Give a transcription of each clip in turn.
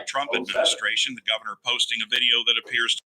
Trump administration, the governor posting a video that appears to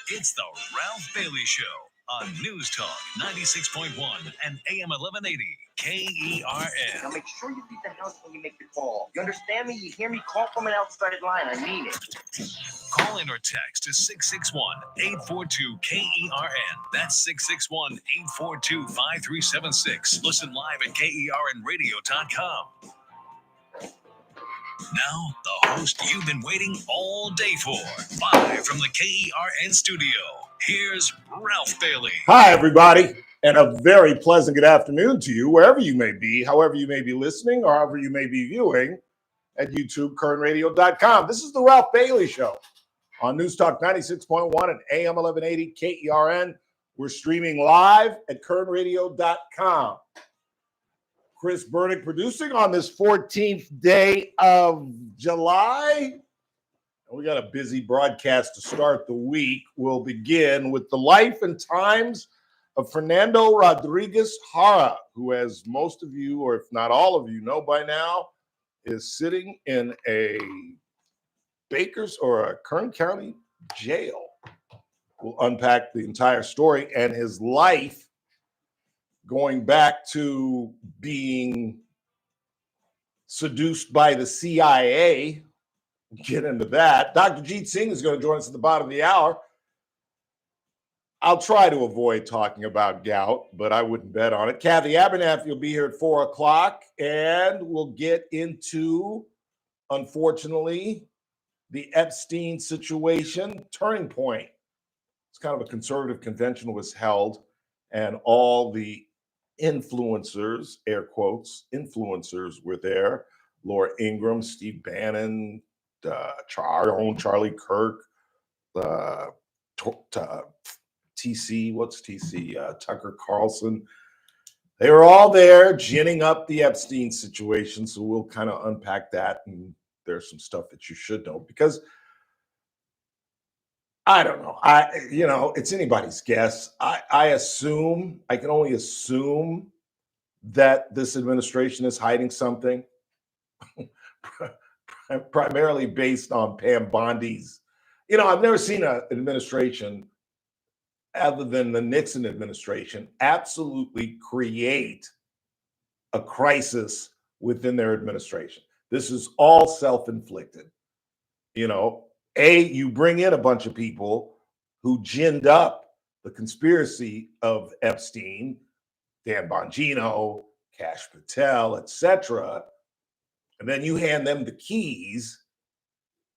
It's the Ralph Bailey Show on News Talk 96.1 and AM 1180 KERN. Now make sure you leave the house when you make the call. You understand me? You hear me? Call from an outside line. I mean it. Call in or text to 661-842-KERN. That's 661-842-5376. Listen live at KERNradio.com. Now, the host you've been waiting all day for. Live from the KERN studio, here's Ralph Bailey. Hi, everybody, and a very pleasant good afternoon to you, wherever you may be, however you may be listening, or however you may be viewing at YouTube, KernRadio.com. This is the Ralph Bailey Show on News Talk 96.1 and AM 1180 KERN. We're streaming live at KernRadio.com. Chris Burdick producing on this 14th day of July. We got a busy broadcast to start the week. We'll begin with the life and times of Fernando Rodriguez Jara, who, as most of you, or if not all of you, know by now, is sitting in a Baker's or a Kern County jail. We'll unpack the entire story and his life going back to being seduced by the CIA. We'll get into that. Dr. Jeet Singh is going to join us at the bottom of the hour. I'll try to avoid talking about gout, but I wouldn't bet on it. Kathy Abernathy will be here at 4 o'clock, and we'll get into, unfortunately, the Epstein situation turning point. It's kind of a conservative convention was held, and all the influencers, air quotes, influencers were there. Laura Ingraham, Steve Bannon, our own Charlie Kirk, TC, what's TC? Tucker Carlson. They were all there ginning up the Epstein situation. So we'll kind of unpack that. And there's some stuff that you should know because I don't know. It's anybody's guess. I can only assume that this administration is hiding something, primarily based on Pam Bondi's. I've never seen an administration other than the Nixon administration absolutely create a crisis within their administration. This is all self-inflicted. You bring in a bunch of people who ginned up the conspiracy of Epstein, Dan Bongino, Kash Patel, etc., and then you hand them the keys,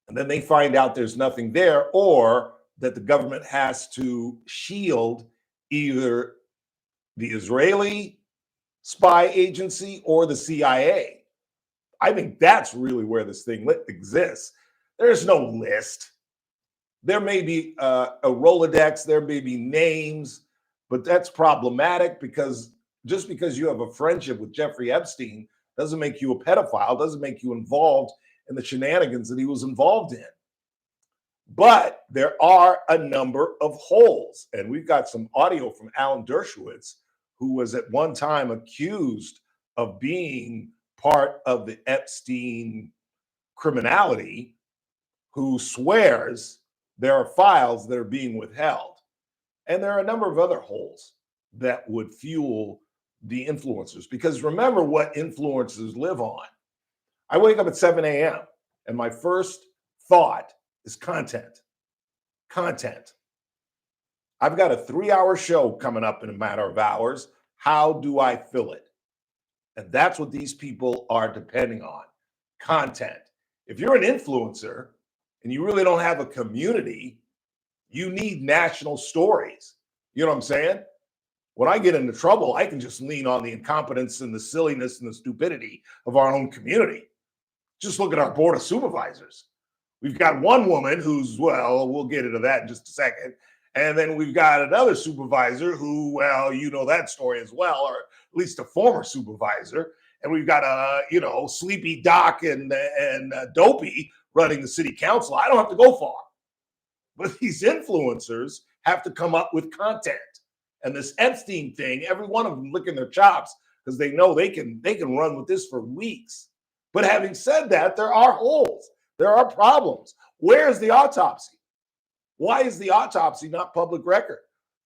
and then they find out there's nothing there, or that the government has to shield either the Israeli spy agency or the CIA. I think that's really where this thing exists. There's no list. There may be a Rolodex, there may be names, but that's problematic because just because you have a friendship with Jeffrey Epstein doesn't make you a pedophile, doesn't make you involved in the shenanigans that he was involved in. But there are a number of holes, and we've got some audio from Alan Dershowitz, who was at one time accused of being part of the Epstein criminality, who swears there are files that are being withheld. And there are a number of other holes that would fuel the influencers. Because remember what influencers live on. I wake up at 7 a.m. and my first thought is content. Content. I've got a 3-hour show coming up in a matter of hours. How do I fill it? And that's what these people are depending on, content. If you're an influencer and you really don't have a community, you need national stories. You know what I'm saying? When I get into trouble, I can just lean on the incompetence and the silliness and the stupidity of our own community. Just look at our board of supervisors. We've got one woman who's, well, we'll get into that in just a second. And then we've got another supervisor who, well, you know that story as well, or at least a former supervisor. And we've got Sleepy Doc and Dopey running the city council. I don't have to go far. But these influencers have to come up with content. And this Epstein thing, every one of them licking their chops because they know they can run with this for weeks. But having said that, there are holes. There are problems. Where is the autopsy? Why is the autopsy not public record?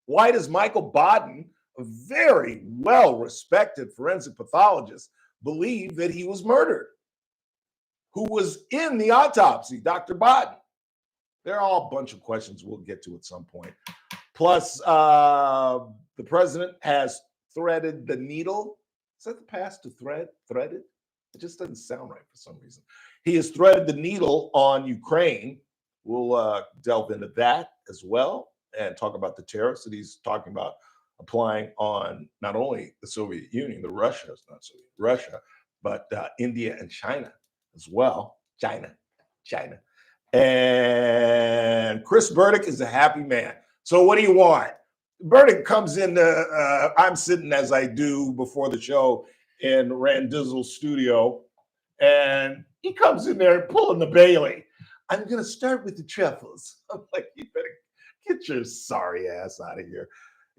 Why does Michael Baden, a very well-respected forensic pathologist, believe that he was murdered? Who was in the autopsy? Dr. Baden. They're all a bunch of questions we'll get to at some point. Plus, the president has threaded the needle. Is that the past to thread? Threaded? It just doesn't sound right for some reason. He has threaded the needle on Ukraine. We'll delve into that as well and talk about the tariffs that he's talking about applying on not only the Soviet Union, Russia, but India and China as well. China. And Chris Burdick is a happy man. So what do you want? Burdick comes in. I'm sitting as I do before the show in Randizzle's studio, and he comes in there pulling the Bailey. I'm going to start with the truffles. I'm like, you better get your sorry ass out of here.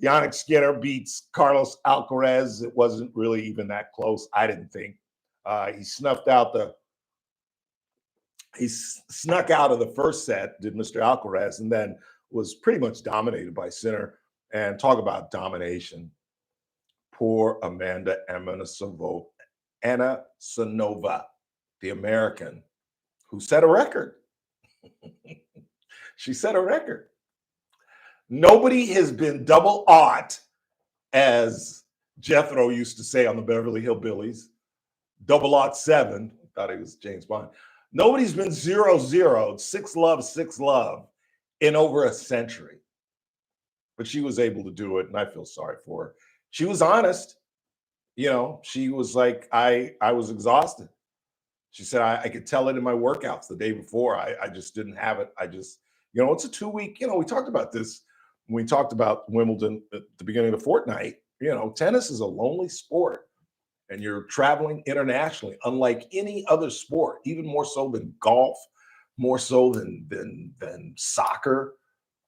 Yannick Skinner beats Carlos Alcaraz. It wasn't really even that close, I didn't think. He snuck out of the first set, did Mr. Alcaraz, and then was pretty much dominated by Sinner. And talk about domination. Poor Amanda Anisimova, the American, who set a record. She set a record. Nobody has been double aught, as Jethro used to say on the Beverly Hillbillies. 007. Thought he was James Bond. Nobody's been 0-0, 6-love, in over a century. But she was able to do it, and I feel sorry for her. She was honest. You know, she was like, I was exhausted. She said, I could tell it in my workouts the day before. I just didn't have it. It's a 2-week, we talked about this when we talked about Wimbledon at the beginning of the fortnight. Tennis is a lonely sport, and you're traveling internationally, unlike any other sport, even more so than golf, more so than soccer.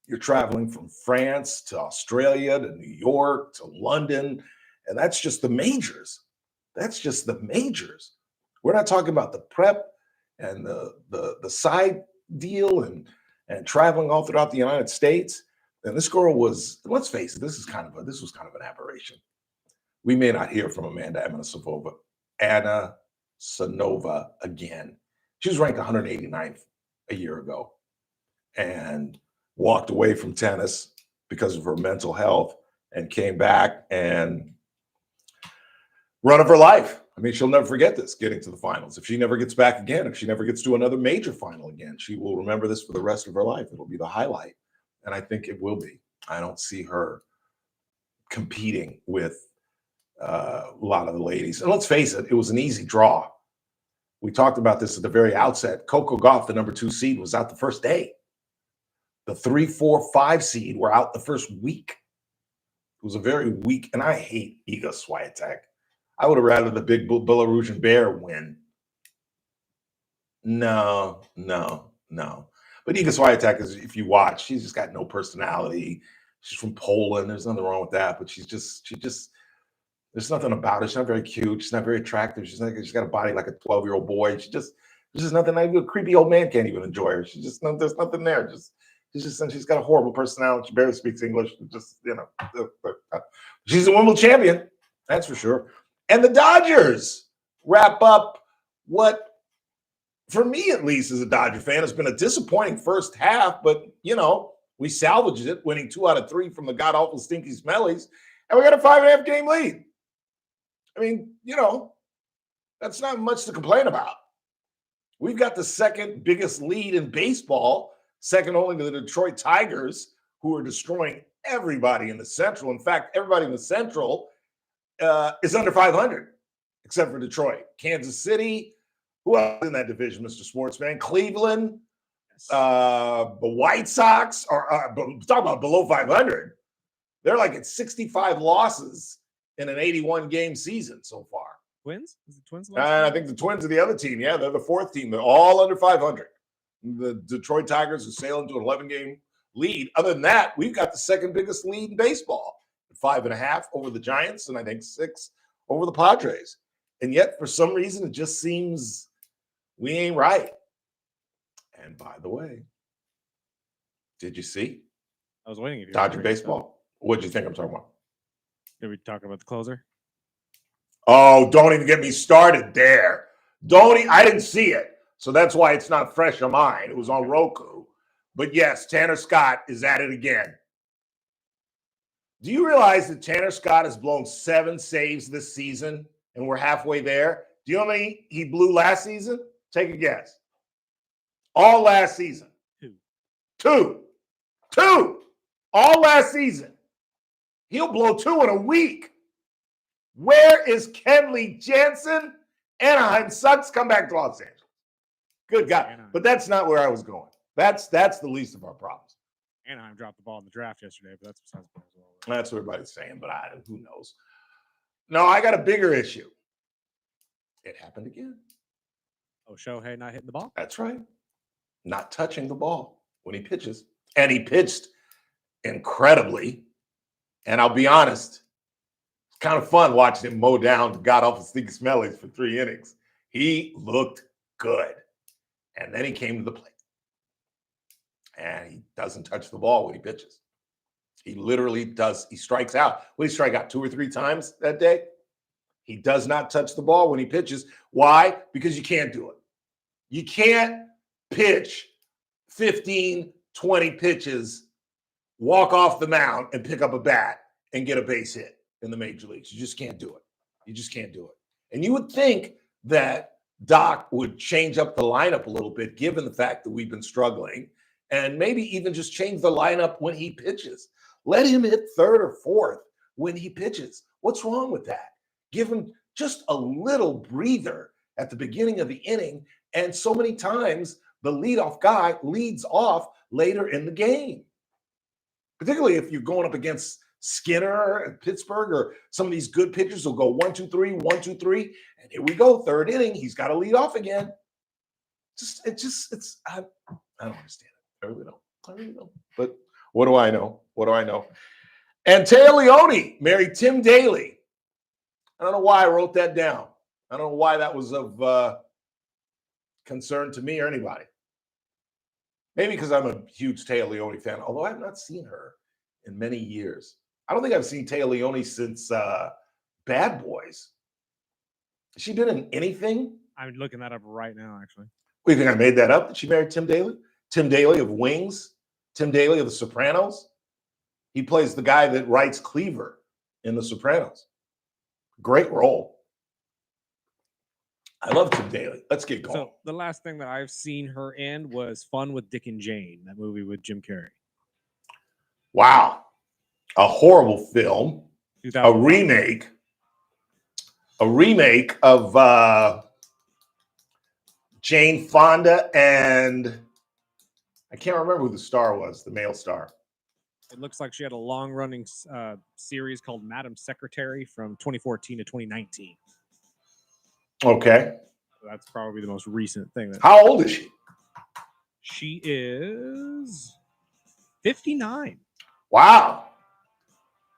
You're traveling from France to Australia to New York to London, and that's just the majors. We're not talking about the prep and the side deal and traveling all throughout the United States. And this girl was, let's face it, this was kind of an aberration. We may not hear from Amanda Anisimova again. She was ranked 189th a year ago and walked away from tennis because of her mental health and came back and run of her life. I mean, she'll never forget this, getting to the finals. If she never gets back again, if she never gets to another major final again, she will remember this for the rest of her life. It'll be the highlight. And I think it will be. I don't see her competing with a lot of the ladies. And let's face it, it was an easy draw. We talked about this at the very outset. Coco Gauff, the number 2 seed, was out the first day. The 3, 4, 5 seed were out the first week. It was a very weak, and I hate Iga Swiatek. I would have rather the big Belarusian bear win. No. But Iga Swiatek is, if you watch, she's just got no personality. She's from Poland. There's nothing wrong with that. But she just, there's nothing about her. She's not very cute. She's not very attractive. She's got a body like a 12-year-old boy. There's just nothing. A creepy old man can't even enjoy her. There's nothing there. She's got a horrible personality. She barely speaks English. She's a Wimbledon champion. That's for sure. And the Dodgers wrap up what, for me at least, as a Dodger fan, has been a disappointing first half. But, We salvaged it, winning 2 out of 3 from the god-awful Stinky Smellies, and we got a 5.5 game lead. I mean, that's not much to complain about. We've got the second biggest lead in baseball, second only to the Detroit Tigers, who are destroying everybody in the Central. In fact, everybody in the Central is under 500, except for Detroit. Kansas City, who else in that division, Mr. Sportsman? Cleveland, the White Sox are talking about below 500. They're like at 65 losses in an 81-game season so far. Twins? Is it Twins? I think the Twins are the other team. Yeah, they're the fourth team. They're all under 500. The Detroit Tigers are sailing to an 11-game lead. Other than that, we've got the second biggest lead in baseball. 5.5 over the Giants, and I think 6 over the Padres. And yet, for some reason, it just seems we ain't right. And by the way, did you see? I was waiting. If you Dodger baseball. What did you think I'm talking about? Did we talk about the closer? Oh, don't even get me started there. I didn't see it. So that's why it's not fresh on mine. It was on Roku. But yes, Tanner Scott is at it again. Do you realize that Tanner Scott has blown 7 saves this season and we're halfway there? Do you know how many he blew last season? Take a guess. All last season. 2. All last season. He'll blow 2 in a week. Where is Kenley Jansen? Anaheim sucks. Come back to Los Angeles. Good God. Anaheim. But that's not where I was going. That's the least of our problems. Anaheim dropped the ball in the draft yesterday, but that's besides the point as well. That's what everybody's saying, but who knows? No, I got a bigger issue. It happened again. Oh, Shohei not hitting the ball? That's right. Not touching the ball when he pitches. And he pitched incredibly. And I'll be honest, it's kind of fun watching him mow down the god-awful Stinky Smellies for 3 innings. He looked good. And then he came to the plate. And he doesn't touch the ball when he pitches. He literally does. He strikes out. What did he strike out 2 or 3 times that day? He does not touch the ball when he pitches. Why? Because you can't do it. You can't pitch 15, 20 pitches, walk off the mound and pick up a bat and get a base hit in the major leagues. You just can't do it. You just can't do it. And you would think that Doc would change up the lineup a little bit, given the fact that we've been struggling, and maybe even just change the lineup when he pitches. Let him hit 3rd or 4th when he pitches. What's wrong with that? Give him just a little breather at the beginning of the inning. And so many times the leadoff guy leads off later in the game, particularly if you're going up against Skinner at Pittsburgh, or some of these good pitchers will go 1, 2, 3, 1, 2, 3. And here we go. 3rd inning. He's got to lead off again. I don't understand it. I really don't. But what do I know? And Taya Leone married Tim Daly. I don't know why I wrote that down. I don't know why that was of concern to me or anybody. Maybe because I'm a huge Taya Leone fan, although I have not seen her in many years. I don't think I've seen Taya Leone since Bad Boys. Has she been in anything? I'm looking that up right now, actually. What, you think I made that up? That she married Tim Daly? Tim Daly of Wings? Tim Daly of The Sopranos? He plays the guy that writes Cleaver in The Sopranos. Great role. I love Tim Daly. Let's get going. So the last thing that I've seen her in was Fun with Dick and Jane, that movie with Jim Carrey. Wow. A horrible film. A remake of Jane Fonda and I can't remember who the star was, the male star. It looks like she had a long-running series called Madam Secretary from 2014 to 2019. Okay. So that's probably the most recent thing. How old is she? She is 59. Wow.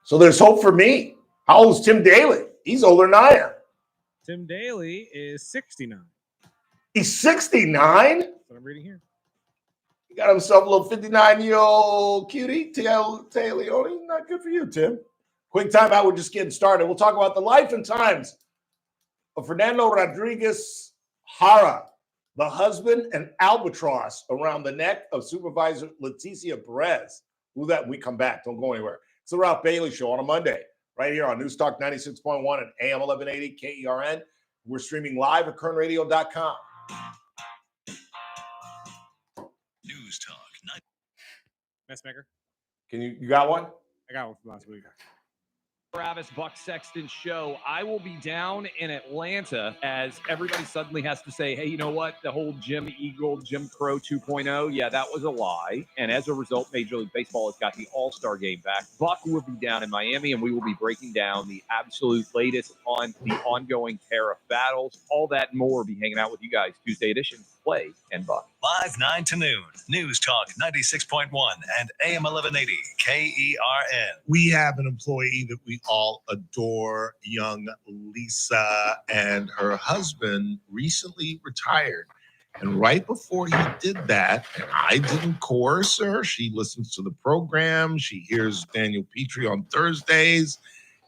So there's hope for me. How old is Tim Daly? He's older than I am. Tim Daly is 69. He's 69? That's what I'm reading here. He got himself a little 59-year-old cutie, Taya Leone. Not good for you, Tim. Quick timeout. We're just getting started. We'll talk about the life and times of Fernando Rodriguez Jara, the husband and albatross around the neck of Supervisor Leticia Perez. We'll do that when we come back. Don't go anywhere. It's the Ralph Bailey Show on a Monday, right here on News Talk 96.1 and AM 1180 KERN. We're streaming live at kernradio.com. News Talk. Messmaker. You got one? I got one from last week. Travis Buck Sexton show. I will be down in Atlanta as everybody suddenly has to say, hey, you know what? The whole Jim Eagle, Jim Crow 2.0, yeah, that was a lie. And as a result, Major League Baseball has got the All-Star game back. Buck will be down in Miami, and we will be breaking down the absolute latest on the ongoing tariff battles. All that and more. Be hanging out with you guys Tuesday edition. Clay and Buck. Live 9 to noon. News Talk 96.1 and AM 1180 KERN. We have an employee that we all adore, young Lisa, and her husband recently retired. And right before he did that, and I didn't coerce her, she listens to the program, she hears Daniel Petrie on Thursdays,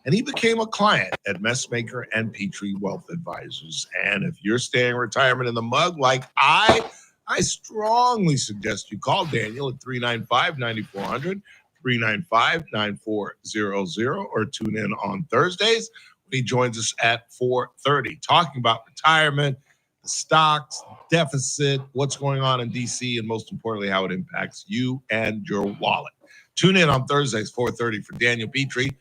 and he became a client at Messmaker and Petrie Wealth Advisors. And if you're staying retirement in the mug like I strongly suggest you call Daniel at 395-9400, 395-9400, or tune in on Thursdays when he joins us at 4:30, talking about retirement, the stocks, deficit, what's going on in DC, and most importantly, how it impacts you and your wallet. Tune in on Thursdays, 4:30 for Daniel Petrie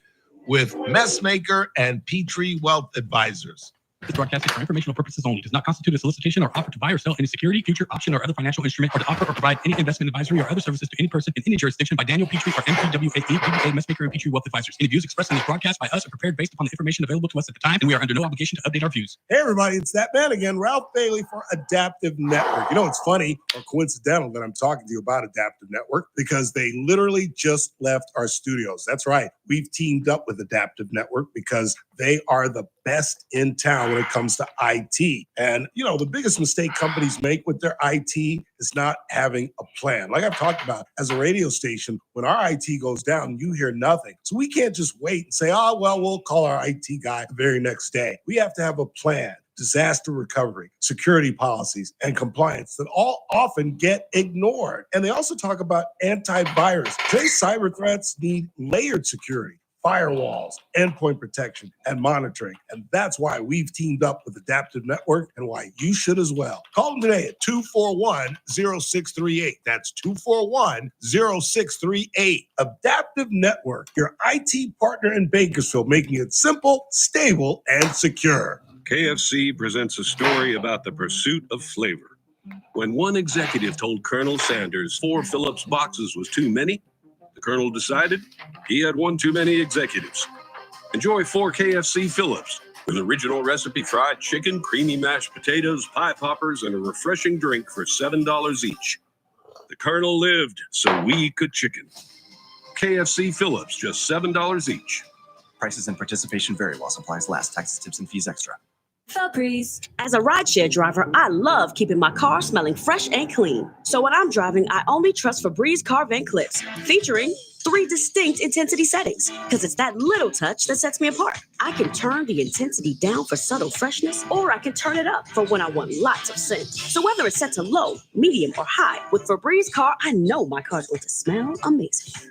with Messmaker and Petrie Wealth Advisors. This broadcast is for informational purposes only. Does not constitute a solicitation or offer to buy or sell any security, future, option, or other financial instrument, or to offer or provide any investment advisory or other services to any person in any jurisdiction by Daniel Petrie or MPWA, DBA, Messmaker, and Petrie Wealth Advisors. Any views expressed in this broadcast by us are prepared based upon the information available to us at the time, and we are under no obligation to update our views. Hey, everybody, it's that man again, Ralph Bailey for Adaptive Network. You know, it's funny or coincidental that I'm talking to you about Adaptive Network because they literally just left our studios. That's right. We've teamed up with Adaptive Network because they are the best in town when it comes to IT. And, you know, the biggest mistake companies make with their IT is not having a plan. Like I've talked about, as a radio station, when our IT goes down, you hear nothing. So we can't just wait and say, oh, well, we'll call our IT guy the very next day. We have to have a plan. Disaster recovery, security policies, and compliance that all often get ignored. And they also talk about antivirus. Today's cyber threats need layered security, firewalls, endpoint protection, and monitoring. And that's why we've teamed up with Adaptive Network and why you should as well. Call them today at 241-0638. That's 241-0638. Adaptive Network, your IT partner in Bakersfield, making it simple, stable, and secure. KFC presents a story about the pursuit of flavor. When one executive told Colonel Sanders 4 Phillips boxes was too many, the Colonel decided he had one too many executives. Enjoy 4 KFC Phillips with original recipe fried chicken, creamy mashed potatoes, pie poppers, and a refreshing drink for $7 each. The Colonel lived so we could chicken. KFC Phillips, just $7 each. Prices and participation vary while supplies last. Taxes, tips, and fees extra. Febreze. As a rideshare driver, I love keeping my car smelling fresh and clean. So when I'm driving, I only trust Febreze car vent clips, featuring 3 distinct intensity settings, because it's that little touch that sets me apart. I can turn the intensity down for subtle freshness, or I can turn it up for when I want lots of scent. So whether it's set to low, medium, or high, with Febreze car, I know my car's going to smell amazing.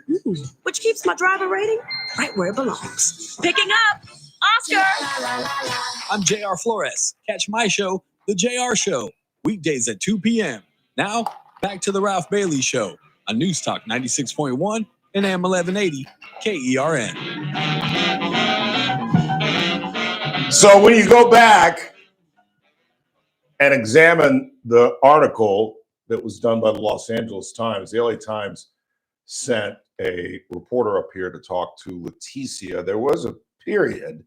Which keeps my driver rating right where it belongs. Picking up Oscar! I'm JR Flores. Catch my show, The JR Show, weekdays at 2 p.m. Now, back to the Ralph Bailey Show on News Talk 96.1 and AM 1180 KERN. So when you go back and examine the article that was done by the Los Angeles Times, the LA Times sent a reporter up here to talk to Leticia. There was a period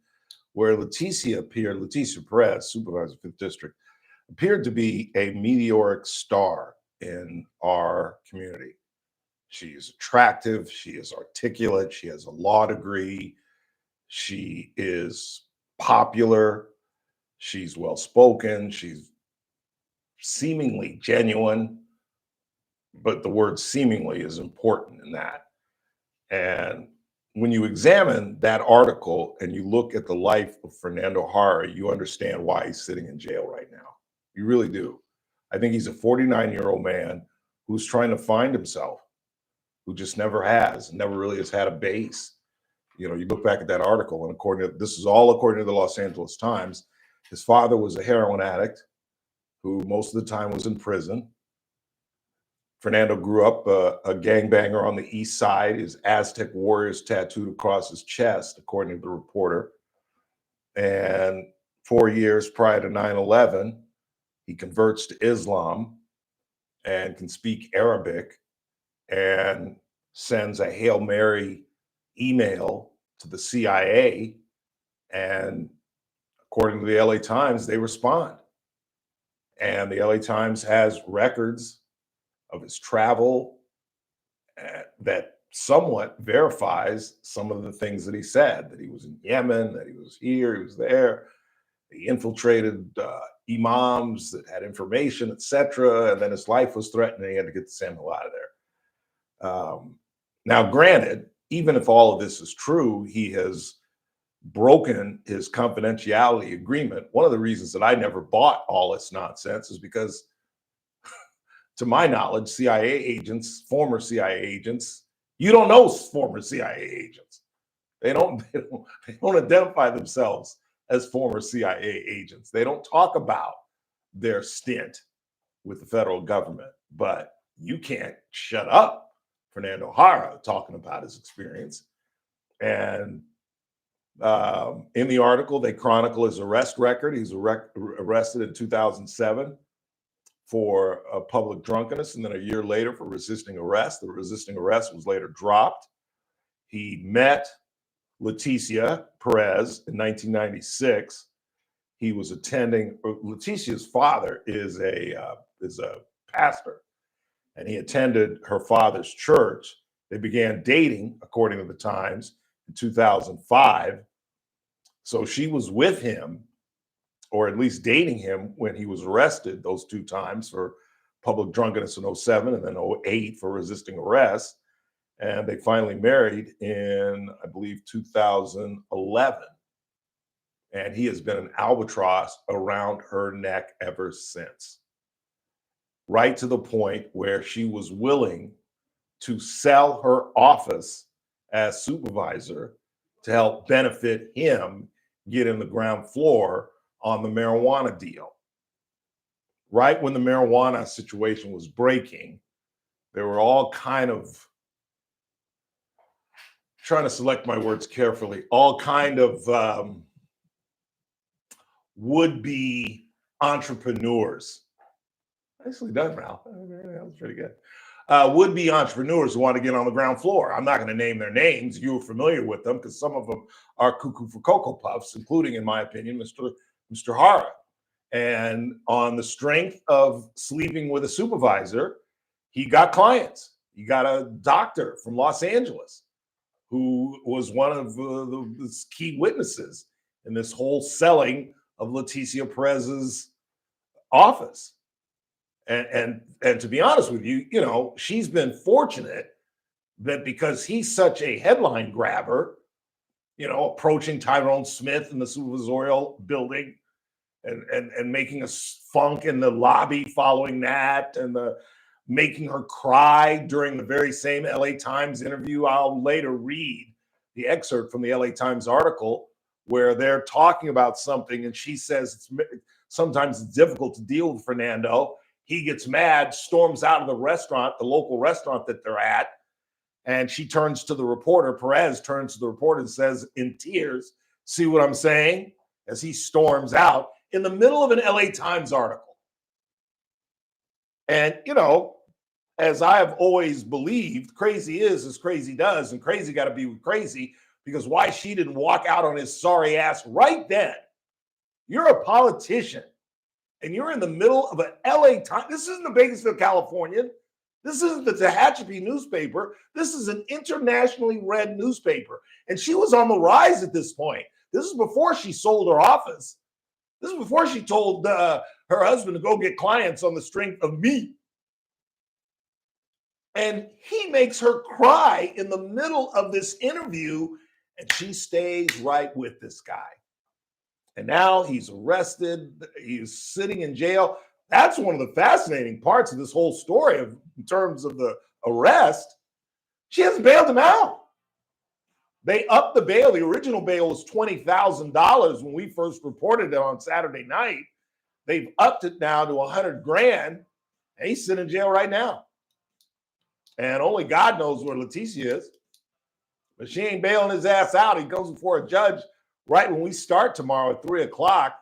where Leticia Perez, supervisor of 5th District, appeared to be a meteoric star in our community. She is attractive, she is articulate, she has a law degree, she is popular, she's well-spoken, she's seemingly genuine, but the word seemingly is important in that. And when you examine that article and you look at the life of Fernando Jara, you understand why he's sitting in jail right now. You really do. I think he's a 49-year-old man who's trying to find himself. who just never really has had a base. You know, you look back at that article, and this is all according to the Los Angeles Times. His father was a heroin addict who most of the time was in prison. Fernando grew up a gangbanger on the East Side, his Aztec warriors tattooed across his chest, according to the reporter. And 4 years prior to 9/11, he converts to Islam and can speak Arabic and sends a Hail Mary email to the CIA. And according to the LA Times, they respond. And the LA Times has records of his travel that somewhat verifies some of the things that he said, that he was in Yemen, that he was here, he was there. He infiltrated imams that had information, etc. And then his life was threatened and he had to get the Samuel out of there. Now, granted, even if all of this is true, he has broken his confidentiality agreement. One of the reasons that I never bought all this nonsense is because, to my knowledge, CIA agents, former CIA agents, you don't know former CIA agents. They don't identify themselves as former CIA agents. They don't talk about their stint with the federal government. But you can't shut up Fernando Jara talking about his experience. And in the article, they chronicle his arrest record. He's arrested in 2007 for public drunkenness, and then a year later for resisting arrest. The resisting arrest was later dropped. He met Leticia Perez in 1996. He was attending. Leticia's father is a pastor, and he attended her father's church. They began dating, according to the Times, in 2005. So she was with him, or at least dating him, when he was arrested those 2 times for public drunkenness in 2007 and then 2008 for resisting arrest. And they finally married in, I believe, 2011. And he has been an albatross around her neck ever since. Right to the point where she was willing to sell her office as supervisor to help benefit him get in the ground floor on the marijuana deal. Right when the marijuana situation was breaking, there were all kind of, trying to select my words carefully, all kind of would-be entrepreneurs. Nicely done, Ralph. That was pretty good. Would-be entrepreneurs who want to get on the ground floor. I'm not going to name their names. You're familiar with them because some of them are cuckoo for Cocoa Puffs, including, in my opinion, Mr. Hara. And on the strength of sleeping with a supervisor, he got clients. He got a doctor from Los Angeles who was one of the key witnesses in this whole selling of Leticia Perez's office. And to be honest with you, you know, she's been fortunate that because he's such a headline grabber, you know, approaching Tyrone Smith in the supervisorial building and making a funk in the lobby following that, and making her cry during the very same LA Times interview. I'll later read the excerpt from the LA Times article where they're talking about something, and she says sometimes it's difficult to deal with Fernando. He gets mad, storms out of the restaurant, the local restaurant that they're at, and she turns to the reporter. Perez turns to the reporter and says in tears, "See what I'm saying?" as he storms out in the middle of an LA Times article. And, you know, as I have always believed, crazy is as crazy does, and crazy got to be with crazy, because why she didn't walk out on his sorry ass right then? You're a politician, and you're in the middle of an LA Times. This isn't the Bakersfield Californian. This isn't the Tehachapi newspaper. This is an internationally read newspaper. And she was on the rise at this point. This is before she sold her office. This is before she told her husband to go get clients on the strength of me. And he makes her cry in the middle of this interview, and she stays right with this guy. And now he's arrested. He's sitting in jail. That's one of the fascinating parts of this whole story in terms of the arrest. She hasn't bailed him out. They upped the bail. The original bail was $20,000 when we first reported it on Saturday night. They've upped it now to $100,000, and he's sitting in jail right now. And only God knows where Leticia is. But she ain't bailing his ass out. He goes before a judge right when we start tomorrow at 3 o'clock.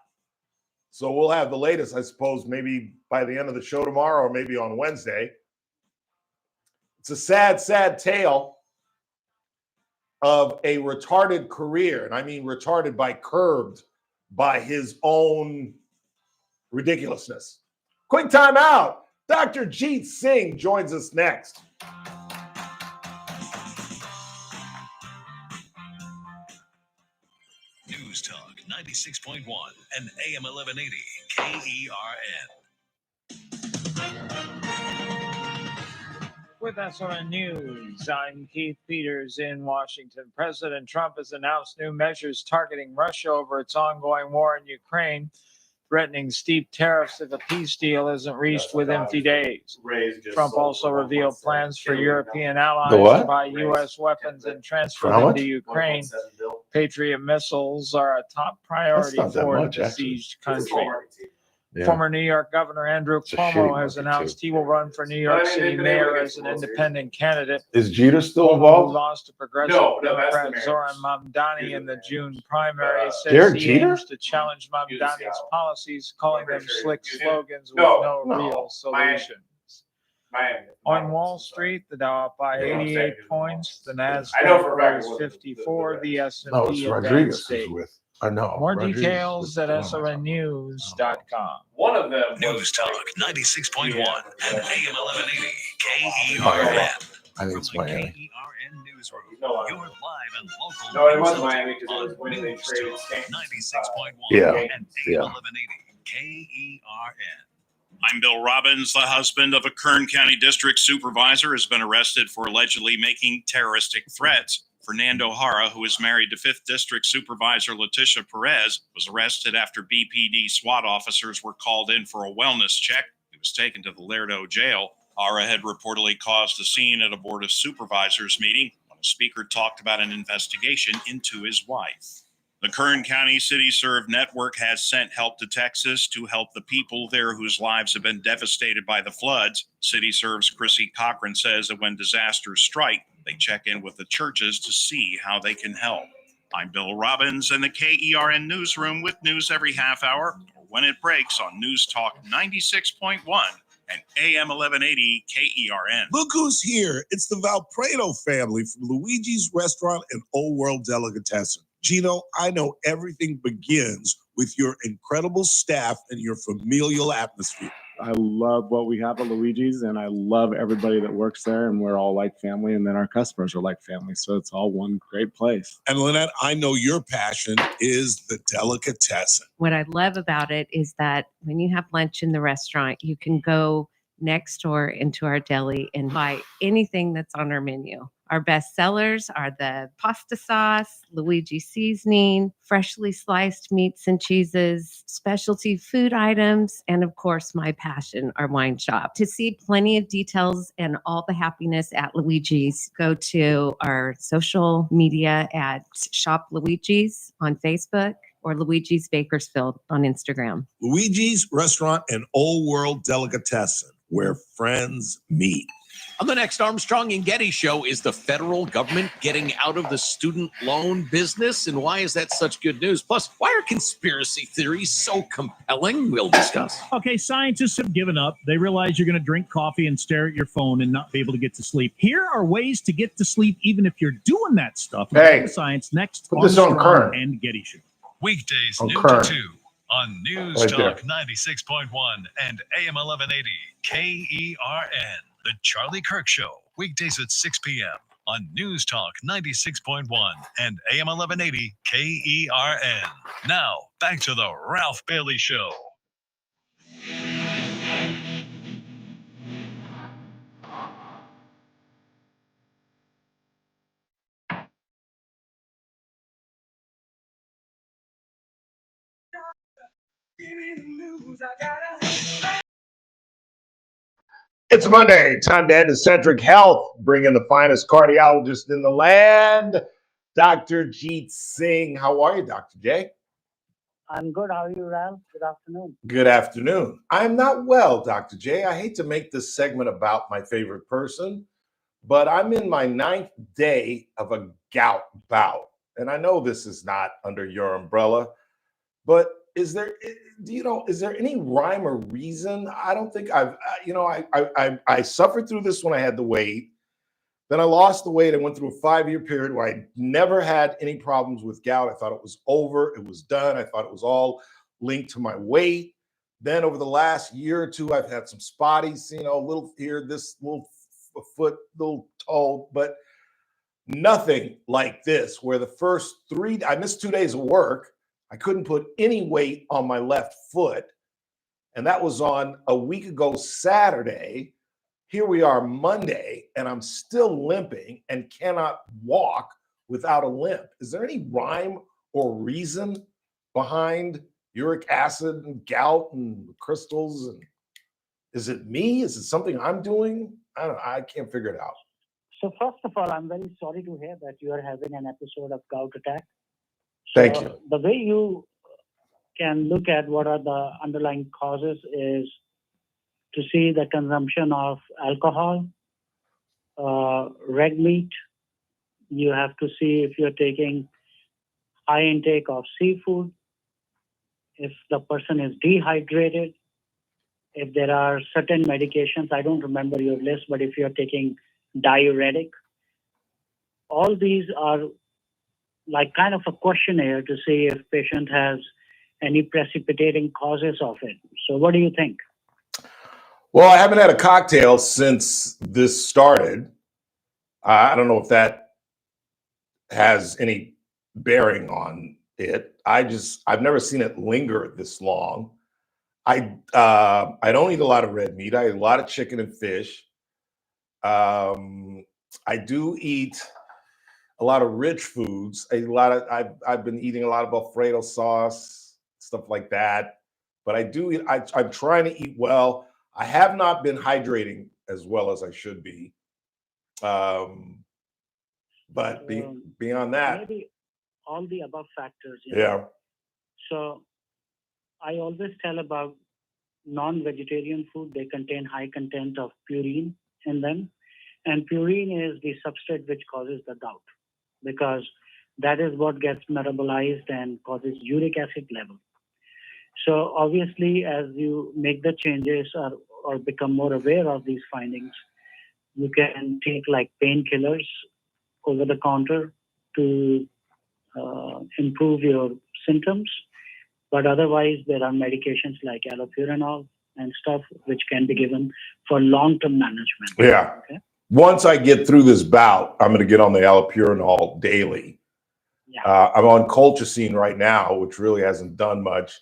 So we'll have the latest, I suppose, maybe by the end of the show tomorrow or maybe on Wednesday. It's a sad, sad tale of a retarded career. And I mean retarded by curbed by his own ridiculousness. Quick time out. Dr. Jeet Singh joins us next. News Talk 96.1 and AM 1180 KERN. With SRN News, I'm Keith Peters in Washington. President Trump has announced new measures targeting Russia over its ongoing war in Ukraine, threatening steep tariffs if a peace deal isn't reached within 50 days. Trump also revealed plans for European allies to buy U.S. weapons and transfer them to Ukraine. Patriot missiles are a top priority for the besieged country. Yeah. Former New York Governor Andrew Cuomo has announced he will run for New York City mayor as an independent candidate. Is Jeter still Cuomo, involved? who lost to progressive Democrat Zoran Mamdani in the June primary, says Derek he Jeter? aims to challenge Mamdani's policies, calling them slick slogans with no real solutions. On Wall Street, the Dow up by 88 points, the Nasdaq rose 54, the S&P advanced 8. I know. More details at srnnews.com. One of them. News Talk 96.1 and AM 1180 KERN. I think it's Miami. KERN Newsroom. You're live and local. No, it was news Miami because it on was when they News traded Talk Stanton. 96.1 Yeah, and yeah. AM 1180 KERN. I'm Bill Robbins. The husband of a Kern County District Supervisor has been arrested for allegedly making terroristic threats. Fernando Jara, who is married to 5th District Supervisor Leticia Perez, was arrested after BPD SWAT officers were called in for a wellness check. He was taken to the Lerdo jail. Jara had reportedly caused a scene at a Board of Supervisors meeting when a speaker talked about an investigation into his wife. The Kern County City Serve Network has sent help to Texas to help the people there whose lives have been devastated by the floods. City Serve's Chrissy Cochran says that when disasters strike, they check in with the churches to see how they can help. I'm Bill Robbins in the KERN Newsroom with news every half hour or when it breaks on News Talk 96.1 and AM 1180 KERN. Look who's here. It's the Valpredo family from Luigi's Restaurant and Old World Delicatessen. Gino, I know everything begins with your incredible staff and your familial atmosphere. I love what we have at Luigi's, and I love everybody that works there, and we're all like family, and then our customers are like family, so it's all one great place. And Lynette, I know your passion is the delicatessen. What I love about it is that when you have lunch in the restaurant, you can go next door into our deli and buy anything that's on our menu. Our best sellers are the pasta sauce, Luigi seasoning, freshly sliced meats and cheeses, specialty food items, and of course, my passion, our wine shop. To see plenty of details and all the happiness at Luigi's, go to our social media at Shop Luigi's on Facebook or Luigi's Bakersfield on Instagram. Luigi's Restaurant and Old World Delicatessen, where friends meet. On the next Armstrong and Getty show, is the federal government getting out of the student loan business? And why is that such good news? Plus, why are conspiracy theories so compelling? We'll discuss. Okay, scientists have given up. They realize you're going to drink coffee and stare at your phone and not be able to get to sleep. Here are ways to get to sleep even if you're doing that stuff. Hey, science next put this on Armstrong Kern. and Getty show. Weekdays On noon Kern. to 2 on News Right Talk there. 96.1 and AM 1180 KERN. The Charlie Kirk Show, weekdays at 6 p.m. on News Talk 96.1 and AM 1180 KERN. Now, back to the Ralph Bailey Show. It's Monday. Time to head to Centric Health, bringing the finest cardiologist in the land, Dr. Jeet Singh. How are you, Dr. J? I'm good. How are you, Ralph? Good afternoon. Good afternoon. I'm not well, Dr. J. I hate to make this segment about my favorite person, but I'm in my 9th day of a gout bout. And I know this is not under your umbrella, but is there any rhyme or reason? I don't think I suffered through this when I had the weight. Then I lost the weight. I went through a 5-year period where I never had any problems with gout. I thought it was over. It was done. I thought it was all linked to my weight. Then over the last year or two, I've had some spotties, a little here, this little foot, little toe, but nothing like this, where the first 3, I missed 2 days of work. I couldn't put any weight on my left foot. And that was on a week ago Saturday. Here we are Monday, and I'm still limping and cannot walk without a limp. Is there any rhyme or reason behind uric acid and gout and crystals? And is it me? Is it something I'm doing? I don't know. I can't figure it out. So first of all, I'm very sorry to hear that you are having an episode of gout attack. Thank you. The way you can look at what are the underlying causes is to see the consumption of alcohol, red meat. You have to see if you're taking high intake of seafood, if the person is dehydrated, if there are certain medications. I don't remember your list, but if you're taking diuretic, all these are like kind of a questionnaire to see if patient has any precipitating causes of it. So what do you think? Well, I haven't had a cocktail since this started. I don't know if that has any bearing on it. I've never seen it linger this long. I don't eat a lot of red meat. I eat a lot of chicken and fish. I do eat a lot of rich foods. I've been eating a lot of Alfredo sauce, stuff like that. But I'm trying to eat well. I have not been hydrating as well as I should be. But beyond that, maybe all the above factors. yeah. So I always tell about non-vegetarian food. They contain high content of purine in them. And purine is the substrate which causes the gout, because that is what gets metabolized and causes uric acid level. So obviously, as you make the changes or become more aware of these findings, you can take like painkillers over the counter to improve your symptoms. But otherwise, there are medications like allopurinol and stuff which can be given for long-term management. Yeah. Okay? Once I get through this bout, I'm going to get on the allopurinol daily. Yeah. I'm on colchicine right now, which really hasn't done much.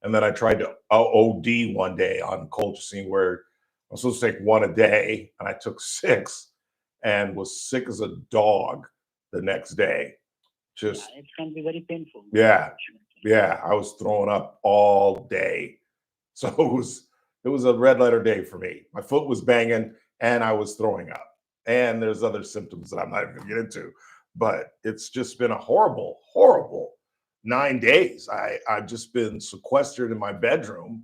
And then I tried to OD one day on colchicine, where I'm supposed to take 1 a day, and I took 6 and was sick as a dog the next day. It can be very painful. Yeah, I was throwing up all day. So it was a red letter day for me. My foot was banging and I was throwing up. And there's other symptoms that I'm not even gonna get into. But it's just been a horrible, horrible 9 days. I've just been sequestered in my bedroom.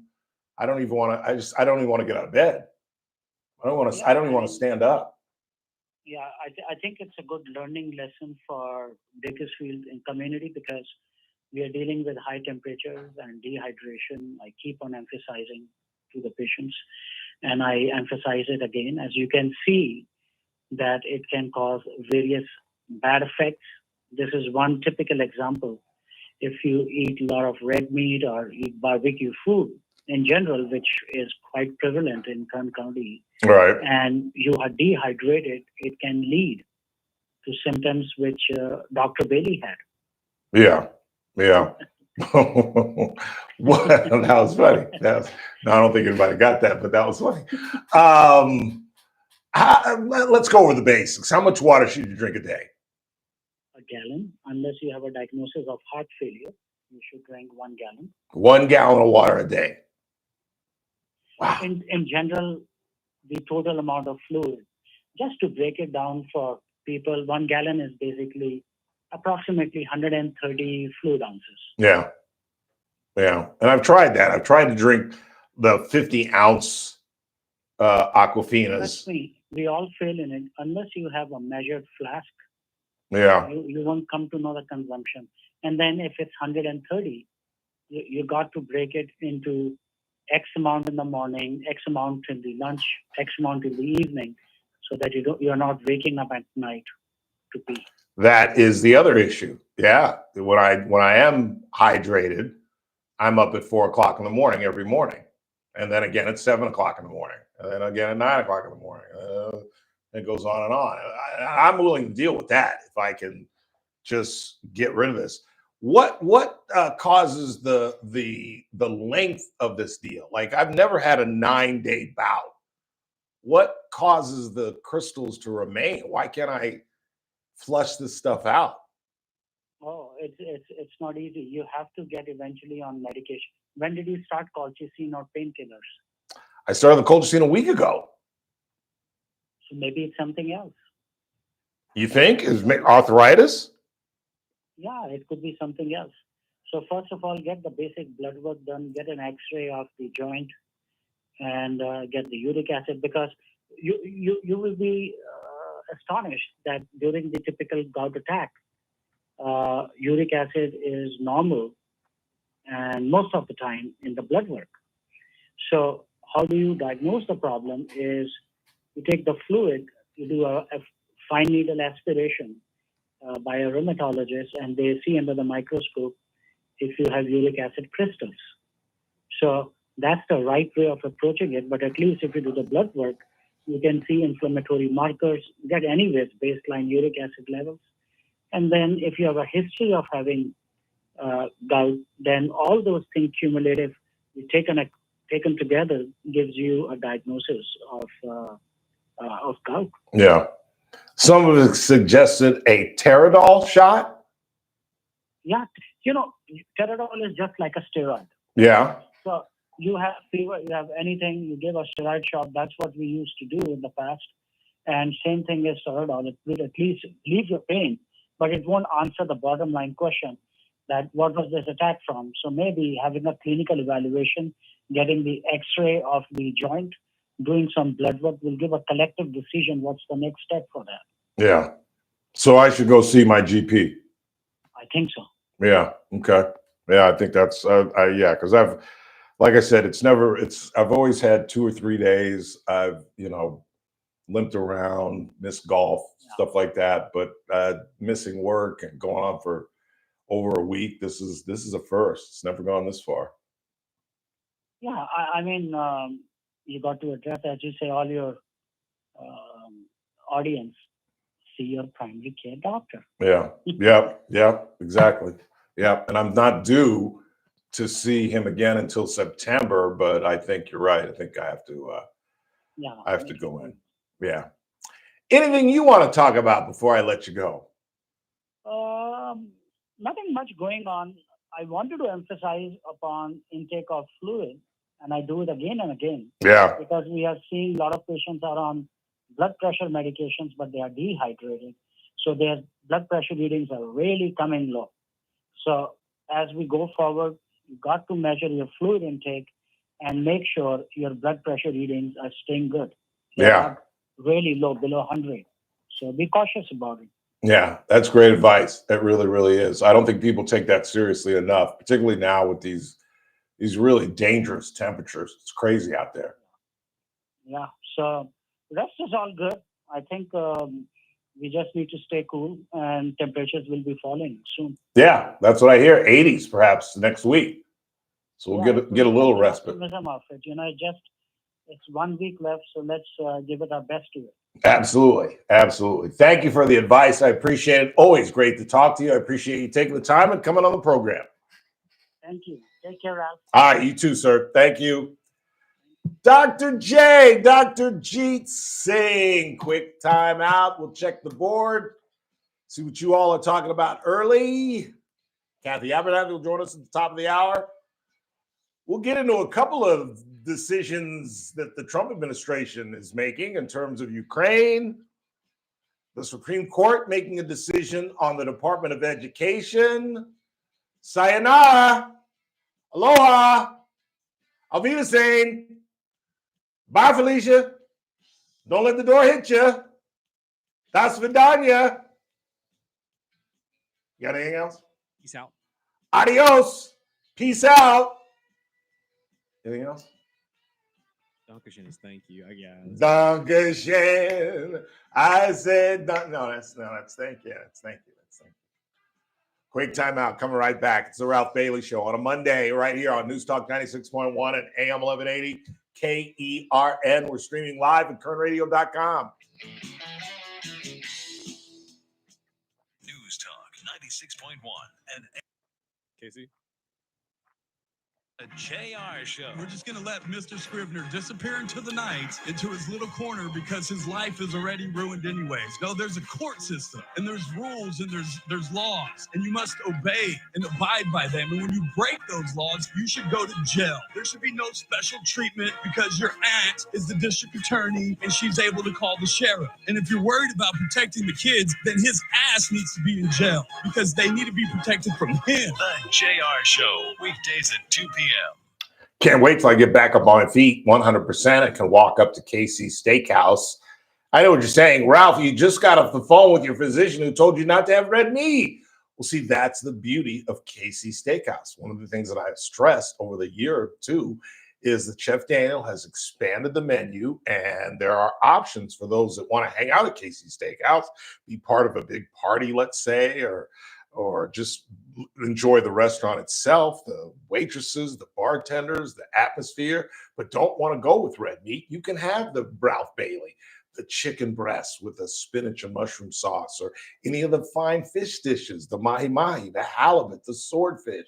I don't even want to get out of bed. I don't even want to stand up. Yeah, I think it's a good learning lesson for Bakersfield and community, because we are dealing with high temperatures and dehydration. I keep on emphasizing to the patients, and I emphasize it again. As you can see, that it can cause various bad effects. This is one typical example. If you eat a lot of red meat or eat barbecue food in general, which is quite prevalent in Kern County, right, and you are dehydrated, it can lead to symptoms which Dr. Bailey had. Yeah. Well, that was funny. No, I don't think anybody got that, but that was funny. Let's go over the basics. How much water should you drink a day? A gallon. Unless you have a diagnosis of heart failure, you should drink 1 gallon. 1 gallon of water a day. Wow. In general, the total amount of fluid. Just to break it down for people, 1 gallon is basically approximately 130 fluid ounces. Yeah. Yeah. And I've tried that. I've tried to drink the 50-ounce Aquafinas. Trust me, we all fail in it. Unless you have a measured flask, Yeah. you won't come to know the consumption. And then if it's 130, you got to break it into X amount in the morning, X amount in the lunch, X amount in the evening, so that you're not waking up at night to pee. That is the other issue. Yeah. When I am hydrated, I'm up at 4 o'clock in the morning every morning. And then again at 7 o'clock in the morning. And then again at 9 o'clock in the morning. It goes on and on. I'm willing to deal with that if I can just get rid of this. What causes the length of this deal? Like, I've never had a 9-day bout. What causes the crystals to remain? Why can't I flush this stuff out? Oh, it's not easy. You have to get eventually on medication. When did you start colchicine or painkillers? I started the colchicine a week ago. So maybe it's something else. You think? Is arthritis? Yeah, it could be something else. So first of all, get the basic blood work done, get an X-ray of the joint, and get the uric acid, because you will be astonished that during the typical gout attack, uric acid is normal, and most of the time in the blood work. So how do you diagnose the problem is you take the fluid, you do a fine needle aspiration by a rheumatologist, and they see under the microscope if you have uric acid crystals. So that's the right way of approaching it. But at least if you do the blood work, you can see inflammatory markers, get anyways baseline uric acid levels. And then if you have a history of having gout, then all those things cumulative, taken together, gives you a diagnosis of gout. Yeah. Some of it suggested a Teradol shot. Yeah, Teradol is just like a steroid. Yeah. So you have fever, you have anything, you give a steroid shot. That's what we used to do in the past. And same thing is Teradol. It will at least relieve your pain, but it won't answer the bottom line question that what was this attack from? So maybe having a clinical evaluation, getting the X-ray of the joint, doing some blood work will give a collective decision what's the next step for that. Yeah. So I should go see my GP. I think so. Yeah. Okay. Yeah, I think that's yeah, because like I said, I've always had 2 or 3 days. I've limped around, missed golf, stuff like that, but missing work and going on for over a week. This is a first. It's never gone this far. Yeah, I mean, you got to address, as you say, all your audience. See your primary care doctor. Yeah. Yeah. Exactly. Yeah. And I'm not due to see him again until September, but I think you're right. I think I have to. I have to go in. Yeah. Anything you want to talk about before I let you go? Nothing much going on. I wanted to emphasize upon intake of fluid, and I do it again and again. Yeah. Because we are seeing a lot of patients are on blood pressure medications, but they are dehydrated. So their blood pressure readings are really coming low. So as we go forward, you got to measure your fluid intake and make sure your blood pressure readings are staying good. They're not really low, below 100. So be cautious about it. Yeah, that's great advice. That really, really is. I don't think people take that seriously enough, particularly now with these really dangerous temperatures. It's crazy out there. Yeah. So the rest is all good. I think we just need to stay cool, and temperatures will be falling soon. Yeah, that's what I hear. 80s perhaps next week. So we'll get a little respite. Optimism of it. It's 1 week left, so let's give it our best to it. Absolutely. Absolutely. Thank you for the advice. I appreciate it. Always great to talk to you. I appreciate you taking the time and coming on the program. Thank you. Take care, Ralph. All right, you too, sir. Thank you. Dr. J, Dr. Jeet Singh. Quick time out. We'll check the board, see what you all are talking about early. Kathy Abernathy will join us at the top of the hour. We'll get into a couple of decisions that the Trump administration is making in terms of Ukraine, the Supreme Court making a decision on the Department of Education. Sayonara, aloha, auf Wiedersehen. Bye, Felicia. Don't let the door hit you. Das vidanya. You got anything else? Peace out. Adios. Peace out. Anything else? Dankeschön is thank you, I guess. Dankeschön. I said, no, that's thank you. That's thank you. That's thank you. Quick timeout. Coming right back. It's the Ralph Bailey Show on a Monday right here on News Talk 96.1 and AM 1180 KERN. We're streaming live at kernradio.com. News Talk 96.1 and Casey? a JR show. We're just going to let Mr. Scrivener disappear into the night, into his little corner, because his life is already ruined anyways. No, there's a court system, and there's rules, and there's laws, and you must obey and abide by them. And when you break those laws, you should go to jail. There should be no special treatment because your aunt is the district attorney, and she's able to call the sheriff. And if you're worried about protecting the kids, then his ass needs to be in jail because they need to be protected from him. The JR Show, weekdays at 2 p.m. Can't wait till I get back up on my feet 100%. I can walk up to KC Steakhouse. I know what you're saying. Ralph, you just got off the phone with your physician who told you not to have red meat. Well, see, that's the beauty of KC Steakhouse. One of the things that I've stressed over the year or two is that Chef Daniel has expanded the menu, and there are options for those that want to hang out at KC Steakhouse, be part of a big party, let's say, or just enjoy the restaurant itself, the waitresses, the bartenders, the atmosphere, but don't want to go with red meat. You can have the Ralph Bailey, the chicken breast with a spinach and mushroom sauce, or any of the fine fish dishes, the mahi-mahi, the halibut, the swordfish.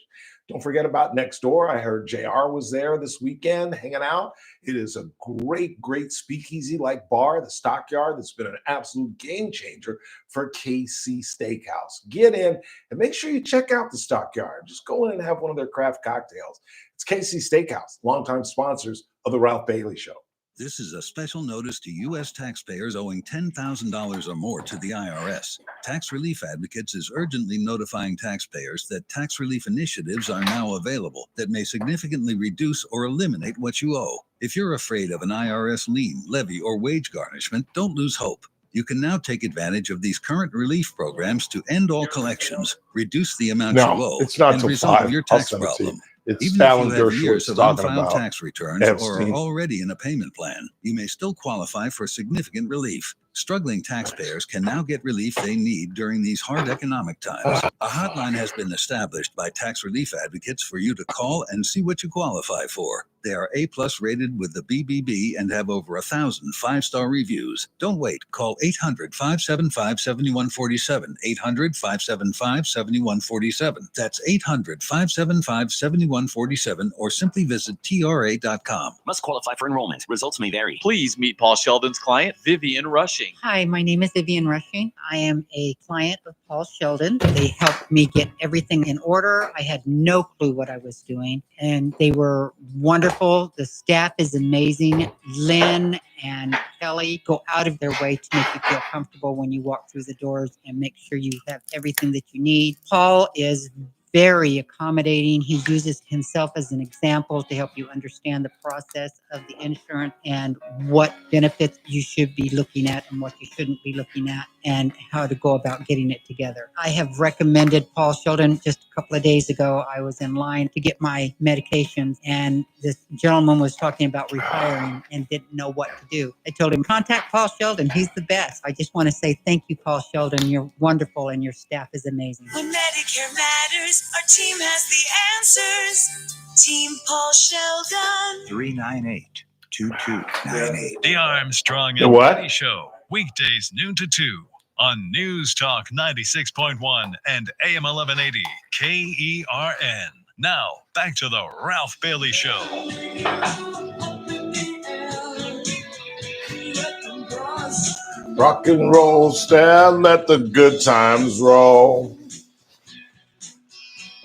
Don't forget about next door. I heard JR was there this weekend hanging out. It is a great, great speakeasy-like bar, the Stockyard, that's been an absolute game changer for KC Steakhouse. Get in and make sure you check out the Stockyard. Just go in and have one of their craft cocktails. It's KC Steakhouse, longtime sponsors of the Ralph Bailey Show. This is a special notice to U.S. taxpayers owing $10,000 or more to the IRS. Tax Relief Advocates is urgently notifying taxpayers that tax relief initiatives are now available that may significantly reduce or eliminate what you owe. If you're afraid of an IRS lien, levy, or wage garnishment, don't lose hope. You can now take advantage of these current relief programs to end all collections, reduce the amount you owe, it's not and till resolve 5. your I'll tax send it to you. problem. It's Even Alan if you have Dershowitz years of talking unfiled about tax returns or Epstein. are already in a payment plan, you may still qualify for significant relief. Struggling taxpayers can now get relief they need during these hard economic times. A hotline has been established by Tax Relief Advocates for you to call and see what you qualify for. They are A+ rated with the BBB and have over 1,000 5-star reviews. Don't wait. Call 800-575-7147. 800-575-7147. That's 800-575-7147, or simply visit TRA.com. Must qualify for enrollment. Results may vary. Please meet Paul Sheldon's client, Vivian Rushing. Hi, my name is Vivian Rushing. I am a client of Paul Sheldon. They helped me get everything in order. I had no clue what I was doing, and they were wonderful. The staff is amazing. Lynn and Kelly go out of their way to make you feel comfortable when you walk through the doors and make sure you have everything that you need. Paul is very accommodating. He uses himself as an example to help you understand the process of the insurance and what benefits you should be looking at and what you shouldn't be looking at, and how to go about getting it together. I have recommended Paul Sheldon. Just a couple of days ago, I was in line to get my medications, and this gentleman was talking about retiring and didn't know what to do. I told him, contact Paul Sheldon. He's the best. I just want to say thank you, Paul Sheldon. You're wonderful, and your staff is amazing. When Medicare matters, our team has the answers. Team Paul Sheldon. 398-2298. The Armstrong The and what? Getty Show, weekdays noon to 2 on News Talk 96.1 and AM 1180 KERN. Now, back to the Ralph Bailey Show. Rock and roll, stand, let the good times roll.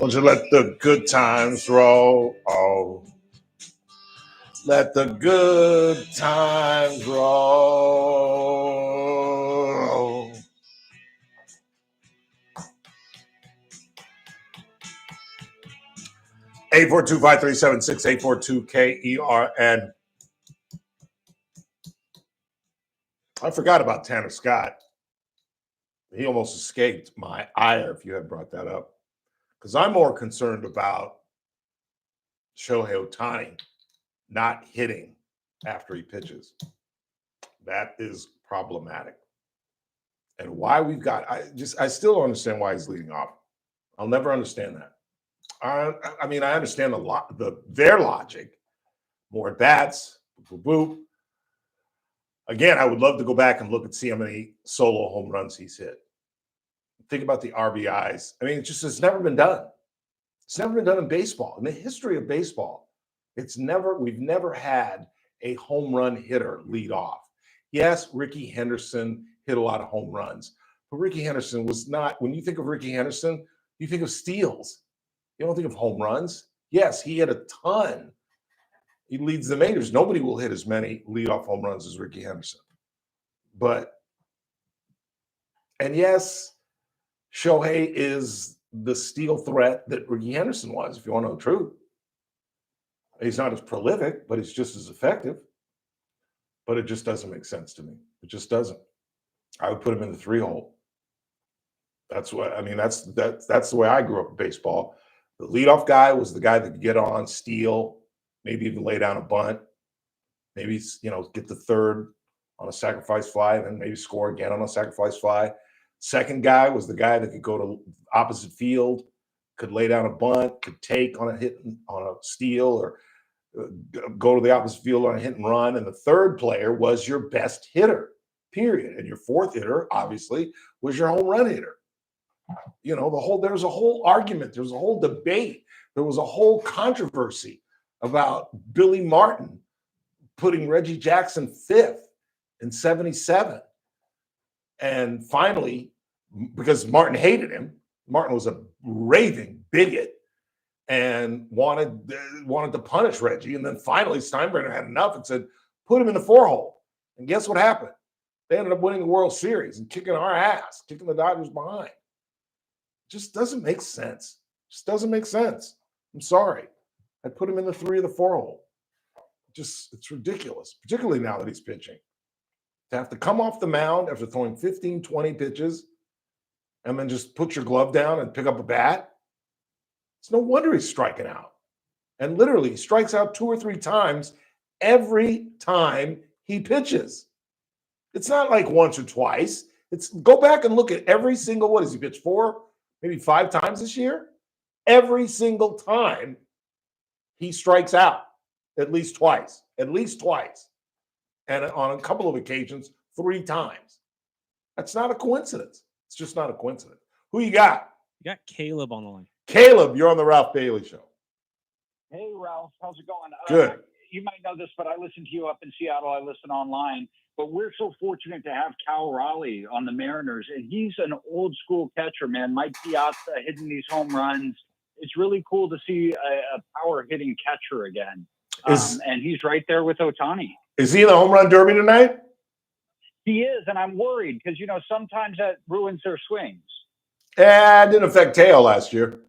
Won't you let the good times roll? Oh, Let the good times roll. Eight 842-537-6842 KERN. I forgot about Tanner Scott. He almost escaped my ire if you had brought that up. Because I'm more concerned about Shohei Ohtani not hitting after he pitches. That is problematic. And why we've got, I still don't understand why he's leading off. I'll never understand that. I mean, I understand their logic. More at bats, boop, boop, boop. Again, I would love to go back and look and see how many solo home runs he's hit. Think about the RBIs. I mean, it's never been done. It's never been done in baseball. In the history of baseball, we've never had a home run hitter lead off. Yes, Ricky Henderson hit a lot of home runs, but Ricky Henderson was not, when you think of Ricky Henderson, you think of steals. You don't think of home runs. Yes, he hit a ton. He leads the majors. Nobody will hit as many leadoff home runs as Ricky Henderson. And yes, Shohei is the steal threat that Ricky Henderson was, if you want to know the truth. He's not as prolific, but he's just as effective. But it just doesn't make sense to me. It just doesn't. I would put him in the 3-hole. That's what I mean. That's the way I grew up in baseball. The leadoff guy was the guy that could get on, steal, maybe even lay down a bunt, maybe get the third on a sacrifice fly, and then maybe score again on a sacrifice fly. Second guy was the guy that could go to opposite field, could lay down a bunt, could take on a hit on a steal, or go to the opposite field on a hit and run. And the third player was your best hitter, period. And your fourth hitter, obviously, was your home run hitter. There was a whole argument, there was a whole debate, there was a whole controversy about Billy Martin putting Reggie Jackson 5th in 1977. And finally, because Martin hated him, Martin was a raving bigot and wanted to punish Reggie. And then finally Steinbrenner had enough and said, put him in the 4-hole. And guess what happened? They ended up winning the World Series and kicking our ass, kicking the Dodgers behind. Just doesn't make sense. Just doesn't make sense. I'm sorry. I'd put him in the 3 or the 4-hole. It's ridiculous, particularly now that he's pitching. To have to come off the mound after throwing 15, 20 pitches and then just put your glove down and pick up a bat. It's no wonder he's striking out. And literally, he strikes out 2 or 3 times every time he pitches. It's not like once or twice. Go back and look at every single, what has he pitched 4? Maybe 5 times this year. Every single time he strikes out at least twice. And on a couple of occasions, 3 times. That's not a coincidence. It's just not a coincidence. Who you got? You got Caleb on the line. Caleb, you're on the Ralph Bailey Show. Hey, Ralph. How's it going? Good. You might know this, but I listen to you up in Seattle. I listen online. But we're so fortunate to have Cal Raleigh on the Mariners, and he's an old school catcher, man. Mike Piazza hitting these home runs. It's really cool to see a power hitting catcher again. And he's right there with Ohtani. Is he in the home run derby tonight? He is, and I'm worried because, sometimes that ruins their swings. Yeah, it didn't affect Teo last year.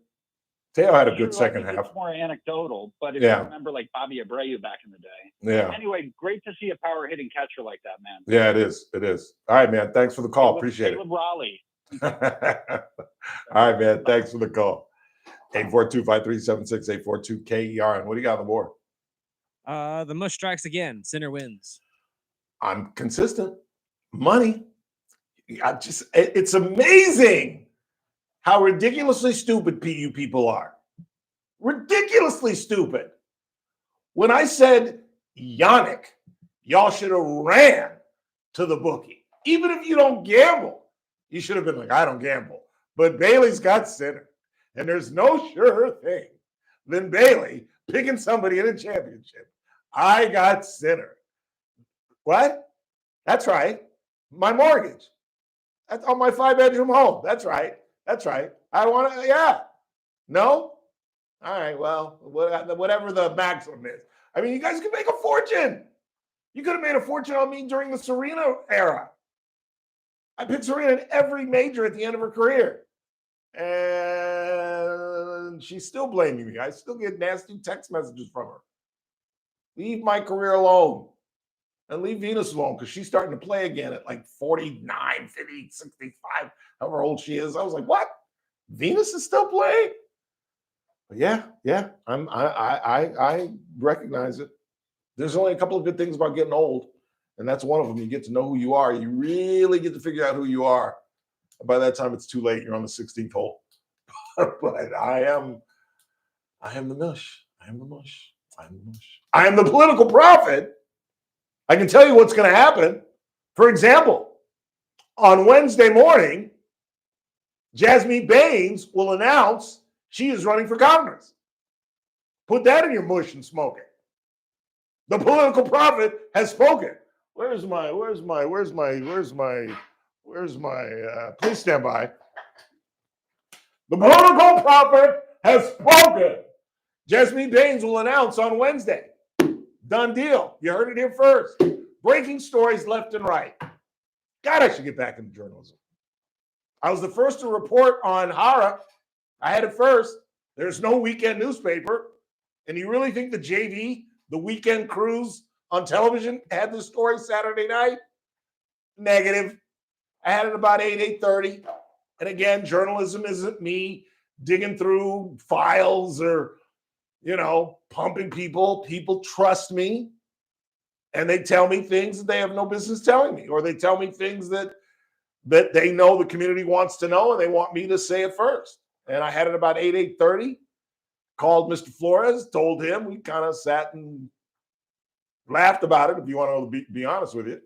Teo had a good second half. It's more anecdotal, but if you remember like Bobby Abreu back in the day. Yeah. Anyway, great to see a power hitting catcher like that, man. Yeah, it is. It is. All right, man. Thanks for the call. Appreciate Caleb Raleigh. it. All right, man. Thanks for the call. 842-537-6842 KERN. What do you got on the board? The mush strikes again. Sinner wins. I'm consistent. Money. It's amazing how ridiculously stupid you people are. Ridiculously stupid. When I said Yannick, y'all should have ran to the bookie. Even if you don't gamble, you should have been like, I don't gamble. But Bailey's got Sinner. And there's no surer thing than Bailey picking somebody in a championship. I got Sinner. What? That's right. My mortgage. That's on my 5-bedroom home. That's right. That's right. I want to, yeah. No? All right, well, whatever the maximum is. I mean, you guys could make a fortune. You could have made a fortune on me during the Serena era. I picked Serena in every major at the end of her career. And she's still blaming me. I still get nasty text messages from her. Leave my career alone. And leave Venus alone because she's starting to play again at like 49, 50, 65, however old she is. I was like, what? Venus is still playing? But yeah, I recognize it. There's only a couple of good things about getting old, and that's one of them. You get to know who you are. You really get to figure out who you are. And by that time, it's too late. You're on the 16th hole. But I am the mush. I am the mush. I am the mush. I am the political prophet. I can tell you what's going to happen. For example, on Wednesday morning, Jasmine Baines will announce she is running for Congress. Put that in your mush and smoke it. The political prophet has spoken. Where's my, please stand by. The political prophet has spoken. Jasmine Baines will announce on Wednesday. Done deal. You heard it here first. Breaking stories left and right. God, I should get back into journalism. I was the first to report on Hara. I had it first. There's no weekend newspaper. And you really think the JV, the weekend cruise on television, had this story Saturday night? Negative. I had it about 8:30. And again, journalism isn't me digging through files or, pumping people. People trust me. And they tell me things that they have no business telling me. Or they tell me things that they know the community wants to know, and they want me to say it first. And I had it about 8:30. Called Mr. Flores, told him. We kind of sat and laughed about it, if you want to be honest with you.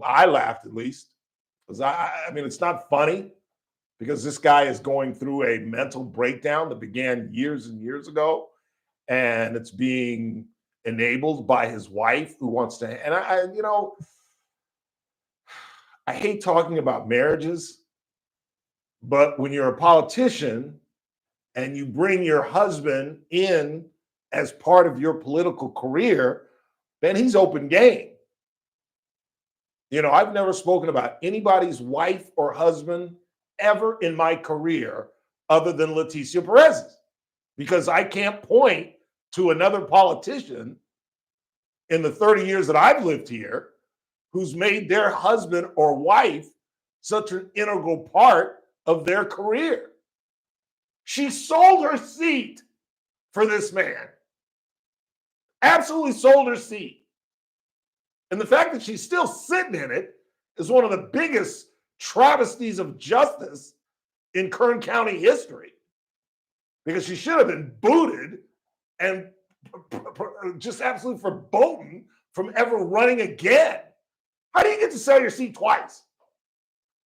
I laughed, at least. Because I mean, it's not funny, because this guy is going through a mental breakdown that began years and years ago. And it's being enabled by his wife, who wants to. And I hate talking about marriages, but when you're a politician and you bring your husband in as part of your political career, then he's open game. I've never spoken about anybody's wife or husband ever in my career other than Leticia Perez's, because I can't point to another politician in the 30 years that I've lived here who's made their husband or wife such an integral part of their career. She sold her seat for this man. Absolutely sold her seat. And the fact that she's still sitting in it is one of the biggest travesties of justice in Kern County history, because she should have been booted and just absolutely verboten from ever running again. How do you get to sell your seat twice?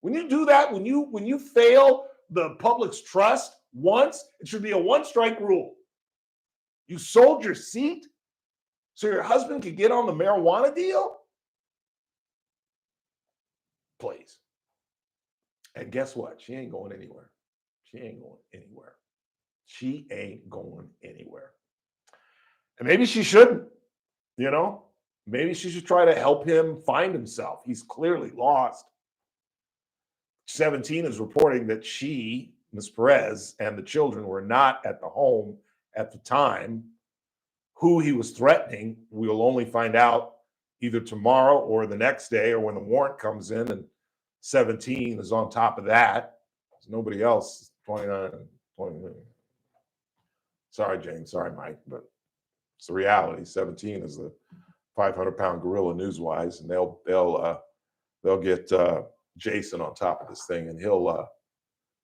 When you do that, when you fail the public's trust once, it should be a one-strike rule. You sold your seat so your husband could get on the marijuana deal? Please. And guess what? She ain't going anywhere. She ain't going anywhere. She ain't going anywhere. And maybe she shouldn't, Maybe she should try to help him find himself. He's clearly lost. 17 is reporting that she, Ms. Perez, and the children were not at the home at the time. Who he was threatening, we'll only find out either tomorrow or the next day, or when the warrant comes in, and 17 is on top of that. There's nobody else. 29, 20. Sorry, James. Sorry, Mike. But it's the reality. 17 is the 500-pound gorilla news-wise, and they'll get Jason on top of this thing, and he'll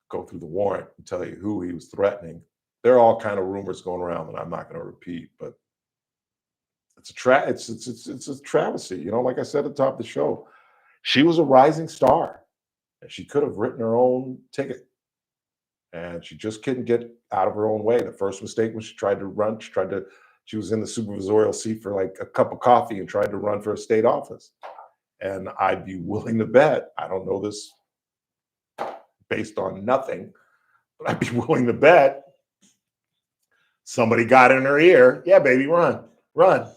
go through the warrant and tell you who he was threatening. There are all kind of rumors going around that I'm not going to repeat, but it's a travesty. Like I said at the top of the show, she was a rising star, and she could have written her own ticket, and she just couldn't get out of her own way. The first mistake was she tried to run. She was in the supervisorial seat for like a cup of coffee and tried to run for a state office. And I'd be willing to bet, I don't know this based on nothing, but I'd be willing to bet somebody got in her ear, yeah, baby, run. Run.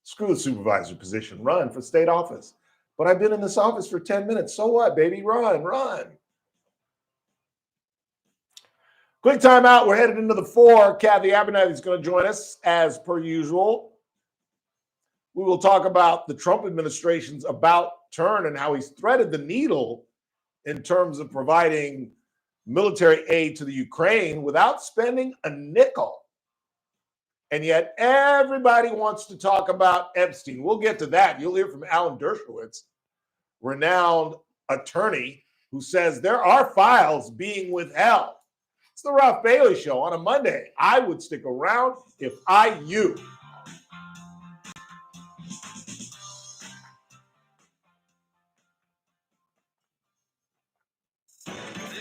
Screw the supervisor position. Run for state office. But I've been in this office for 10 minutes. So what, baby? Run, run. Quick timeout. We're headed into the 4. Kathy Abernathy is going to join us as per usual. We will talk about the Trump administration's about turn and how he's threaded the needle in terms of providing military aid to the Ukraine without spending a nickel. And yet everybody wants to talk about Epstein. We'll get to that. You'll hear from Alan Dershowitz, renowned attorney, who says there are files being withheld. It's the Ralph Bailey Show on a Monday. I would stick around if I you.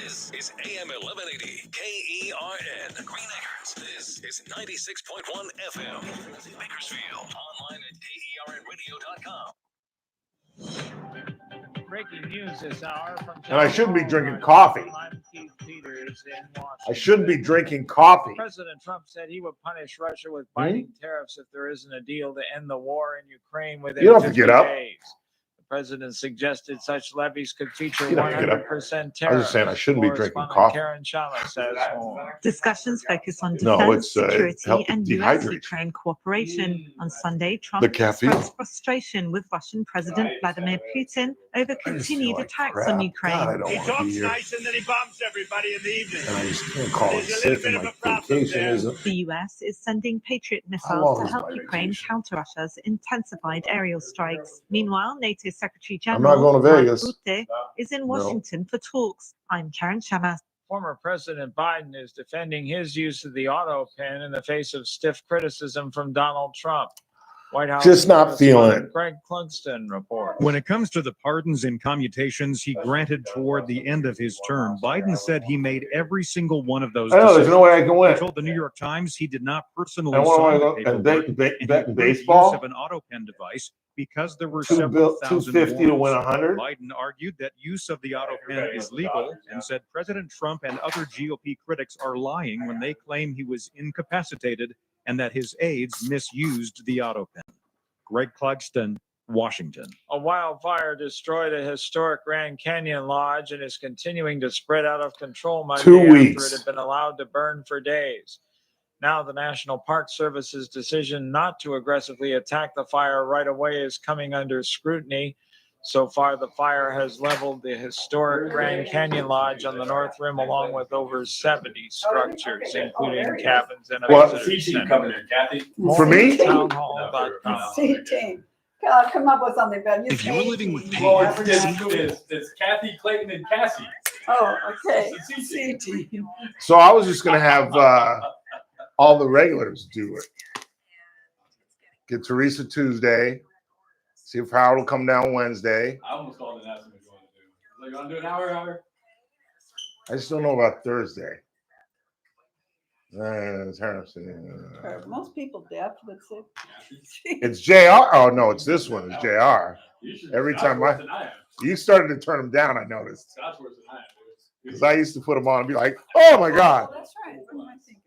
This is AM 1180 KERN. Green Acres. This is 96.1 FM. Bakersfield. Online at KERNradio.com. Breaking news this hour from And I shouldn't be drinking coffee. I shouldn't be drinking coffee. President Trump said he would punish Russia with binding tariffs if there isn't a deal to end the war in Ukraine within You don't have to 50 get up. days. The president suggested such levies could feature You don't have to get up. 100% tariffs. I was just saying I shouldn't be drinking Correspondent coffee. Karen Chama says more. Discussions focus on No, defense, it's, it security, helps and dehydrate. US-Ukraine cooperation. On Sunday, Trump The caffeine. expressed frustration with Russian President Vladimir Putin over continued attacks on Ukraine. God, I don't He want to be talks here. nice and then he bombs everybody in the evening. And I just can't call it There's a sick little bit and of my a problem vacation there. isn't. The US is sending Patriot long missiles to is help my Ukraine vacation? counter Russia's intensified aerial strikes. Meanwhile, NATO Secretary I'm not General going to Mark Vegas. Rutte is in No. Washington for talks. I'm Karen Chama. Former President Biden is defending his use of the auto pen in the face of stiff criticism from Donald Trump. White House Just not feeling correspondent it. Greg Clugston reports. When it comes to the pardons and commutations he granted toward the end of his term, Biden said he made every single one of those I know, there's decisions. no way I can win. He told the New York Times he did not personally And what sign am I the going- and paperwork, bet- and he bet approved baseball? use of an auto pen device because there were Two several bill- thousand 250 to win warrants. 100? Biden argued that use of the auto pen is legal and said President Trump and other GOP critics are lying when they claim he was incapacitated and that his aides misused the auto pen. Greg Clugston, Washington. A wildfire destroyed a historic Grand Canyon lodge and is continuing to spread out of control Monday 2 after weeks. it had been allowed to burn for days. Now the National Park Service's decision not to aggressively attack the fire right away is coming under scrutiny. So far, the fire has leveled the historic Grand Canyon Lodge on the North Rim, along with over 70 structures, including cabins and a What? visitor center. For me? Townhall.com. C-Team. Come up with something better. If you're living with pain, Well, It's Kathy, Clayton, and Cassie. Oh, okay. C-Team. So I was just going to have all the regulars do it. Get Teresa Tuesday. See if Howard will come down Wednesday. I almost called and asked him what you want to do. Like, you want to do an hour? I just don't know about Thursday. Most people deaf, but It's JR. Oh, no, it's this one. It's JR. Every time you started to turn them down, I noticed. That's worse than I am, dude. Because I used to put them on and be like, oh my God. That's right. What am I thinking?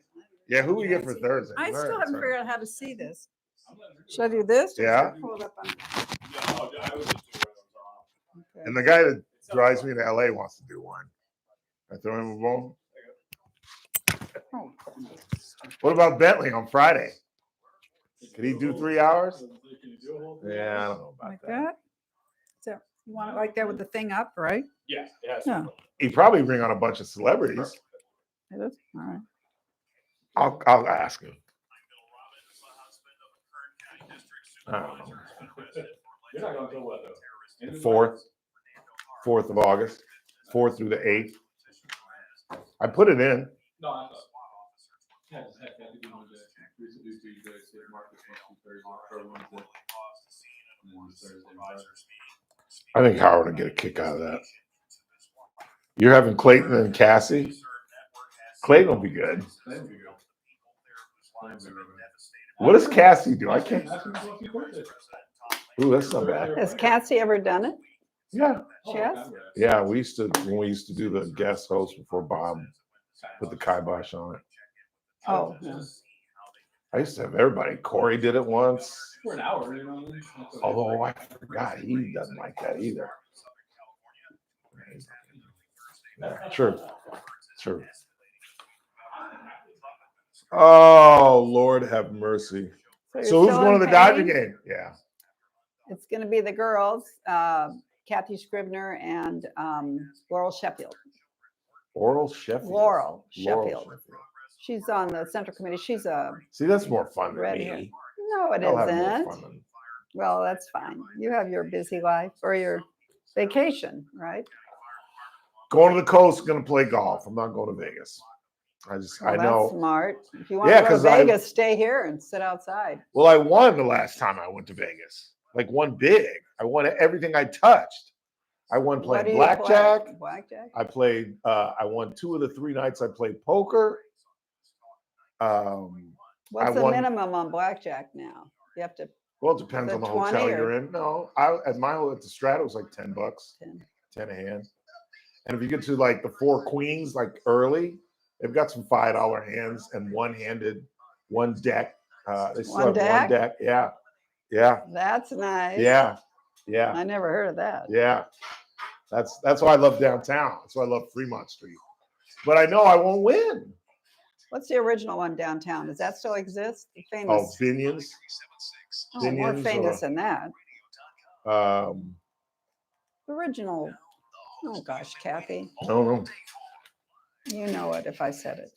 Yeah, who we get for Thursday? I still Right, haven't sorry. figured out how to see this. Should I do this? or should I Yeah. pull it up on- And the guy that drives me to LA wants to do one. I throw him a bone. Oh, What about Bentley on Friday? Could he do 3 hours? Yeah, I don't know about like that? So you want it like that with the thing up, right? Yeah. No. He'd probably bring on a bunch of celebrities. It is? All right. I'll ask him. I don't know. You're not going to what, though? The 4th of August, 4th through the 8th. I put it in. No, I thought. Yeah, just heck, I think we wanted to recently do you guys say Marcus wants to Thursday or Wednesday. And then Thursday and Friday. I think Howard will get a kick out of that. You're having Clayton and Cassie? Clayton will be good. That'd be good. What does Cassie do? I can't. Ooh, that's not bad. Has Cassie ever done it? Yeah. She has? Yeah, when we used to do the guest host before Bob put the kibosh on it. Oh, yeah. I used to have everybody. Corey did it once. For an hour, you know. It's not so- Although I forgot he doesn't like that either. Yeah, true. True. Oh, Lord have mercy. So, So who's going to the Dodger game? Yeah. It's going to be the girls, Kathy Scribner and Laurel Sheffield. Laurel Sheffield. Laurel Sheffield. She's on the Central Committee. She's a See, that's more fun than red me. hair. No, it I'll have more isn't. fun than- Well, that's fine. You have your busy life or your vacation, right? Going to the coast, going to play golf. I'm not going to Vegas. Well, I know. that's smart. If you want Yeah, to go to 'cause I- Vegas, stay here and sit outside. Well, I won the last time I went to Vegas. Like won big. I won everything I touched. I won What playing do you blackjack. play? Blackjack? I played. I won 2 of the 3 nights I played poker. What's I the won. minimum on blackjack now? You have to. Well, it depends the on the 20 hotel or- you're in. No, at the Strata it was like $10, 10 a hand. And if you get to like the 4 Queens, like early, they've got some $5 hands and one-handed, one deck. They still One have one deck? deck. Yeah, yeah, That's nice. yeah, yeah, I never heard of that. yeah. That's why I love downtown. That's why I love Fremont Street. But I know I won't win. What's the original one downtown? Does that still exist? The Oh, famous. Binions. Oh, more Binions famous or- than that. The Original. Oh gosh, Kathy. no. You know it if I said it.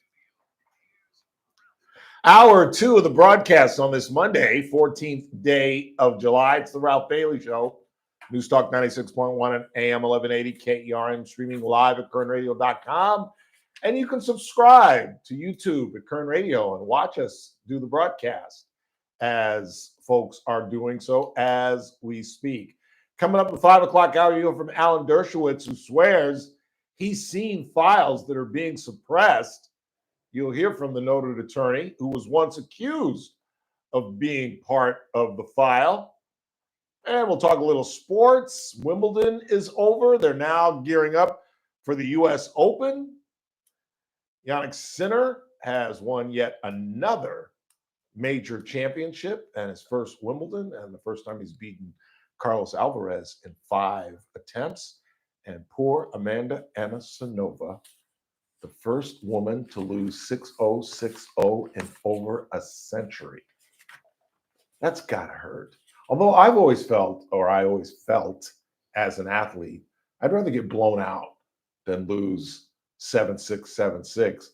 Hour 2 of the broadcast on this Monday, 14th day of July. It's the Ralph Bailey Show. News Talk 96.1 and AM 1180 KERN, streaming live at kernradio.com. And you can subscribe to YouTube at Kern Radio and watch us do the broadcast as folks are doing so as we speak. Coming up at the 5 o'clock hour, you'll hear from Alan Dershowitz, who swears he's seen files that are being suppressed. You'll hear from the noted attorney who was once accused of being part of the file. And we'll talk a little sports. Wimbledon is over. They're now gearing up for the U.S. Open. Yannick Sinner has won yet another major championship and his first Wimbledon, and the first time he's beaten Carlos Alvarez in 5 attempts. And poor Amanda Anisimova, the first woman to lose 6-0, 6-0 in over a century. That's gotta hurt. Although I always felt as an athlete, I'd rather get blown out than lose 7-6, 7-6,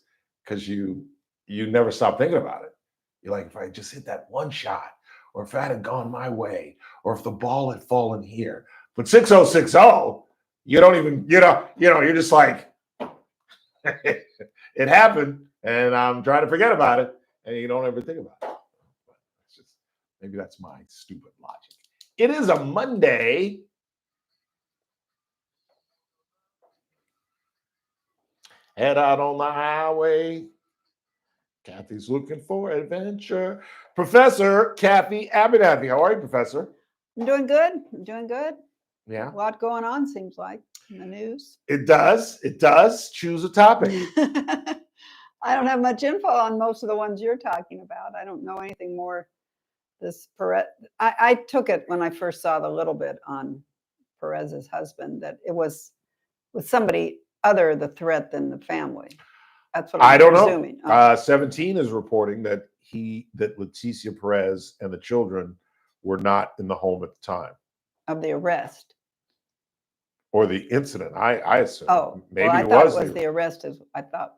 because you never stop thinking about it. You're like, if I just hit that one shot, or if that had gone my way, or if the ball had fallen here. But 6-0, 6-0, you don't even, you're just like, it happened, and I'm trying to forget about it, and you don't ever think about it. But it's just, maybe that's my stupid logic. It is a Monday. Head out on the highway. Kathy's looking for adventure. Professor Kathy Abernathy. How are you, Professor? I'm doing good. I'm doing good. Yeah. A lot going on, seems like, in the news. It does. It does. Choose a topic. I don't have much info on most of the ones you're talking about. I don't know anything more. This Perez, I took it when I first saw the little bit on Perez's husband that it was with somebody other the threat than the family. That's what I'm I don't presuming. know. 17 is reporting that Leticia Perez and the children were not in the home at the time Of the arrest. or the incident. I assume. Oh, maybe well, I it thought was. it was the arrest. I thought.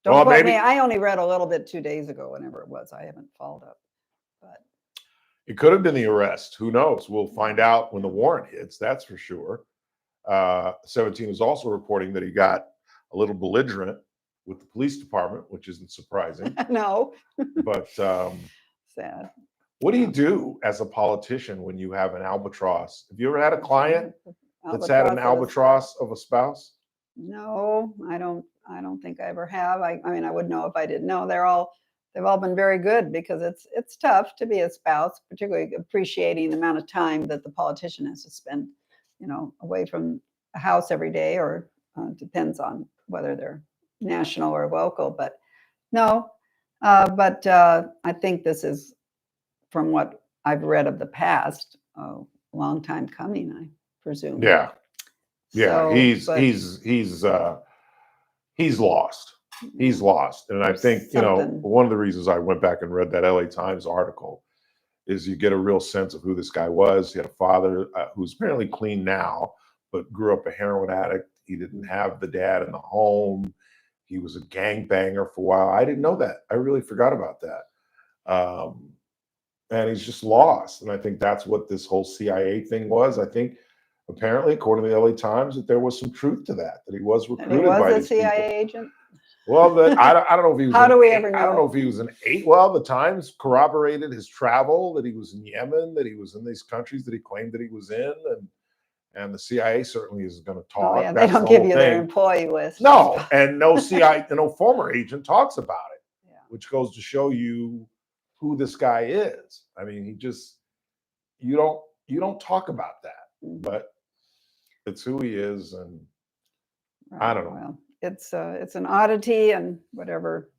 Well, Don't quote maybe- me. I only read a little bit 2 days ago, whenever it was. I haven't followed up. But It could have been the arrest. Who knows? We'll find out when the warrant hits. That's for sure. 17 is also reporting that he got a little belligerent with the police department, which isn't surprising. no. But Sad. what do you do as a politician when you have an albatross? Have you ever had a client that's had an albatross of a spouse? No, I don't think I ever have. I mean, I would know if I didn't know. They've all been very good, because it's tough to be a spouse, particularly appreciating the amount of time that the politician has to spend, away from a house every day, or depends on whether they're national or local. But no, But I think this is, from what I've read of the past, a long time coming, I presume. Yeah. So, but He's lost. He's lost. And I There's think, something- one of the reasons I went back and read that LA Times article is you get a real sense of who this guy was. He had a father who's apparently clean now, but grew up a heroin addict. He didn't have the dad in the home. He was a gangbanger for a while. I didn't know that. I really forgot about that. And he's just lost. And I think that's what this whole CIA thing was. I think apparently, according to the LA Times, that there was some truth to that he was and recruited he was by a these CIA people. agent. Well, I don't know if he was. How do we ever know? I don't know if he was an eight. Well, the Times corroborated his travel, that he was in Yemen, that he was in these countries that he claimed that he was in, and the CIA certainly is going to talk. Oh, yeah, they That's don't the give whole you their thing. employee list. No, and no CIA, no former agent talks about it, which goes to show you who this guy is. I mean, you don't talk about that, but it's who he is, and I don't know. Well, it's an oddity, and whatever.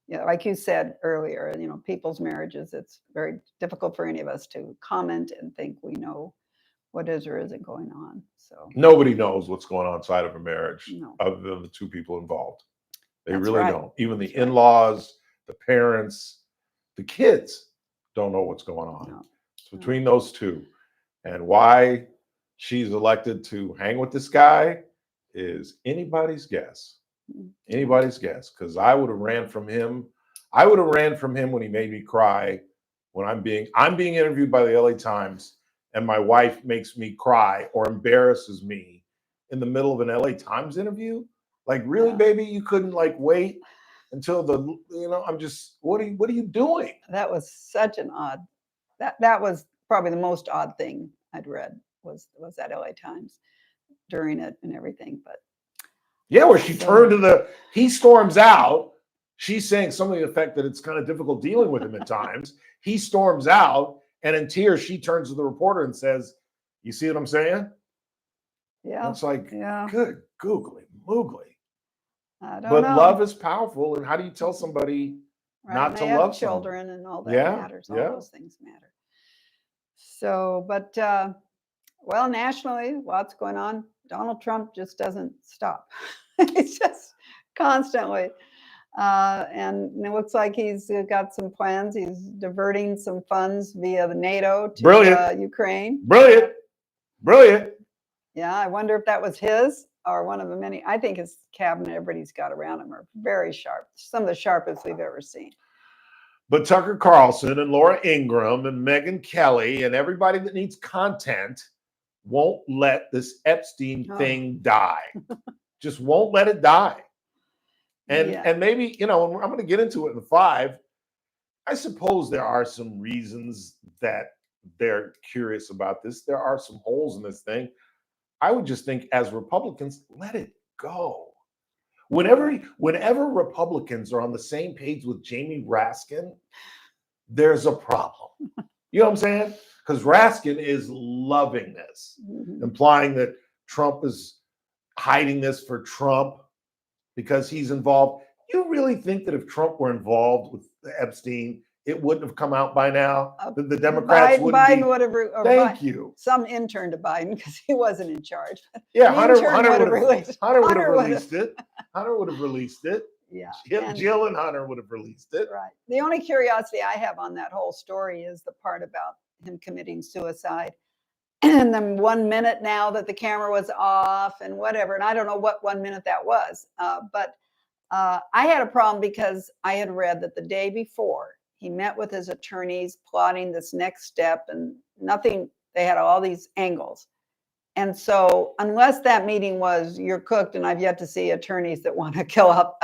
Yeah, like you said earlier, people's marriages. It's very difficult for any of us to comment and think we know what is or isn't going on. So Nobody knows what's going on inside of a marriage No. other than the two people involved. They That's really right. don't. Even the in-laws, the parents, the kids don't know what's going on. It's between those two. And why she's elected to hang with this guy is anybody's guess. Anybody's guess. Because I would have ran from him. I would have ran from him when he made me cry. When I'm being interviewed by the LA Times, and my wife makes me cry or embarrasses me in the middle of an LA Times interview. Like, really, baby, you couldn't wait until I'm just, what are you doing? that was such an odd. That was probably the most odd thing I'd read was that LA Times during it and everything. But yeah, where she turned to he storms out. She's saying something to the effect that it's kind of difficult dealing with him at times. He storms out, and in tears, she turns to the reporter and says, "You see what I'm saying?" Yeah, and it's like, yeah. Good googly moogly. I don't But know. love is powerful, and how do you tell somebody not and to they have love children someone? and all that Yeah, matters. All yeah. those things matter. So, but well, nationally, lots going on. Donald Trump just doesn't stop. He's just constantly. And it looks like he's got some plans. He's diverting some funds via the NATO to Ukraine. Brilliant. Yeah, I wonder if that was his or one of the many. I think his cabinet, everybody's got around him, are very sharp. Some of the sharpest we've ever seen. But Tucker Carlson and Laura Ingraham and Megyn Kelly and everybody that needs content won't let this Epstein thing die. Just won't let it die. And maybe, I'm going to get into it in 5. I suppose there are some reasons that they're curious about this. There are some holes in this thing. I would just think, as Republicans, let it go. Whenever Republicans are on the same page with Jamie Raskin, there's a problem. You know what I'm saying? Because Raskin is loving this, implying that Trump is hiding this for Trump because he's involved. You really think that if Trump were involved with Epstein, it wouldn't have come out by now? The Democrats wouldn't Biden be. would have. Thank you. Some intern to Biden because he wasn't in charge. Yeah, Hunter would have released. Hunter would have released it. Hunter would have released it. Yeah. Jill and Hunter would have released it. Right. The only curiosity I have on that whole story is the part about him committing suicide. And then 1 minute now that the camera was off and whatever. And I don't know what 1 minute that was. But I had a problem because I had read that the day before he met with his attorneys plotting this next step and nothing. They had all these angles. And so unless that meeting was you're cooked, and I've yet to see attorneys that want to kill off,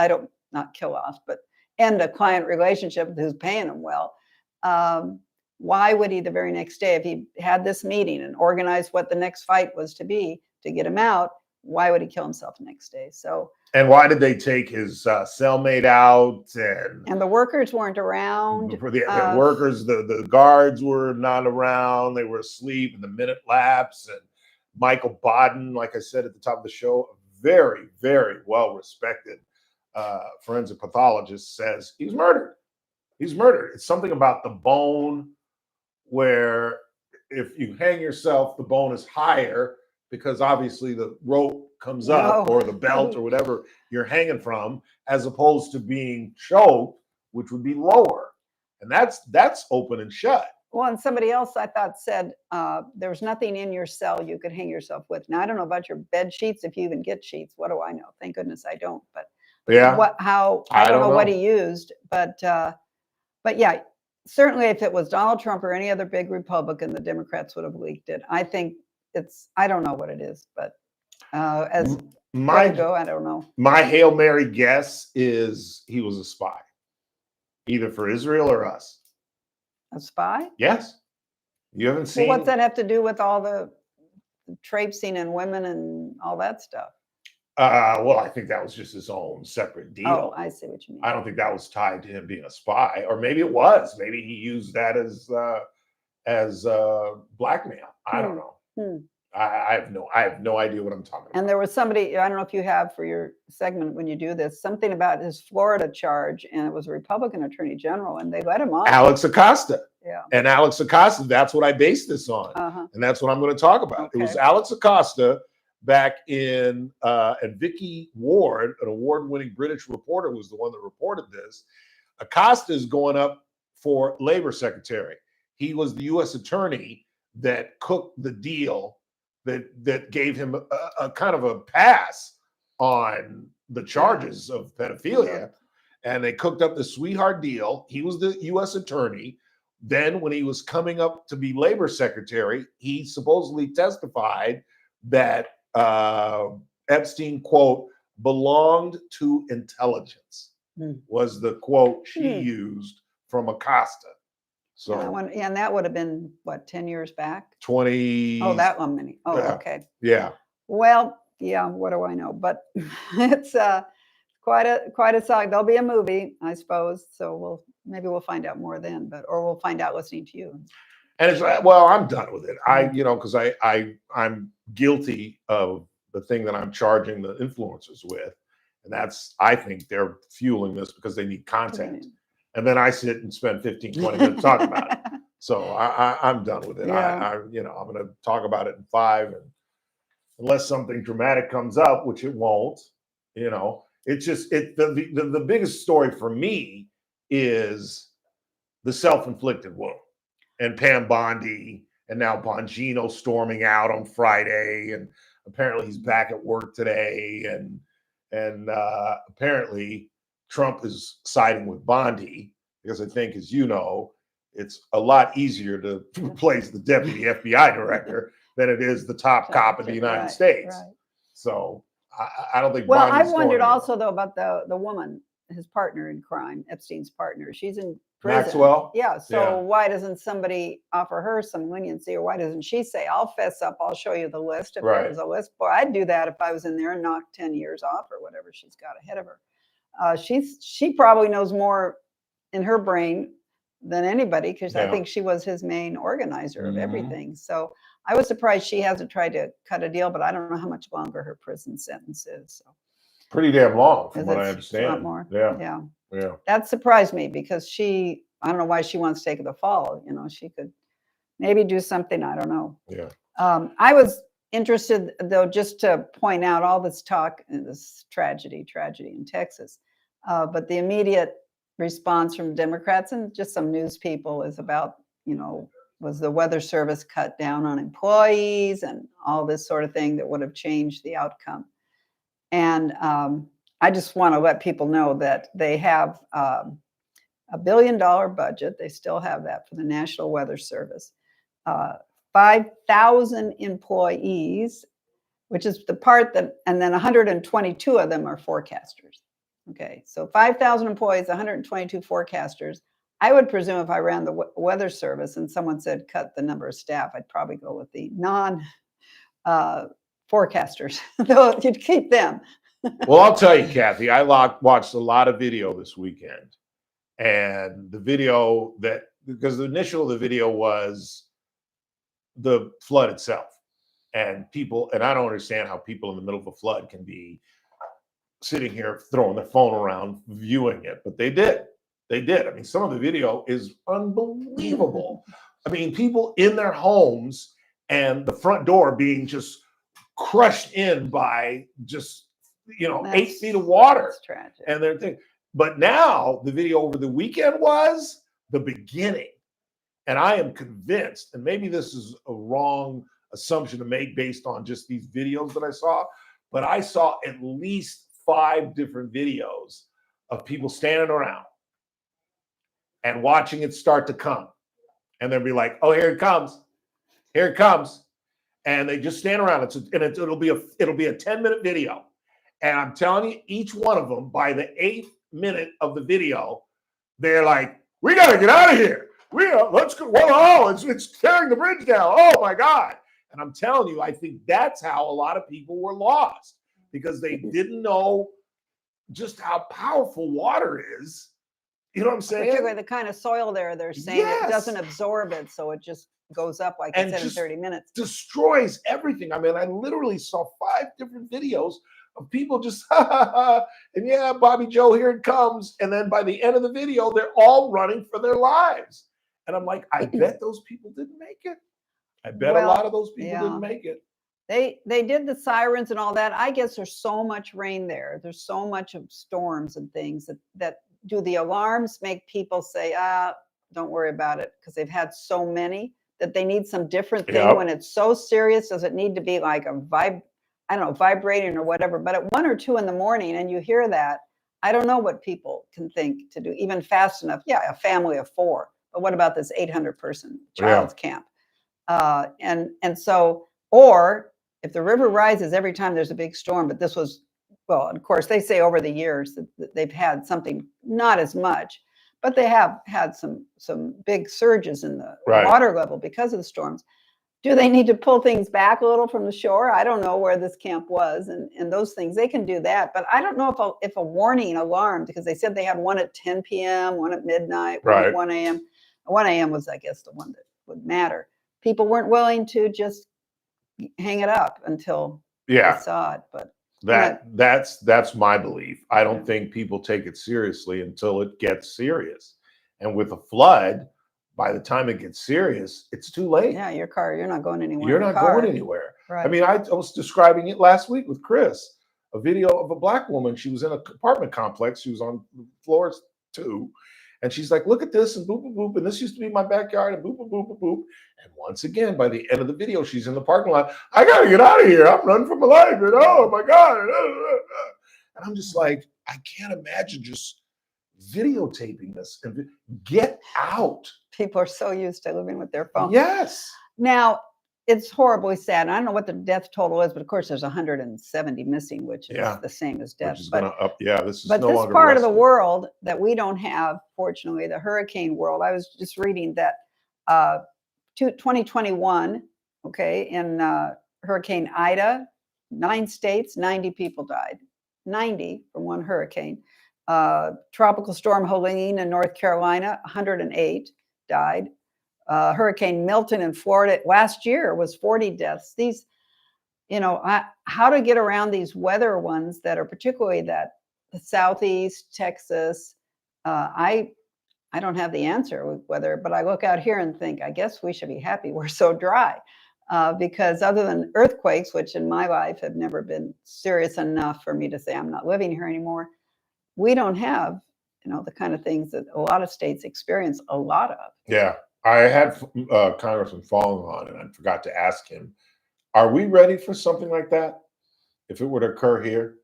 not kill off, but end a client relationship who's paying them well. Why would he the very next day, if he had this meeting and organized what the next fight was to be to get him out, why would he kill himself the next day? So. And why did they take his cellmate out? And the workers weren't around. For the workers, the guards were not around. They were asleep, and the minute lapse. And Michael Baden, like I said at the top of the show, very, very well respected forensic pathologist says he was murdered. He's murdered. It's something about the bone where if you hang yourself, the bone is higher because obviously the rope comes up or the belt or whatever you're hanging from, as opposed to being choked, which would be lower. And that's open and shut. Well, and somebody else I thought said there was nothing in your cell you could hang yourself with. Now I don't know about your bed sheets, if you even get sheets. What do I know? Thank goodness I don't. But yeah, I don't know what he used, but yeah, certainly if it was Donald Trump or any other big Republican, the Democrats would have leaked it. I think I don't know what it is, but as I don't know. My Hail Mary guess is he was a spy, either for Israel or us. A spy? Yes. You haven't seen. Well, what's that have to do with all the traipsing and women and all that stuff? Well, I think that was just his own separate deal. Oh, I see what you mean. I don't think that was tied to him being a spy, or maybe it was. Maybe he used that as blackmail. I don't know. I have no idea what I'm talking about. And there was somebody, I don't know if you have for your segment when you do this, something about his Florida charge, and it was a Republican attorney general, and they let him off. Alex Acosta. Yeah. And Alex Acosta, that's what I based this on. And that's what I'm going to talk about. It was Alex Acosta back in, and Vicky Ward, an award-winning British reporter, was the one that reported this. Acosta is going up for labor secretary. He was the U.S. attorney that cooked the deal that gave him a kind of a pass on the charges of pedophilia. And they cooked up the sweetheart deal. He was the U.S. attorney. Then when he was coming up to be labor secretary, he supposedly testified that Epstein, quote, belonged to intelligence, was the quote she used from Acosta. So and that would have been what, 10 years back? 20. Oh, that long many. Oh, yeah. okay. Yeah. Well, yeah, what do I know? But it's quite a saga. There'll be a movie, I suppose. So maybe we'll find out more then, or we'll find out listening to you. And it's well, I'm done with it. Because I'm guilty of the thing that I'm charging the influencers with. And I think they're fueling this because they need content. And then I sit and spend 15, 20 minutes talking about it. So I'm done with it. Yeah. I'm going to talk about it in 5, and unless something dramatic comes up, which it won't, it's just the biggest story for me is the self-inflicted wound, and Pam Bondi, and now Bongino storming out on Friday, and apparently he's back at work today, and apparently Trump is siding with Bondi because I think, as you know, it's a lot easier to replace the deputy FBI director than it is the top cop in the United States. Right. So I don't think. Well, Bondi's I wondered going also though about the woman, his partner in crime, Epstein's partner. She's in prison. Maxwell? Yeah. So Yeah. why doesn't somebody offer her some leniency, or why doesn't she say, "I'll fess up. I'll show you the list." If there was a list, boy, I'd do that if I was in there and knock 10 years off or whatever she's got ahead of her. She probably knows more in her brain than anybody, because I think she was his main organizer of everything. So I was surprised she hasn't tried to cut a deal, but I don't know how much longer her prison sentence is. So. Pretty damn long, from what I understand. A lot more. Yeah. That surprised me because I don't know why she wants to take the fall. She could maybe do something. I don't know. Yeah. I was interested though, just to point out all this talk and this tragedy in Texas. But the immediate response from Democrats and just some news people is about, was the Weather Service cut down on employees and all this sort of thing that would have changed the outcome. And I just want to let people know that they have $1 billion budget. They still have that for the National Weather Service. 5,000 employees, which is the part and then 122 of them are forecasters. Okay, so 5,000 employees, 122 forecasters. I would presume if I ran the Weather Service and someone said cut the number of staff, I'd probably go with the non-forecasters. Though you'd keep them. Well, I'll tell you, Kathy, I watched a lot of video this weekend. And the video because the initial of the video was the flood itself. And I don't understand how people in the middle of a flood can be sitting here throwing their phone around viewing it, but they did. They did. I mean, some of the video is unbelievable. I mean, people in their homes and the front door being just crushed in by just, 8 feet of water. That's tragic. And they're thinking, but now the video over the weekend was the beginning. And I am convinced, and maybe this is a wrong assumption to make based on just these videos that I saw, but I saw at least 5 different videos of people standing around and watching it start to come. And they'll be like, oh, here it comes. Here it comes. And they just stand around. It'll be a 10-minute video. And I'm telling you, each one of them, by the 8th minute of the video, they're like, we got to get out of here. Let's go. Whoa, it's tearing the bridge down. Oh my God. And I'm telling you, I think that's how a lot of people were lost, because they didn't know just how powerful water is. You know what I'm saying? Particularly the kind of soil there, they're saying it doesn't absorb it, so it just goes up like And it said in just 30 minutes. destroys everything. I mean, I literally saw 5 different videos of people just, and yeah, Bobby Joe, here it comes. And then by the end of the video, they're all running for their lives. And I'm like, I bet those people didn't make it. I bet a lot of those people didn't make it. They did the sirens and all that. I guess there's so much rain there. There's so much of storms and things that do the alarms make people say, don't worry about it, because they've had so many that they need some different thing. When it's so serious, does it need to be like a vibrating or whatever? But at 1 or 2 in the morning and you hear that, I don't know what people can think to do even fast enough. Yeah, a family of 4. But what about this 800-person child's camp? And so, or if the river rises every time there's a big storm, but this was, well, of course, they say over the years that they've had something, not as much, but they have had some big surges in the water level because of the storms. Do they need to pull things back a little from the shore? I don't know where this camp was and those things. They can do that. But I don't know if a warning alarm, because they said they had one at 10 p.m., one at midnight, one at 1 a.m. 1 a.m. was, I guess, the one that would matter. People weren't willing to just hang it up until they saw it. But that's my belief. I don't think people take it seriously until it gets serious. And with a flood, by the time it gets serious, it's too late. Yeah, your car, you're not going anywhere. You're not going anywhere. Right. I mean, I was describing it last week with Chris, a video of a Black woman. She was in an apartment complex. She was on floor 2. And she's like, look at this, and boop, boop, boop. And this used to be my backyard, and boop, boop, boop, boop, boop. And once again, by the end of the video, she's in the parking lot. I got to get out of here. I'm running for my life. And oh, my God. And I'm just like, I can't imagine just videotaping this and get out. People are so used to living with their phone. Yes. Now, it's horribly sad. I don't know what the death total is, but of course there's 170 missing, which is the same as death. Which is going to up. Yeah, this is but no this longer part of the resting. world that we don't have, fortunately, the hurricane world. I was just reading that 2021, in Hurricane Ida, 9 states, 90 people died. 90 from one hurricane. Tropical storm Helene in North Carolina, 108 died. Hurricane Milton in Florida last year was 40 deaths. These, how to get around these weather ones that are particularly the Southeast, Texas. I don't have the answer with weather, but I look out here and think, I guess we should be happy we're so dry. Because other than earthquakes, which in my life have never been serious enough for me to say I'm not living here anymore, we don't have, the kind of things that a lot of states experience a lot of. Yeah. I had Congressman Fong on, and I forgot to ask him, are we ready for something like that? If it were to occur here?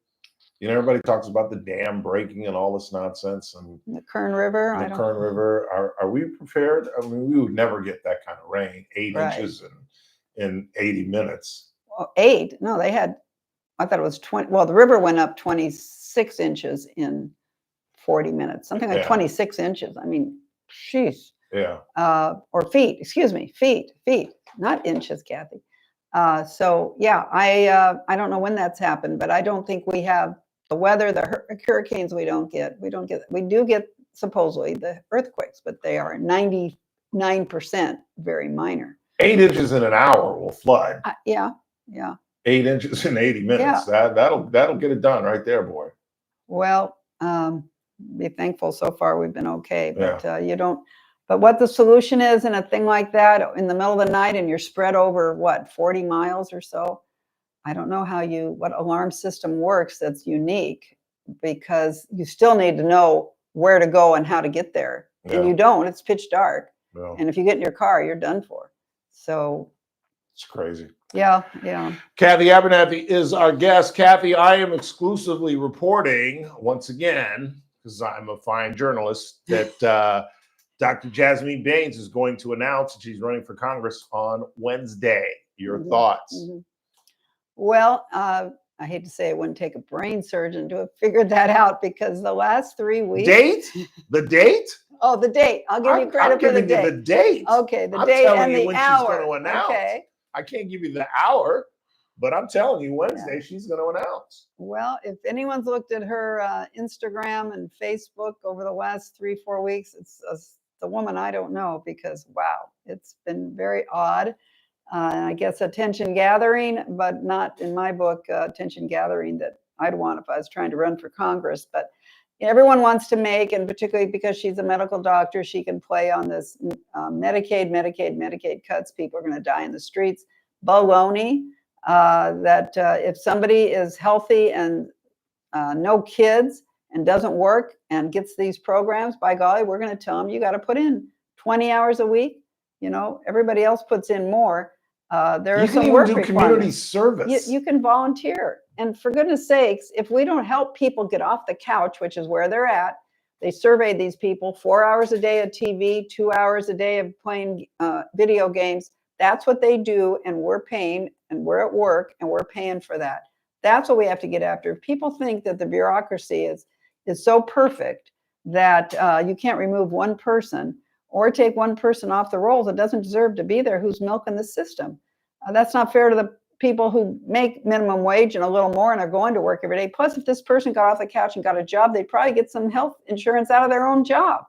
Everybody talks about the dam breaking and all this nonsense. And the Kern River. The Kern River. Are we prepared? I mean, we would never get that kind of rain, 8 inches in 80 minutes. Well, 8? No, they had, I thought it was 20. Well, the river went up 26 inches in 40 minutes, something like 26 inches. I mean, sheesh. Yeah. Or feet, excuse me, feet, not inches, Kathy. So yeah, I don't know when that's happened, but I don't think we have the weather, the hurricanes we do get supposedly the earthquakes, but they are 99% very minor. 8 inches in an hour will flood. Yeah. 8 inches in 80 minutes. That'll get it done right there, boy. Well, be thankful so far we've been okay, but you don't. But what the solution is in a thing like that in the middle of the night and you're spread over what 40 miles or so, I don't know what alarm system works that's unique, because you still need to know where to go and how to get there. And you don't, it's pitch dark. And if you get in your car, you're done for. So it's crazy. Yeah. Kathy Abernathy is our guest. Kathy, I am exclusively reporting once again, because I'm a fine journalist, that Dr. Jasmine Baines is going to announce that she's running for Congress on Wednesday. Your thoughts? Well, I hate to say it wouldn't take a brain surgeon to have figured that out, because the last 3 weeks. The date? Oh, the date. I'll give you credit for the date. The date. Okay, the I'm date telling and you the when hour. she's going to announce. Okay. I can't give you the hour, but I'm telling you Wednesday she's going to announce. Well, if anyone's looked at her Instagram and Facebook over the last 3-4 weeks, it's the woman I don't know, because wow, it's been very odd. I guess attention gathering, but not in my book, attention gathering that I'd want if I was trying to run for Congress. But everyone wants to make, and particularly because she's a medical doctor, she can play on this Medicaid cuts. People are going to die in the streets. Baloney, that if somebody is healthy and no kids and doesn't work and gets these programs, by golly, we're going to tell them you got to put in 20 hours a week. You know, everybody else puts in more. There are some work requirements. Community service. You can volunteer. And for goodness sakes, if we don't help people get off the couch, which is where they're at, they surveyed these people, 4 hours a day of TV, 2 hours a day of playing video games. That's what they do, and we're paying, and we're at work, and we're paying for that. That's what we have to get after. People think that the bureaucracy is so perfect that you can't remove one person or take one person off the rolls that doesn't deserve to be there, who's milking the system. That's not fair to the people who make minimum wage and a little more and are going to work every day. Plus, if this person got off the couch and got a job, they'd probably get some health insurance out of their own job.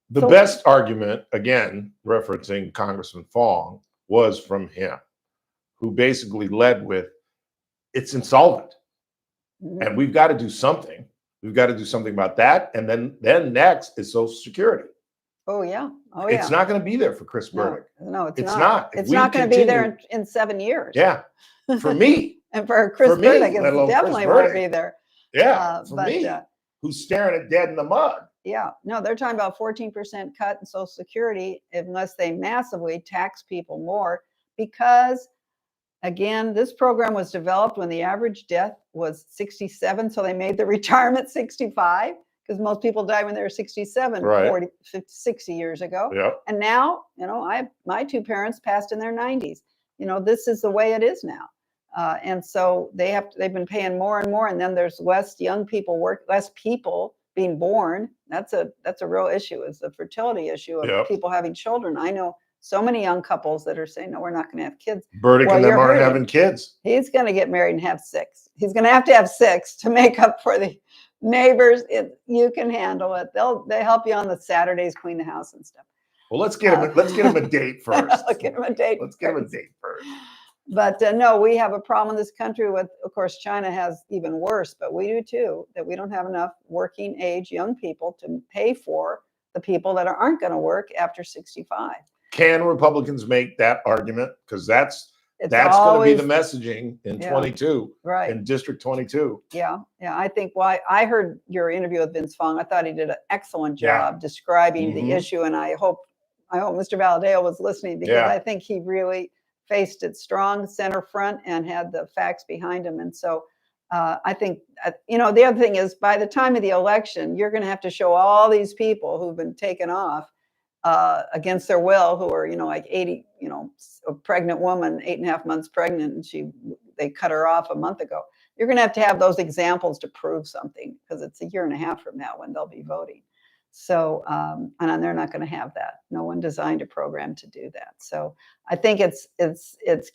The best argument, again, referencing Congressman Fong, was from him, who basically led with, it's insolvent. And we've got to do something. We've got to do something about that. And then next is Social Security. Oh, yeah. It's not going to be there for Chris Burdick. No, it's not. not. It's not going to be there in 7 years. Yeah. For me. And for Chris Burdick, it definitely won't be there. Yeah. For me, who's staring at dead in the mud. Yeah. No, they're talking about 14% cut in Social Security unless they massively tax people more, because again, this program was developed when the average death was 67. So they made the retirement 65, because most people die when they're 67, 40, 50, 60 years ago. Yep. And now, my two parents passed in their 90s. This is the way it is now. And so they've been paying more and more. And then there's less young people less people being born. That's a real issue, is the fertility issue of people having children. I know so many young couples that are saying, no, we're not going to have kids. Burdick and them aren't having kids. He's going to get married and have 6. He's going to have 6 to make up for the neighbors. You can handle it. They help you on the Saturdays, clean the house and stuff. Well, let's get him a date first. Let's get him a date. Let's get him a date first. But no, we have a problem in this country with, of course, China has even worse, but we do too, that we don't have enough working age young people to pay for the people that aren't going to work after 65. Can Republicans make that argument? Because that's going to be the messaging in 22, right? In District 22. Yeah. I think why I heard your interview with Vince Fong. I thought he did an excellent job describing the issue, and I hope Mr. Valadeo was listening, because I think he really faced it strong, center front, and had the facts behind him. And so I think the other thing is, by the time of the election, you're going to have to show all these people who've been taken off against their will, who are, like 80, a pregnant woman, 8.5 months pregnant, and they cut her off a month ago. You're going to have those examples to prove something, because it's a year and a half from now when they'll be voting. So, and they're not going to have that. No one designed a program to do that. So I think it's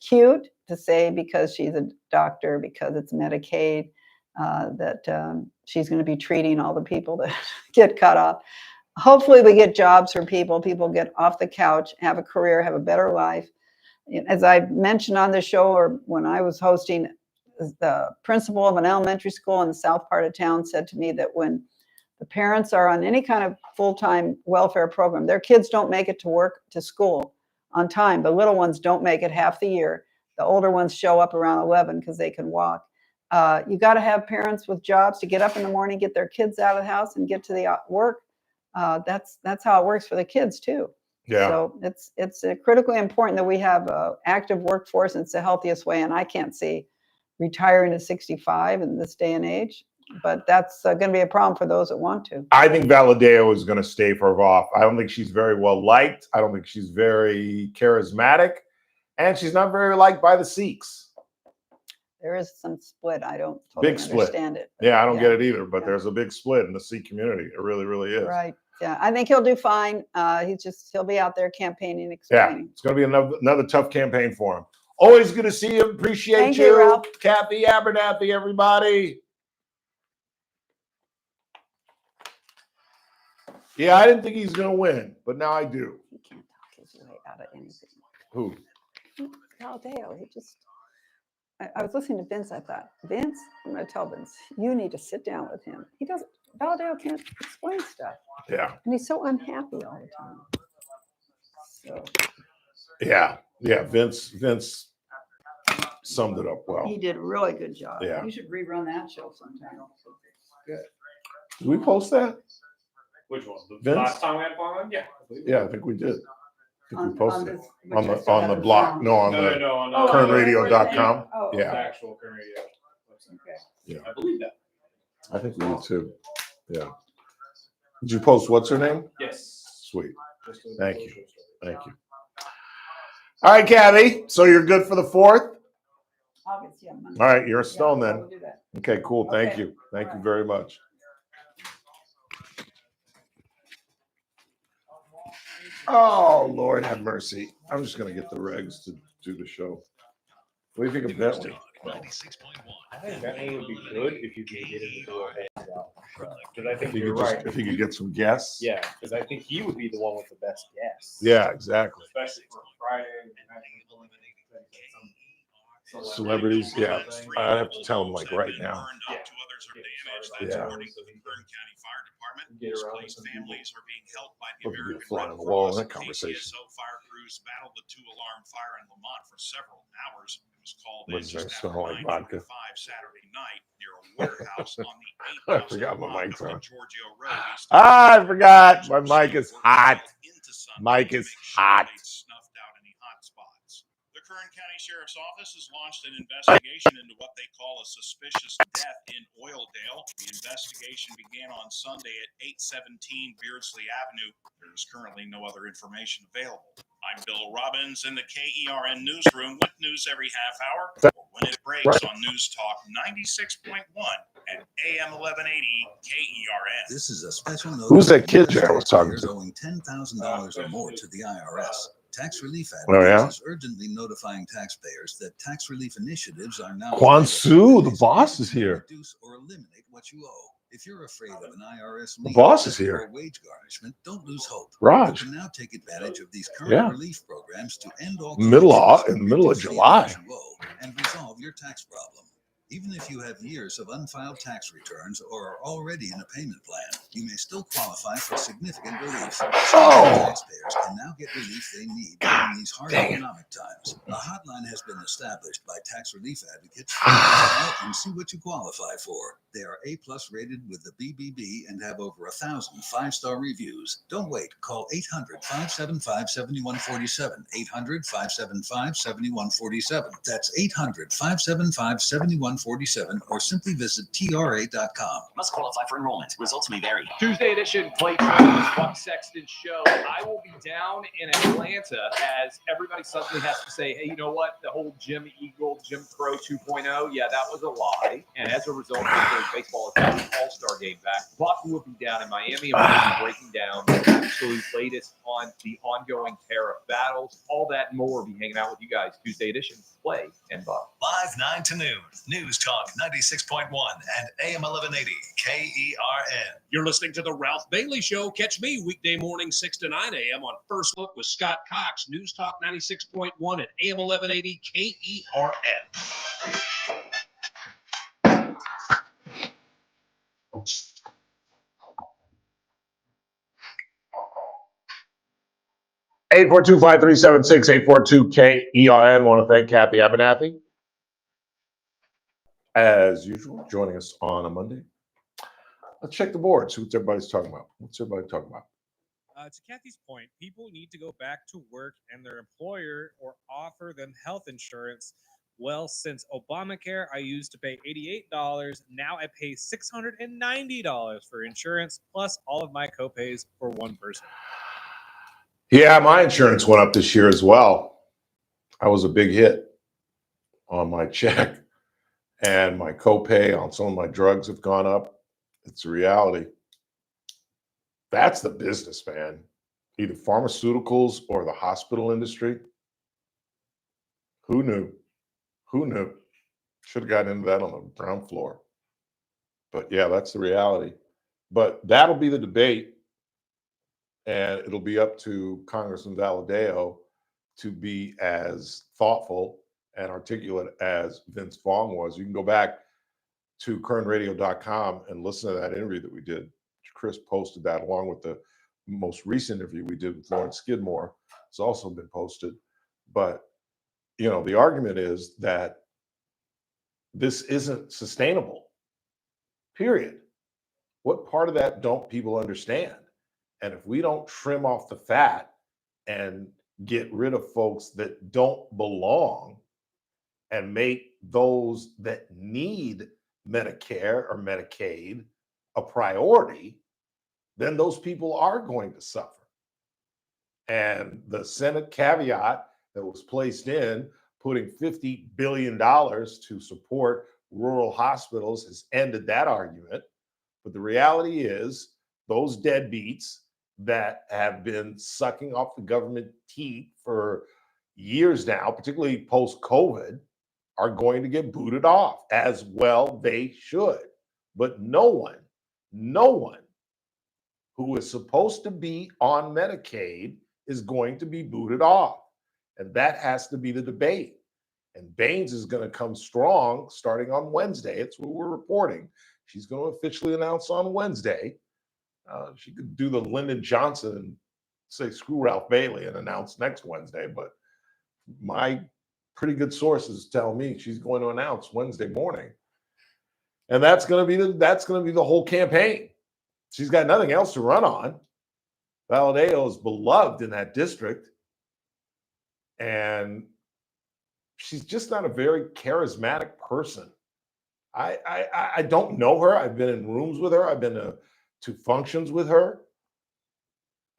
cute to say, because she's a doctor, because it's Medicaid, that she's going to be treating all the people that get cut off. Hopefully we get jobs for people get off the couch, have a career, have a better life. As I mentioned on the show, or when I was hosting, the principal of an elementary school in the south part of town said to me that when the parents are on any kind of full-time welfare program, their kids don't make it to school on time. The little ones don't make it half the year. The older ones show up around 11 because they can walk. You got to have parents with jobs to get up in the morning, get their kids out of the house, and get to the work. That's how it works for the kids too. Yeah. So it's critically important that we have an active workforce, and it's the healthiest way. And I can't see retiring at 65 in this day and age, but that's going to be a problem for those that want to. I think Valadeo is going to stave her off. I don't think she's very well liked. I don't think she's very charismatic, and she's not very liked by the Sikhs. There is some split. I don't totally understand it. Yeah, I don't get it either, but there's a big split in the Sikh community. It really, really is. Right. Yeah, I think he'll do fine. He'll be out there campaigning, explaining. Yeah, it's going to be another tough campaign for him. Always good to see you. Appreciate Thank you, Ralph. Kathy Abernathy, everybody. Yeah, I didn't think he's going to win, but now I do. He can't talk his way out of anything. Who? Valdeo, he just. I was listening to Vince. I thought, Vince, I'm going to tell Vince, you need to sit down with him. He doesn't. Valdeo can't explain stuff. Yeah. And he's so unhappy all the time. So. Yeah. Vince summed it up well. He did a really good job. Yeah. You should rerun that show sometime. Good. Did we post that? Which one? The Vince? last time we had fun? Yeah. Yeah, I think we did. I think we posted it which I still on the haven't blog. found. No, on No, the no, on kernradio.com. Oh, The Yeah. actual Kern Radio website. Okay. Yeah. I believe that. I think we did too. Yeah. Did you post what's her name? Yes. Sweet. Just a Thank little you. show story. Thank you. All right, Kathy. So you're good for the 4th? August, yeah, Monday. All right, you're a Yeah, stone I then. will do that. Okay, cool. Thank Okay. you. Thank All you right. very much. Oh, Lord have mercy. I'm just going to get the regs to do the show. What do you think of Bentley? 96.1. I think Bentley would be good if you could get him to do a hands out. Because I If think he you're could right. if he could get some guests. Yeah, because I think he would be the one with the best guests. Yeah, exactly. Especially for Friday. Celebrities, yeah. I have to tell him like right now. Yeah. Yeah. Get around Displaced some families are being helped by the We'll be a American fly Red on the wall in Cross. that conversation. KCSO fire crews battled the 2-alarm fire in Lamont for several hours. It was called What in does that just smell after like, vodka? 9:45 Saturday night near a warehouse on the I 8th forgot my block mic's of on. Giorgio Road. east of Ah, I forgot. My Washington. mic is hot. Mic is hot. They snuffed out any hot spots. The Kern County Sheriff's Office has launched an investigation into what they call a suspicious death in Oildale. The investigation began on Sunday at 817 Beardsley Avenue. There is currently no other information available. I'm Bill Robbins in the KERN newsroom with news every half hour, or when it breaks on News Talk 96.1 and AM 1180 KERN. This is a special note. Who's that to kid US Jared was talking taxpayers to? owing $10,000 or more to the IRS. Tax Relief Oh, yeah? Advocates is urgently notifying taxpayers that tax relief initiatives are now Kwan available. Su, the boss is here. Reduce or eliminate what you owe. If you're afraid of an IRS The lien boss is or here. wage garnishment, don't lose hope. Raj. You can now take advantage of these current Yeah. relief programs to end all In the collections, middle of reduce July. what you owe, and resolve your tax problem. Even if you have years of unfiled tax returns or are already in a payment plan, you may still qualify for significant relief. Taxpayers can now get relief they need during these hard economic times. A hotline has been established by Tax Relief Advocates to reach out and see what you qualify for. They are A+ rated with the BBB and have over 1,000 5-star reviews. Don't wait. Call 800-575-7147. 800-575-7147. That's 800-575-7147, or simply visit tra.com. Must qualify for enrollment. Results may vary. Tuesday edition Play Trailers Buck Sexton Show. I will be down in Atlanta as everybody suddenly has to say, hey, you know what? The whole Jim Eagle, Jim Crow 2.0, yeah, that was a lie. And as a result, Major League Baseball has got the All-Star game back. Buck will be down in Miami, and we'll be breaking down the absolute latest on the ongoing tariff battles. All that and more will be hanging out with you guys. Tuesday edition Play and Buck. Live 9 to noon. News Talk 96.1 and AM 1180 KERN. You're listening to The Ralph Bailey Show. Catch me weekday morning 6 to 9 a.m. on First Look with Scott Cox. News Talk 96.1 and AM 1180 KERN. 842-5376, 842-KERN. Want to thank Kathy Abernathy, as usual, joining us on a Monday. Let's check the board, see what everybody's talking about. What's everybody talking about? To Kathy's point, people need to go back to work and their employer or offer them health insurance. Well, since Obamacare, I used to pay $88. Now I pay $690 for insurance, plus all of my copays for one person. Yeah, my insurance went up this year as well. I was a big hit on my check, and my copay on some of my drugs have gone up. It's a reality. That's the business, man. Either pharmaceuticals or the hospital industry. Who knew? Who knew? Should have gotten into that on the ground floor. But yeah, that's the reality. But that'll be the debate. And it'll be up to Congressman Valadao to be as thoughtful and articulate as Vince Vaughn was. You can go back to kernradio.com and listen to that interview that we did. Chris posted that along with the most recent interview we did with Lawrence Skidmore. It's also been posted. But, you know, the argument is that this isn't sustainable, period. What part of that don't people understand? And if we don't trim off the fat and get rid of folks that don't belong and make those that need Medicare or Medicaid a priority, then those people are going to suffer. And the Senate caveat that was placed in putting $50 billion to support rural hospitals has ended that argument. But the reality is those deadbeats that have been sucking off the government teat for years now, particularly post-COVID, are going to get booted off, as well they should. But no one who is supposed to be on Medicaid is going to be booted off. And that has to be the debate. And Baines is going to come strong starting on Wednesday. It's what we're reporting. She's going to officially announce on Wednesday. She could do the Lyndon Johnson and say, screw Ralph Bailey, and announce next Wednesday. But my pretty good sources tell me she's going to announce Wednesday morning. And that's going to be the whole campaign. She's got nothing else to run on. Valadao is beloved in that district. And she's just not a very charismatic person. I don't know her. I've been in rooms with her. I've been to functions with her.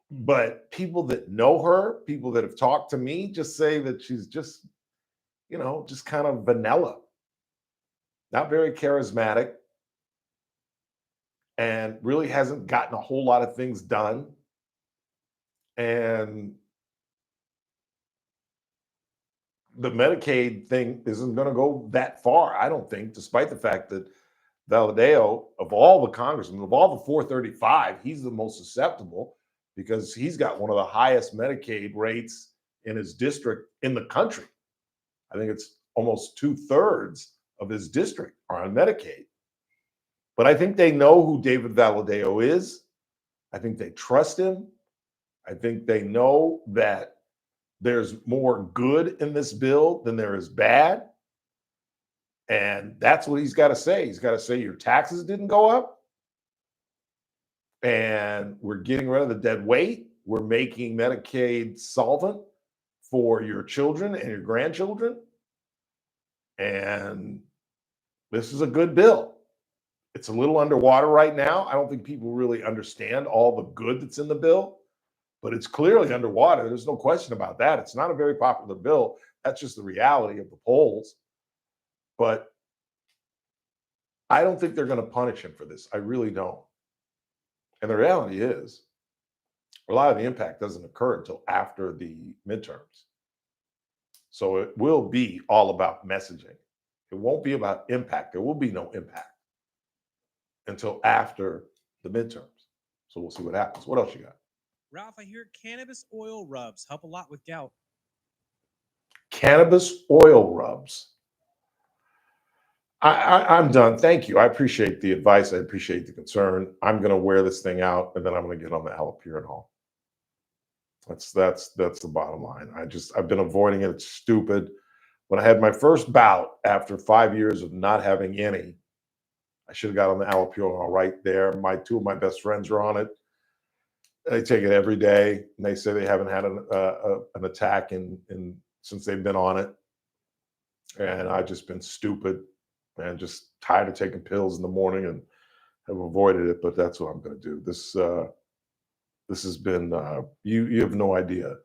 But people that know her, people that have talked to me, just say that she's just, you know, just kind of vanilla. Not very charismatic. And really hasn't gotten a whole lot of things done. And the Medicaid thing isn't going to go that far, I don't think, despite the fact that Valadao, of all the congressmen, of all the 435, he's the most susceptible because he's got one of the highest Medicaid rates in his district in the country. I think it's almost 2/3 of his district are on Medicaid. But I think they know who David Valadao is. I think they trust him. I think they know that there's more good in this bill than there is bad. And that's what he's got to say. He's got to say your taxes didn't go up. And we're getting rid of the dead weight. We're making Medicaid solvent for your children and your grandchildren. And this is a good bill. It's a little underwater right now. I don't think people really understand all the good that's in the bill, but it's clearly underwater. There's no question about that. It's not a very popular bill. That's just the reality of the polls. But I don't think they're going to punish him for this. I really don't. And the reality is, a lot of the impact doesn't occur until after the midterms. So it will be all about messaging. It won't be about impact. There will be no impact until after the midterms. So we'll see what happens. What else you got? Ralph, I hear cannabis oil rubs help a lot with gout. Cannabis oil rubs. I'm done. Thank you. I appreciate the advice. I appreciate the concern. I'm going to wear this thing out, and then I'm going to get on the allopurinol. That's the bottom line. I've been avoiding it. It's stupid. When I had my first bout after 5 years of not having any, I should have got on the allopurinol right there. Two of my best friends are on it. They take it every day, and they say they haven't had an attack since they've been on it. And I've just been stupid and just tired of taking pills in the morning and have avoided it. But that's what I'm going to do. This has been you have no idea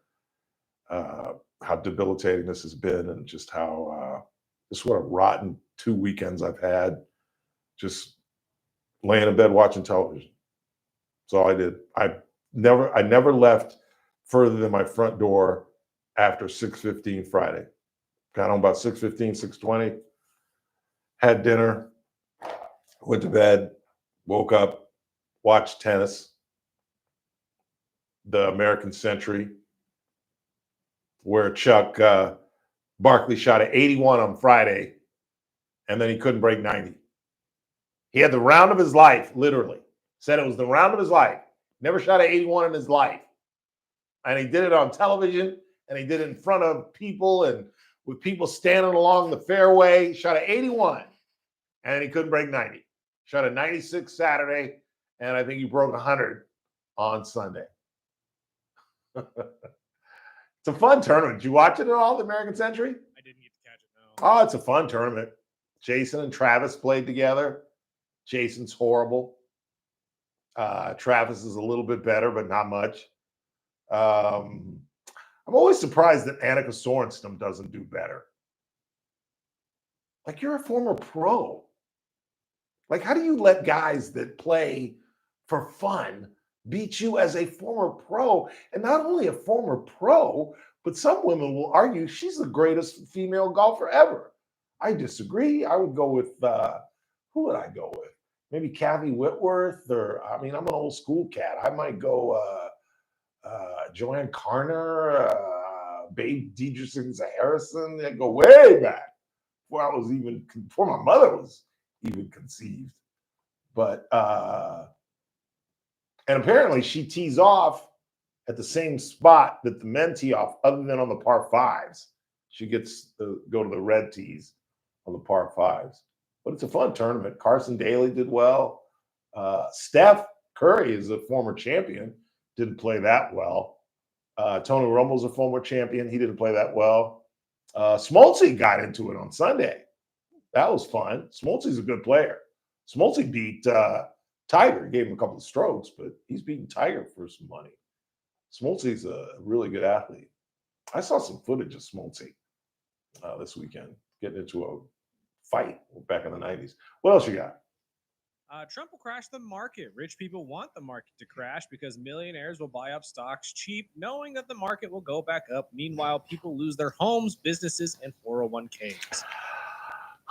how debilitating this has been, and just how just what a rotten 2 weekends I've had. Just laying in bed watching television. That's all I did. I never left further than my front door after 6:15 Friday. Got home about 6:15, 6:20, had dinner, went to bed, woke up, watched tennis, the American Century, where Chuck Barkley shot at 81 on Friday, and then he couldn't break 90. He had the round of his life, literally. Said it was the round of his life. Never shot at 81 in his life. And he did it on television, and he did it in front of people and with people standing along the fairway. He shot at 81, and he couldn't break 90. Shot at 96 Saturday, and I think he broke 100 on Sunday. It's a fun tournament. Did you watch it at all, the American Century? I didn't get to catch it, no. Oh, it's a fun tournament. Jason and Travis played together. Jason's horrible. Travis is a little bit better, but not much. I'm always surprised that Annika Sorenstam doesn't do better. Like, you're a former pro. Like, how do you let guys that play for fun beat you as a former pro? And not only a former pro, but some women will argue she's the greatest female golfer ever. I disagree. I would go with, who would I go with? Maybe Kathy Whitworth, or, I mean, I'm an old school cat. I might go Joanne Carner, Babe Didrikson Harrison. They go way back before my mother was even conceived. But and apparently she tees off at the same spot that the men tee off, other than on the par fives. She gets to go to the red tees on the par fives. But it's a fun tournament. Carson Daly did well. Steph Curry is a former champion. Didn't play that well. Tony Romo's a former champion. He didn't play that well. Smoltz got into it on Sunday. That was fun. Smoltzy's a good player. Smoltz beat Tiger. He gave him a couple of strokes, but he's beating Tiger for some money. Smoltzy's a really good athlete. I saw some footage of Smoltz this weekend getting into a fight back in the 90s. What else you got? Trump will crash the market. Rich people want the market to crash because millionaires will buy up stocks cheap, knowing that the market will go back up. Meanwhile, people lose their homes, businesses, and 401ks.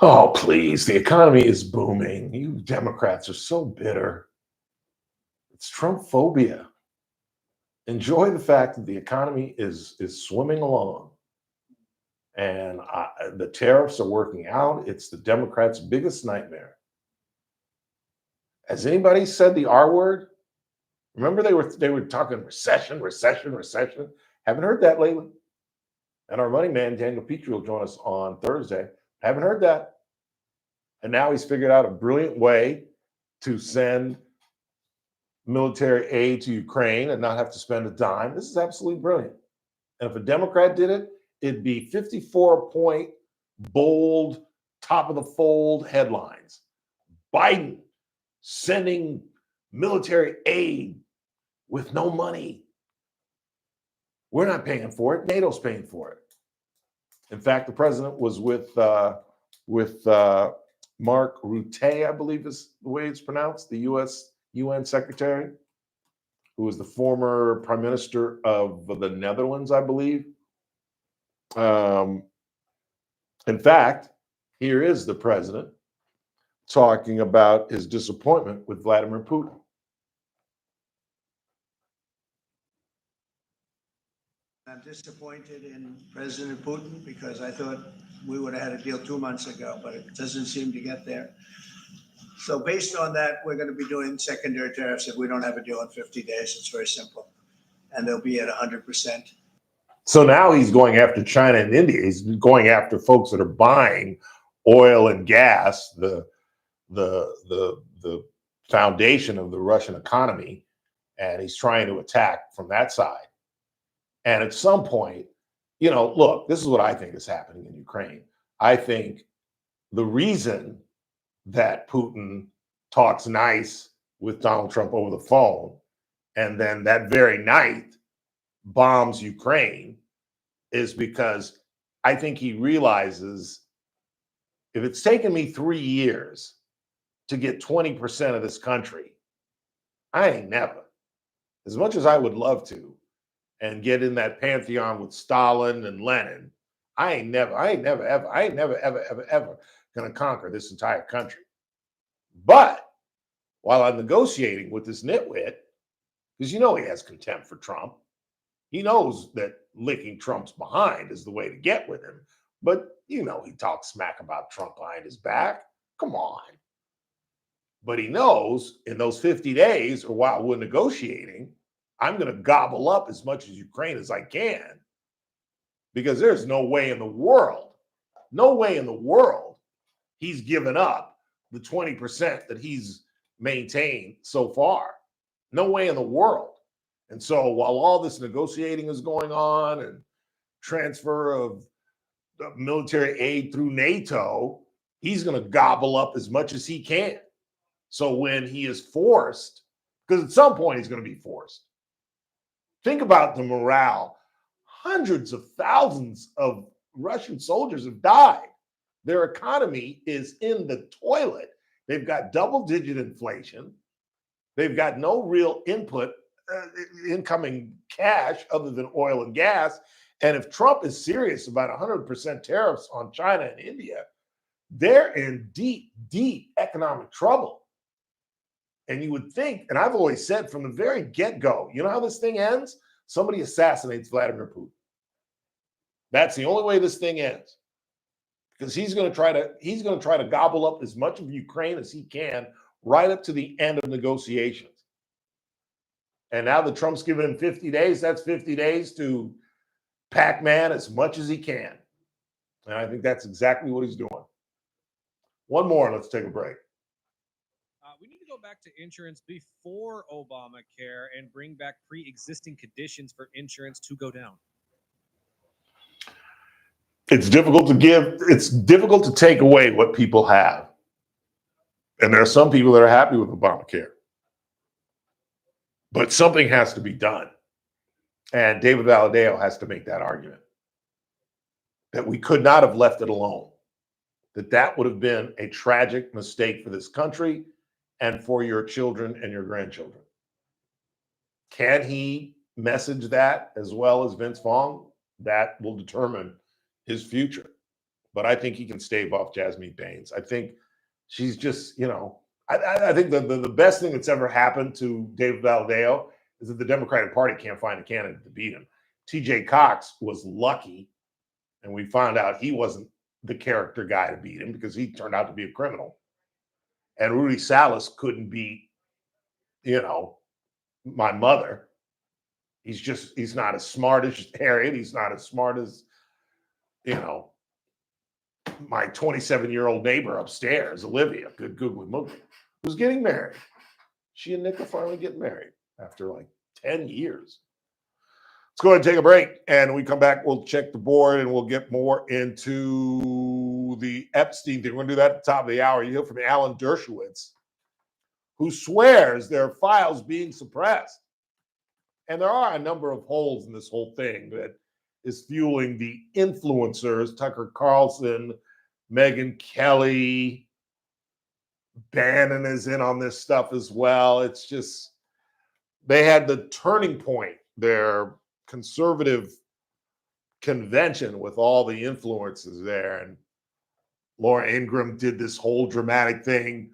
Oh, please. The economy is booming. You Democrats are so bitter. It's Trump phobia. Enjoy the fact that the economy is swimming along. And the tariffs are working out. It's the Democrats' biggest nightmare. Has anybody said the R word? Remember they were talking recession. Haven't heard that lately. And our money man, Daniel Petrie, will join us on Thursday. Haven't heard that. And now he's figured out a brilliant way to send military aid to Ukraine and not have to spend a dime. This is absolutely brilliant. And if a Democrat did it, it'd be 54-point, bold, top of the fold headlines. Biden sending military aid with no money. We're not paying for it. NATO's paying for it. In fact, the president was with Mark Rutte, I believe is the way it's pronounced, the U.S. UN secretary, who was the former prime minister of the Netherlands, I believe. In fact, here is the president talking about his disappointment with Vladimir Putin. I'm disappointed in President Putin because I thought we would have had a deal 2 months ago, but it doesn't seem to get there. So based on that, we're going to be doing secondary tariffs if we don't have a deal in 50 days. It's very simple. and they'll be at 100%. So now he's going after China and India. He's going after folks that are buying oil and gas, the foundation of the Russian economy, and he's trying to attack from that side. And at some point, look, this is what I think is happening in Ukraine. I think the reason that Putin talks nice with Donald Trump over the phone and then that very night bombs Ukraine is because I think he realizes if it's taken me 3 years to get 20% of this country, I ain't never, as much as I would love to, and get in that pantheon with Stalin and Lenin, I ain't never, ever gonna conquer this entire country. But while I'm negotiating with this nitwit, because he has contempt for Trump, he knows that licking Trump's behind is the way to get with him. But he talks smack about Trump behind his back. Come on. But he knows in those 50 days, or while we're negotiating, I'm going to gobble up as much as Ukraine as I can, because there's no way in the world he's given up the 20% that he's maintained so far. No way in the world. And so while all this negotiating is going on and transfer of military aid through NATO, he's going to gobble up as much as he can. So when he is forced, because at some point he's going to be forced. Think about the morale. Hundreds of thousands of Russian soldiers have died. Their economy is in the toilet. They've got double-digit inflation. They've got no real incoming cash other than oil and gas. And if Trump is serious about 100% tariffs on China and India, they're in deep, deep economic trouble. And you would think, and I've always said from the very get-go, you know how this thing ends? Somebody assassinates Vladimir Putin. That's the only way this thing ends. Because he's going to try to gobble up as much of Ukraine as he can right up to the end of negotiations. And now that Trump's given him 50 days, that's 50 days to Pac-Man as much as he can. And I think that's exactly what he's doing. One more, and let's take a break. We need to go back to insurance before Obamacare and bring back pre-existing conditions for insurance to go down. It's difficult to take away what people have. And there are some people that are happy with Obamacare. But something has to be done. And David Valadao has to make that argument. That we could not have left it alone. That would have been a tragic mistake for this country and for your children and your grandchildren. Can he message that as well as Vince Vaughn? That will determine his future. But I think he can stave off Jasmine Baines. I think she's just, I think the best thing that's ever happened to David Valadao is that the Democratic Party can't find a candidate to beat him. TJ Cox was lucky, and we found out he wasn't the character guy to beat him because he turned out to be a criminal. And Rudy Salas couldn't beat, my mother. He's not as smart as Harriet. He's not as smart as, my 27-year-old neighbor upstairs, Olivia, good googly moogly, who's getting married. She and Nick are finally getting married after like 10 years. Let's go ahead and take a break. And when we come back, we'll check the board and we'll get more into the Epstein thing. We're going to do that at the top of the hour. You hear from Alan Dershowitz, who swears there are files being suppressed. And there are a number of holes in this whole thing that is fueling the influencers, Tucker Carlson, Megyn Kelly, Bannon is in on this stuff as well. It's just, they had the Turning Point, their conservative convention with all the influencers there. And Laura Ingraham did this whole dramatic thing.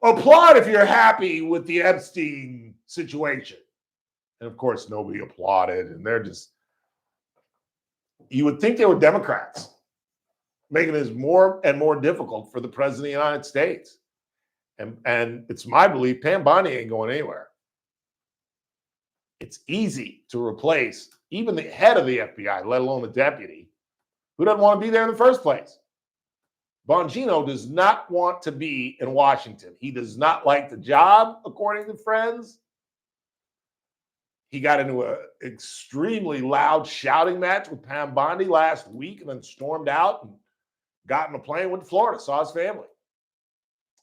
Applaud if you're happy with the Epstein situation. And of course, nobody applauded. And they're just, you would think they were Democrats, making it more and more difficult for the president of the United States. And it's my belief Pam Bondi ain't going anywhere. it's easy to replace even the head of the FBI, let alone the deputy, who doesn't want to be there in the first place. Bongino does not want to be in Washington. He does not like the job, according to friends. He got into an extremely loud shouting match with Pam Bondi last week and then stormed out and got in a plane, went to Florida, saw his family,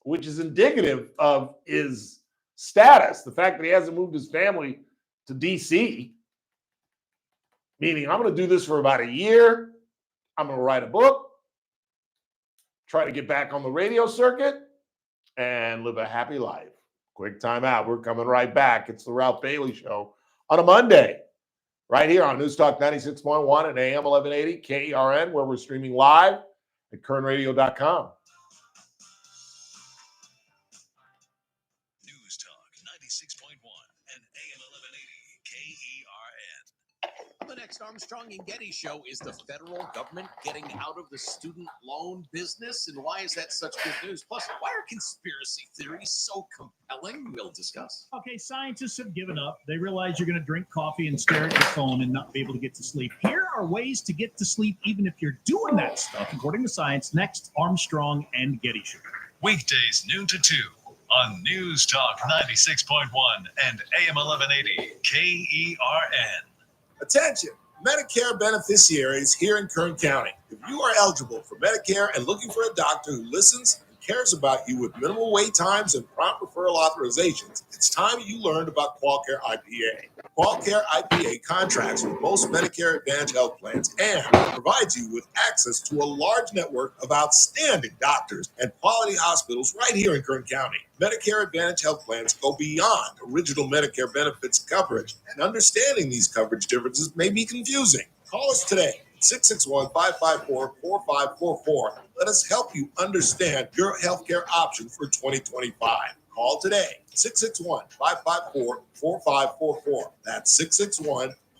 which is indicative of his status, the fact that he hasn't moved his family to D.C., meaning I'm going to do this for about a year. I'm going to write a book, try to get back on the radio circuit, and live a happy life. Quick time out. We're coming right back. It's the Ralph Bailey Show on a Monday, right here on News Talk 96.1 and AM 1180 KERN, where we're streaming live at kernradio.com. News Talk 96.1 and AM 1180 KERN. The next Armstrong and Getty Show is the federal government getting out of the student loan business, and why is that such good news? Plus, why are conspiracy theories so compelling? We'll discuss. Okay, scientists have given up. They realize you're going to drink coffee and stare at your phone and not be able to get to sleep. Here are ways to get to sleep even if you're doing that stuff, according to science. Next, Armstrong and Getty Show. Weekdays noon to 2 on News Talk 96.1 and AM 1180 KERN. Attention, Medicare beneficiaries here in Kern County. If you are eligible for Medicare and looking for a doctor who listens and cares about you with minimal wait times and prompt referral authorizations, it's time you learned about QualCare IPA. QualCare IPA contracts with most Medicare Advantage health plans and provides you with access to a large network of outstanding doctors and quality hospitals right here in Kern County. Medicare Advantage health plans go beyond original Medicare benefits coverage, and understanding these coverage differences may be confusing. Call us today, 661-554-4544. Let us help you understand your healthcare options for 2025. Call today, 661-554-4544. That's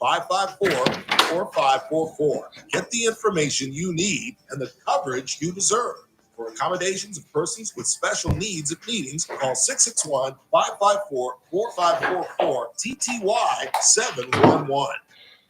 661-554-4544. Get the information you need and the coverage you deserve. For accommodations of persons with special needs at meetings, call 661-554-4544, TTY 711.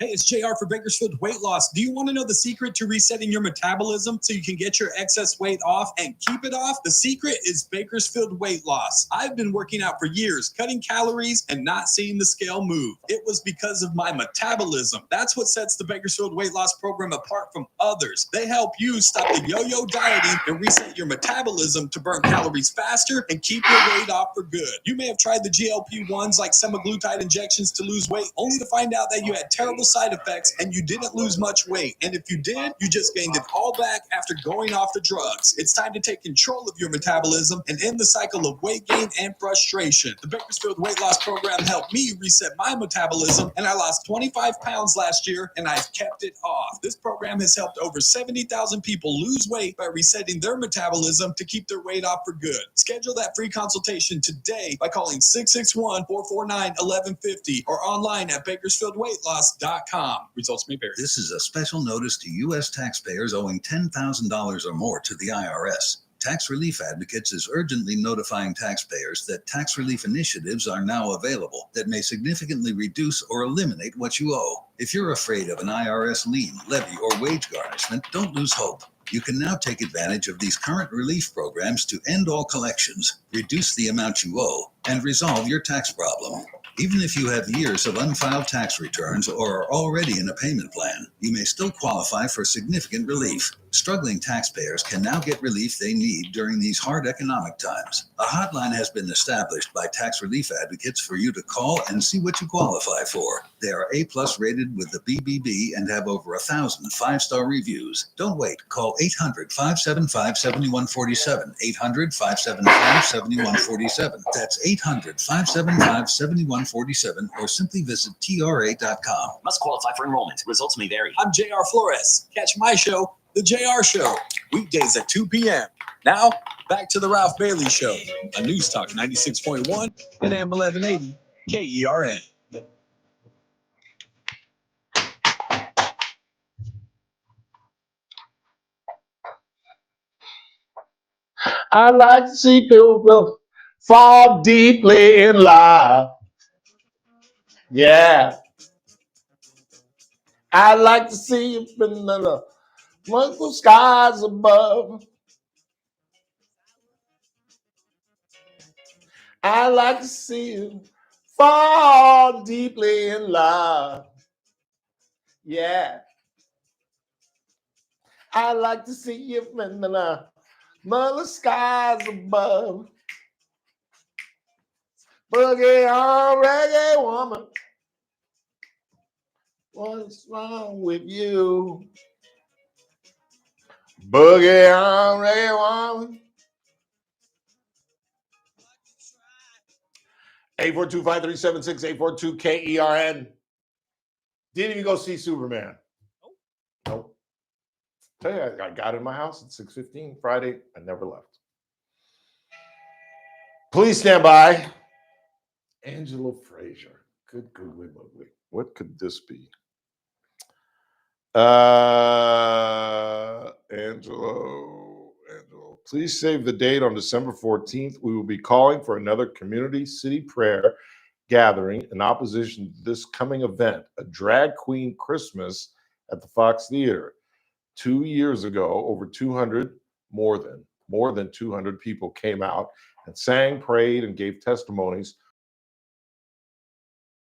Hey, it's JR for Bakersfield Weight Loss. Do you want to know the secret to resetting your metabolism so you can get your excess weight off and keep it off? The secret is Bakersfield Weight Loss. I've been working out for years, cutting calories and not seeing the scale move. It was because of my metabolism. That's what sets the Bakersfield Weight Loss program apart from others. They help you stop the yo-yo dieting and reset your metabolism to burn calories faster and keep your weight off for good. You may have tried the GLP-1s like semaglutide injections to lose weight, only to find out that you had terrible side effects and you didn't lose much weight. And if you did, you just gained it all back after going off the drugs. It's time to take control of your metabolism and end the cycle of weight gain and frustration. The Bakersfield Weight Loss Program helped me reset my metabolism, and I lost 25 pounds last year, and I've kept it off. This program has helped over 70,000 people lose weight by resetting their metabolism to keep their weight off for good. Schedule that free consultation today by calling 661-449-1150 or online at bakersfieldweightloss.com. Results may vary. This is a special notice to U.S. taxpayers owing $10,000 or more to the IRS. Tax Relief Advocates is urgently notifying taxpayers that tax relief initiatives are now available that may significantly reduce or eliminate what you owe. If you're afraid of an IRS lien, levy, or wage garnishment, don't lose hope. You can now take advantage of these current relief programs to end all collections, reduce the amount you owe, and resolve your tax problem. Even if you have years of unfiled tax returns or are already in a payment plan, you may still qualify for significant relief. Struggling taxpayers can now get relief they need during these hard economic times. A hotline has been established by Tax Relief Advocates for you to call and see what you qualify for. They are A+ rated with the BBB and have over 1,000 five-star reviews. Don't wait. Call 800-575-7147. 800-575-7147. That's 800-575-7147 or simply visit TRA.com. Must qualify for enrollment. Results may vary. I'm JR Flores. Catch my show, The JR Show, weekdays at 2 p.m. Now, back to the Ralph Bailey Show on News Talk 96.1 and AM 1180 KERN. I like to see people fall deeply in love. Yeah. I'd like to see you in the wonderful skies above. I'd like to see you fall deeply in love. Yeah. I'd like to see you in the mother skies above. Boogie on reggae woman. What's wrong with you? Boogie on reggae woman. 842-5376, 842-KERN. Didn't even go see Superman. Nope. Tell you, I got in my house at 6:15 Friday. I never left. Please stand by. Angela Frazier. Good googly moogly. What could this be? Angelo. Please save the date on December 14th. We will be calling for another community city prayer gathering in opposition to this coming event, a drag queen Christmas at the Fox Theater. 2 years ago, over 200, more than 200 people came out and sang, prayed, and gave testimonies.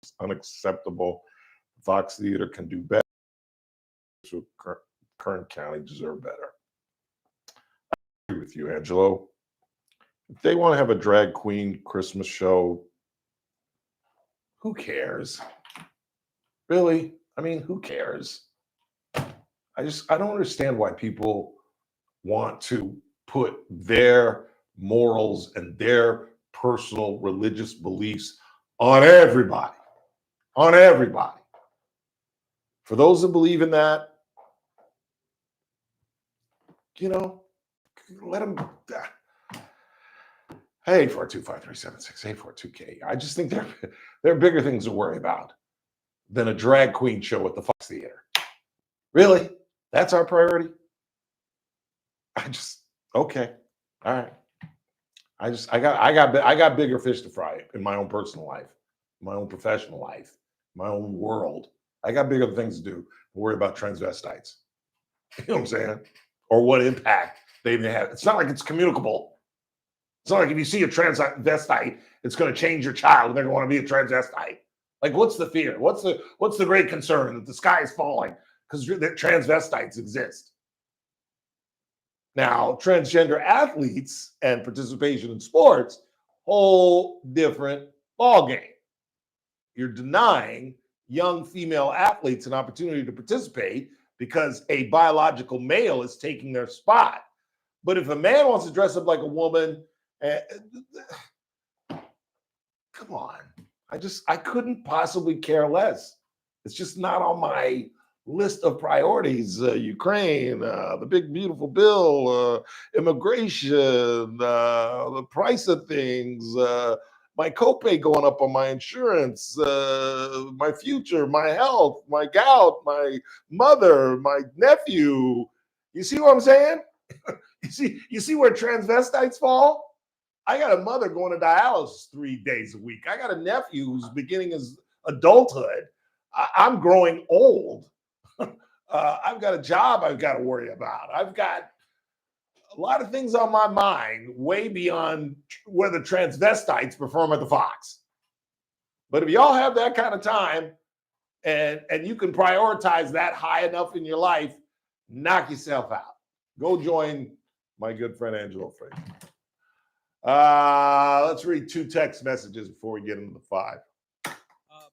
It's unacceptable. Fox Theater can do better. So Kern County deserve better. I agree with you, Angelo. If they want to have a drag queen Christmas show, who cares? Really? I mean, who cares? I don't understand why people want to put their morals and their personal religious beliefs on everybody. On everybody. For those that believe in that, let them. Hey, 842-5376, 842-K. I just think there are bigger things to worry about than a drag queen show at the Fox Theater. Really? That's our priority? Okay. All right. I got bigger fish to fry in my own personal life, my own professional life, my own world. I got bigger things to do than worry about transvestites. You know what I'm saying? Or what impact they may have. It's not like it's communicable. It's not like if you see a transvestite, it's going to change your child and they're going to want to be a transvestite. Like, what's the fear? What's the great concern that the sky is falling because transvestites exist? Now, transgender athletes and participation in sports, whole different ballgame. You're denying young female athletes an opportunity to participate because a biological male is taking their spot. But if a man wants to dress up like a woman, come on. I couldn't possibly care less. It's just not on my list of priorities. Ukraine, the big beautiful bill, immigration, the price of things, my copay going up on my insurance, my future, my health, my gout, my mother, my nephew. You see what I'm saying? You see where transvestites fall? I got a mother going to dialysis 3 days a week. I got a nephew who's beginning his adulthood. I'm growing old. I've got a job I've got to worry about. I've got a lot of things on my mind, way beyond whether transvestites perform at the Fox. But if y'all have that kind of time and you can prioritize that high enough in your life, knock yourself out. Go join my good friend Angelo Frazier. Let's read 2 text messages before we get into the 5.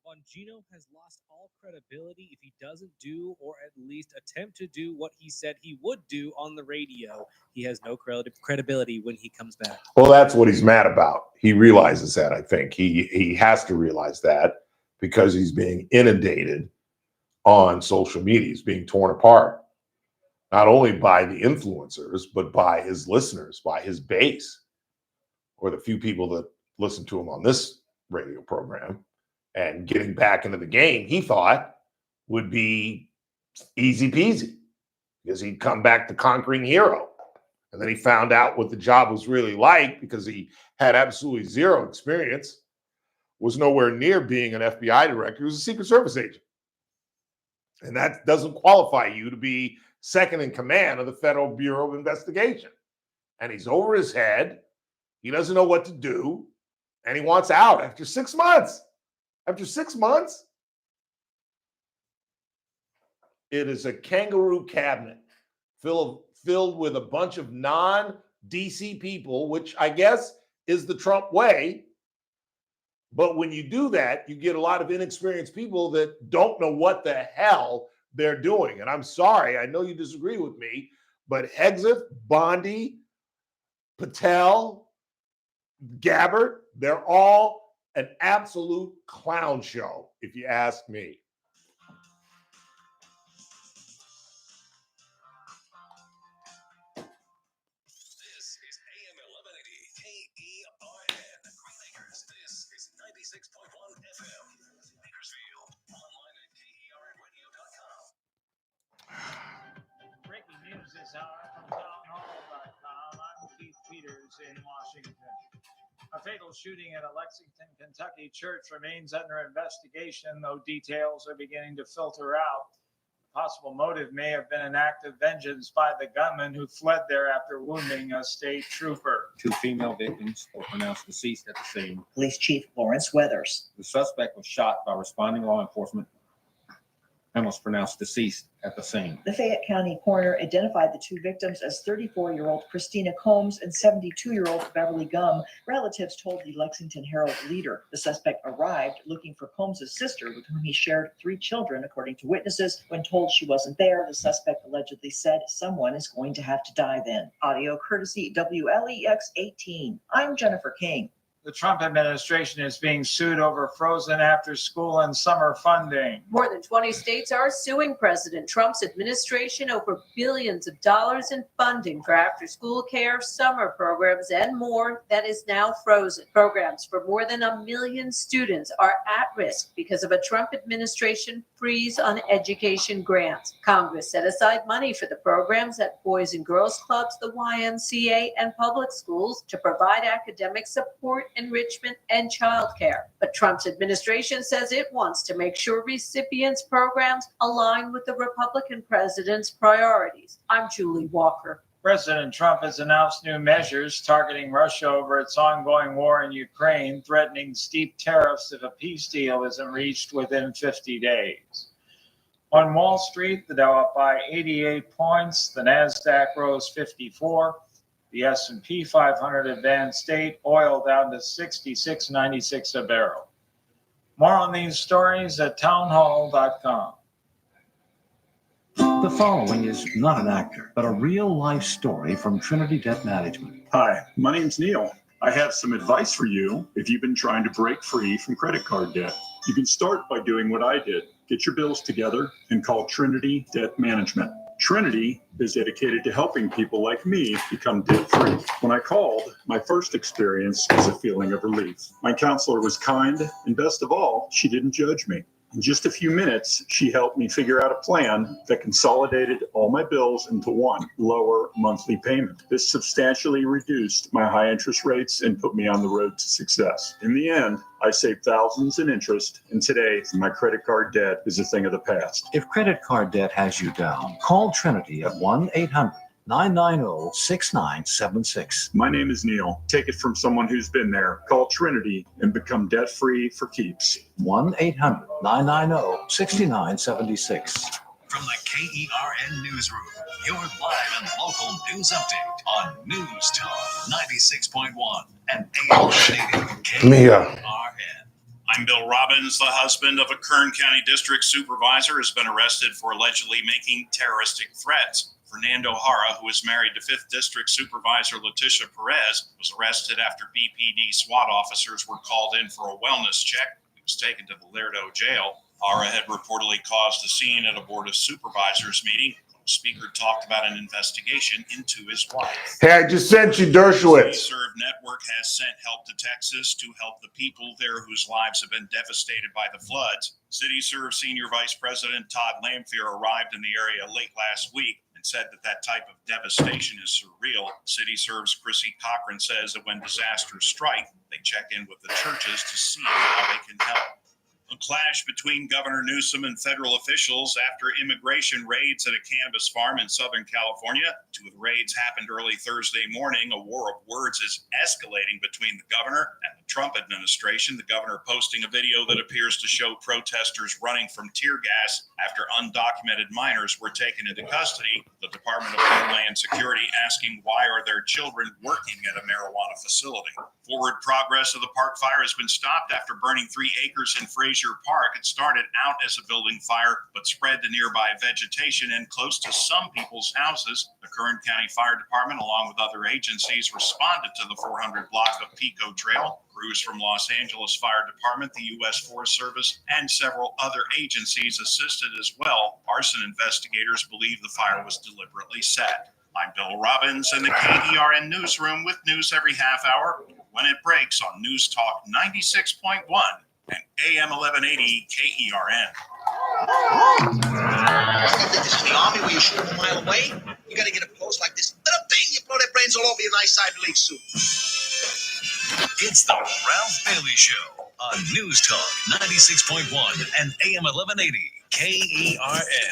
Bongino has lost all credibility if he doesn't do or at least attempt to do what he said he would do on the radio. He has no credibility when he comes back. Well, that's what he's mad about. He realizes that, I think. He has to realize that because he's being inundated on social media. He's being torn apart, not only by the influencers, but by his listeners, by his base, or the few people that listen to him on this radio program. And getting back into the game, he thought would be easy peasy because he'd come back the conquering hero. And then he found out what the job was really like because he had absolutely zero experience. was nowhere near being an FBI director. He was a Secret Service agent. And that doesn't qualify you to be second in command of the Federal Bureau of Investigation. And he's over his head. He doesn't know what to do. And he wants out after 6 months. After 6 months? It is a kangaroo cabinet filled with a bunch of non-DC people, which I guess is the Trump way. But when you do that, you get a lot of inexperienced people that don't know what the hell they're doing. And I'm sorry, I know you disagree with me, but Hegseth, Bondi, Patel, Gabbard, they're all an absolute clown show, if you ask me. This is AM 1180 KERN. Green Acres. This is 96.1 FM. Bakersfield. Online at KERNradio.com. Breaking news this hour from townhall.com. I'm Keith Peters in Washington. A fatal shooting at a Lexington, Kentucky church remains under investigation, though details are beginning to filter out. The possible motive may have been an act of vengeance by the gunman who fled there after wounding a state trooper. 2 female victims were pronounced deceased at the scene. Police Chief Lawrence Weathers. The suspect was shot by responding law enforcement and was pronounced deceased at the scene. The Fayette County coroner identified the 2 victims as 34-year-old Christina Combs and 72-year-old Beverly Gum. Relatives told the Lexington Herald Leader. The suspect arrived looking for Combs' sister, with whom he shared 3 children, according to witnesses. When told she wasn't there, the suspect allegedly said, "Someone is going to have to die then." Audio courtesy WLEX 18. I'm Jennifer King. The Trump administration is being sued over frozen after school and summer funding. More than 20 states are suing President Trump's administration over billions of dollars in funding for after-school care, summer programs, and more that is now frozen. Programs for more than 1 million students are at risk because of a Trump administration freeze on education grants. Congress set aside money for the programs at Boys and Girls Clubs, the YMCA, and public schools to provide academic support, enrichment, and childcare. But Trump's administration says it wants to make sure recipients' programs align with the Republican president's priorities. I'm Julie Walker. President Trump has announced new measures targeting Russia over its ongoing war in Ukraine, threatening steep tariffs if a peace deal isn't reached within 50 days. On Wall Street, the Dow up by 88 points, the NASDAQ rose 54, the S&P 500 advanced 8, oil down to $66.96 a barrel. More on these stories at townhall.com. The following is not an actor, but a real-life story from Trinity Debt Management. Hi, my name's Neil. I have some advice for you if you've been trying to break free from credit card debt. You can start by doing what I did. Get your bills together and call Trinity Debt Management. Trinity is dedicated to helping people like me become debt-free. When I called, my first experience was a feeling of relief. My counselor was kind, and best of all, she didn't judge me. In just a few minutes, she helped me figure out a plan that consolidated all my bills into one lower monthly payment. This substantially reduced my high interest rates and put me on the road to success. In the end, I saved thousands in interest, and today my credit card debt is a thing of the past. If credit card debt has you down, call Trinity at 1-800-990-6976. My name is Neil. Take it from someone who's been there. Call Trinity and become debt-free for keeps. 1-800-990-6976. From the KERN Newsroom, your live and local news update on News Talk 96.1 and AM 1180 Mia. KERN. I'm Bill Robbins. The husband of a Kern County District Supervisor has been arrested for allegedly making terroristic threats. Fernando Jara, who is married to 5th District Supervisor Leticia Perez, was arrested after BPD SWAT officers were called in for a wellness check. He was taken to the Lerdo jail. Jara had reportedly caused a scene at a Board of Supervisors meeting. The speaker talked about an investigation into his wife. Hey, I just sent you Dershowitz. CityServe Network has sent help to Texas to help the people there whose lives have been devastated by the floods. CityServe Senior Vice President Todd Lamphere arrived in the area late last week and and said that type of devastation is surreal. City Serves Chrissy Cochran says that when disasters strike, they check in with the churches to see how they can help. A clash between Governor Newsom and federal officials after immigration raids at a cannabis farm in Southern California. Two of the raids happened early Thursday morning. A war of words is escalating between the governor and the Trump administration. The governor posting a video that appears to show protesters running from tear gas after undocumented minors were taken into custody. The Department of Homeland Security asking why are their children working at a marijuana facility. Forward progress of the park fire has been stopped after burning 3 acres in Frazier Park. It started out as a building fire, but spread to nearby vegetation and close to some people's houses. The Kern County Fire Department, along with other agencies, responded to the 400 block of Pico Trail. Crews from Los Angeles Fire Department, the U.S. Forest Service, and several other agencies assisted as well. Arson investigators believe the fire was deliberately set. I'm Bill Robbins in the KERN newsroom with news every half hour when it breaks on News Talk 96.1 and AM 1180 KERN. This is the Army where you shoot them a mile away. You got to get a post like this. Little bing, you blow their brains all over your nice Ivy League suit. It's the Ralph Bailey Show on News Talk 96.1 and AM 1180 KERN.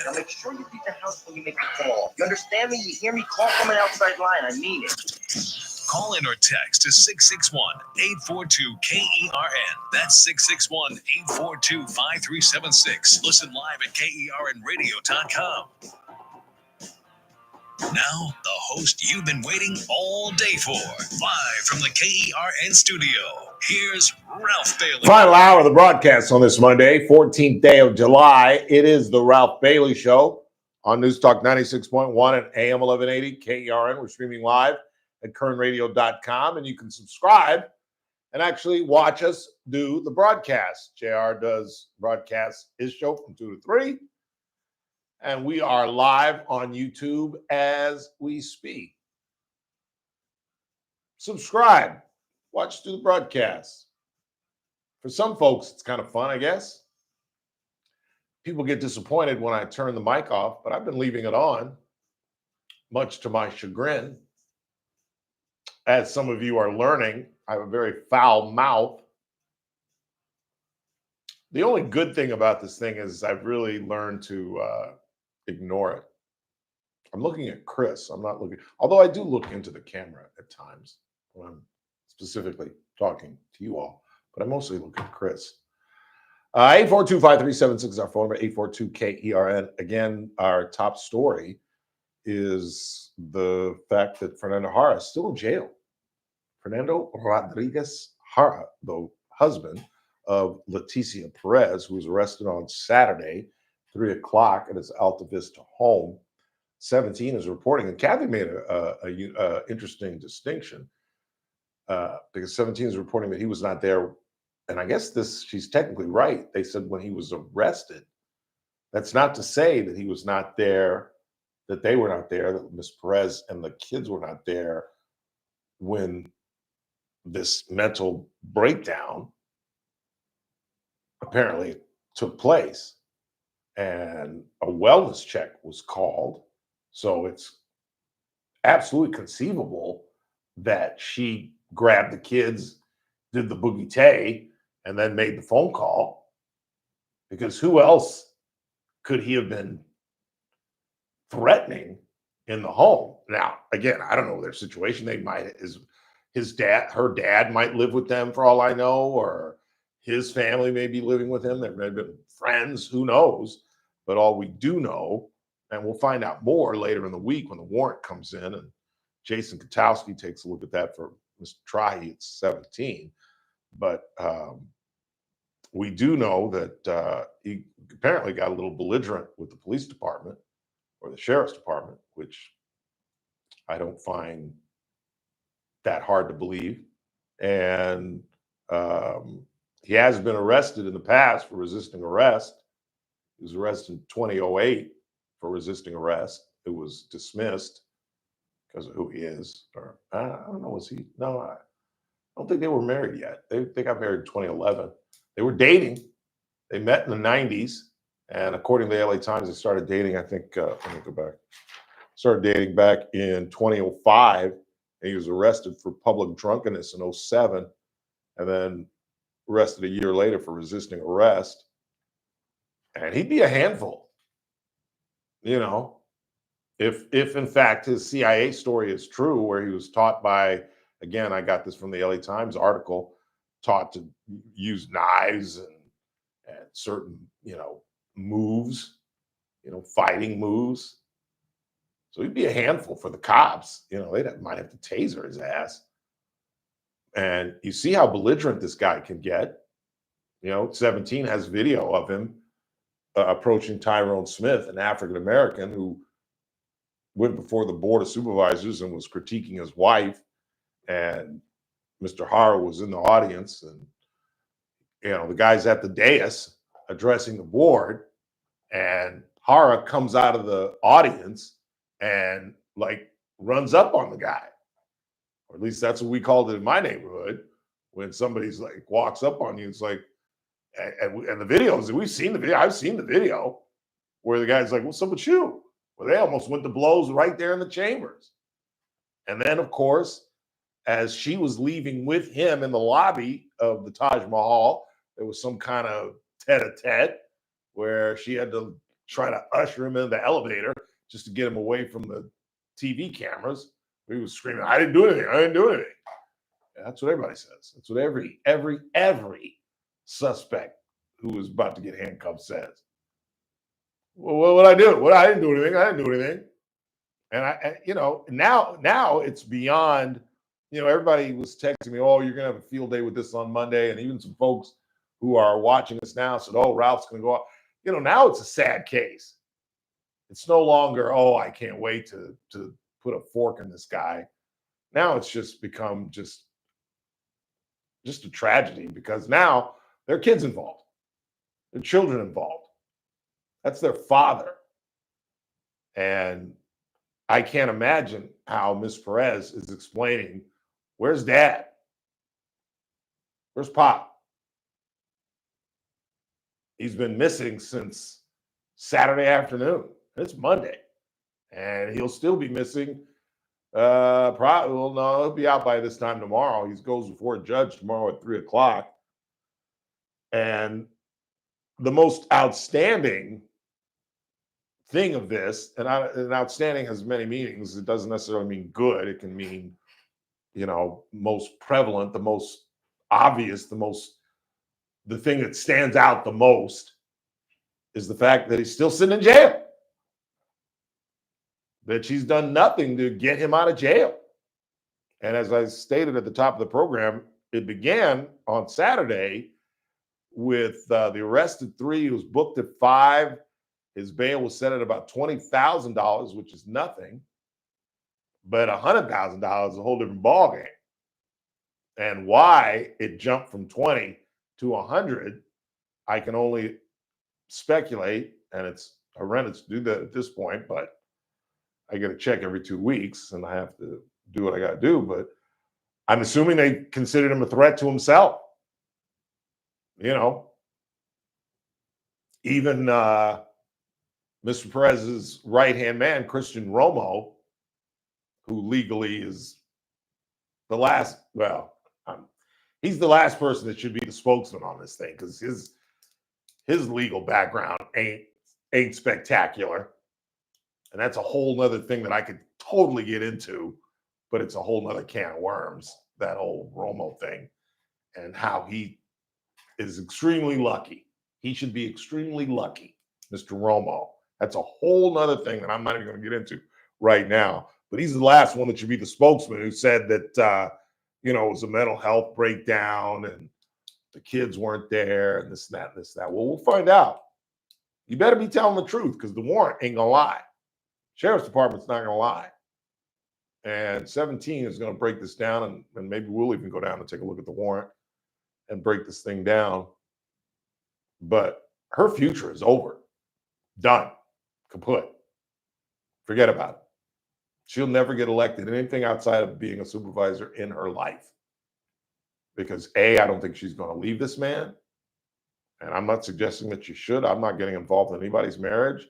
Now make sure you beat the house when you make the call. You understand me? You hear me? Call from an outside line. I mean it. Call in or text to 661-842-KERN. That's 661-842-5376. Listen live at KERNradio.com. Now, the host you've been waiting all day for. Live from the KERN studio, here's Ralph Bailey. Final hour of the broadcast on this Monday, 14th day of July. It is the Ralph Bailey Show on News Talk 96.1 and AM 1180 KERN. We're streaming live at kernradio.com, and you can subscribe and actually watch us do the broadcast. JR does broadcast his show from 2 to 3, and we are live on YouTube as we speak. Subscribe, watch us do the broadcast. For some folks, it's kind of fun, I guess. People get disappointed when I turn the mic off, but I've been leaving it on, much to my chagrin. As some of you are learning, I have a very foul mouth. The only good thing about this thing is I've really learned to ignore it. I'm looking at Chris. I'm not looking, although I do look into the camera at times when I'm specifically talking to you all, but I mostly look at Chris. 842-5376 is our phone number, 842-KERN. Again, our top story is the fact that Fernando Jara is still in jail. Fernando Rodriguez Jara, the husband of Leticia Perez, who was arrested on Saturday, 3 o'clock at his Alta Vista home. 17 is reporting, and Kathy made a interesting distinction because 17 is reporting that he was not there. And I guess she's technically right. They said when he was arrested. That's not to say that he was not there, that they were not there, that Ms. Perez and the kids were not there when this mental breakdown apparently took place. And a wellness check was called. So it's absolutely conceivable that she grabbed the kids, did the boogie tay, and then made the phone call. Because who else could he have been threatening in the home? Now, again, I don't know their situation. They might, her dad might live with them for all I know, or his family may be living with him. There may have been friends, who knows? But all we do know, and we'll find out more later in the week when the warrant comes in and Jason Katowski takes a look at that for Mr. Trahi at 17. But we do know that he apparently got a little belligerent with the police department or the sheriff's department, which I don't find that hard to believe. And he has been arrested in the past for resisting arrest. He was arrested in 2008 for resisting arrest. It was dismissed because of who he is. Or I don't know, was he? No, I don't think they were married yet. They got married in 2011. They were dating. They met in the 90s. And according to the LA Times, they started dating, I think, let me go back. started dating back in 2005. And he was arrested for public drunkenness in 07, and then arrested a year later for resisting arrest. And he'd be a handful, you know, if in fact his CIA story is true, where he was taught by, again, I got this from the LA Times article, taught to use knives and certain, you know, moves, you know, fighting moves. So he'd be a handful for the cops. You know, might have to taser his ass. And you see how belligerent this guy can get. You know, 17 has video of him approaching Tyrone Smith, an African American who went before the board of supervisors and was critiquing his wife. And Mr. Hara was in the audience, and you know, the guy's at the dais addressing the board, and Hara comes out of the audience and like runs up on the guy. Or at least that's what we called it in my neighborhood. When somebody's like walks up on you, it's like, and the videos, we've seen the video. I've seen the video where the guy's like, "What's up with you?" Well, they almost went to blows right there in the chambers. And then, of course, as she was leaving with him in the lobby of the Taj Mahal, there was some kind of tete-a-tete where she had to try to usher him in the elevator just to get him away from the TV cameras. He was screaming, "I didn't do anything. I didn't do anything." Yeah, that's what everybody says. That's what every suspect who is about to get handcuffed says. Well, what would I do? Well, I didn't do anything. I didn't do anything. And you know, now it's beyond, you know, everybody was texting me, "Oh, you're going to have a field day with this on Monday." And even some folks who are watching us now said, "Oh, Ralph's going to go out." You know, now it's a sad case. It's no longer, "Oh, I can't wait to put a fork in this guy." Now it's just become just a tragedy, because now there are kids involved, there are children involved. That's their father. And I can't imagine how Miss Perez is explaining, "Where's Dad? Where's Pop? He's been missing since Saturday afternoon. It's Monday, and he'll still be missing. Probably, well, no, he'll be out by this time tomorrow. He goes before a judge tomorrow at 3:00. And the most outstanding thing of this, and outstanding has many meanings. It doesn't necessarily mean good. It can mean, you know, most prevalent, the most obvious, the thing that stands out the most is the fact that he's still sitting in jail. That she's done nothing to get him out of jail. And as I stated at the top of the program, it began on Saturday with the arrested 3. He was booked at 5. His bail was set at about $20,000, which is nothing. But $100,000 is a whole different ballgame. And why it jumped from 20 to 100, I can only speculate, and it's horrendous to do that at this point, but I get a check every 2 weeks and I have to do what I got to do. But I'm assuming they considered him a threat to himself. You know, even Mr. Perez's right-hand man, Christian Romo, who legally is the last, he's the last person that should be the spokesman on this thing, because his legal background ain't spectacular. And that's a whole nother thing that I could totally get into, but it's a whole nother can of worms, that whole Romo thing, and how he is extremely lucky. He should be extremely lucky, Mr. Romo. That's a whole nother thing that I'm not even going to get into right now. But he's the last one that should be the spokesman, who said that, you know, it was a mental health breakdown and the kids weren't there and this and that and this and that. Well, we'll find out. You better be telling the truth, because the warrant ain't going to lie. Sheriff's Department's not going to lie. And 17 is going to break this down, and maybe we'll even go down and take a look at the warrant and break this thing down. But her future is over. Done. Kaput. Forget about it. She'll never get elected anything outside of being a supervisor in her life. Because A, I don't think she's going to leave this man. And I'm not suggesting that she should. I'm not getting involved in anybody's marriage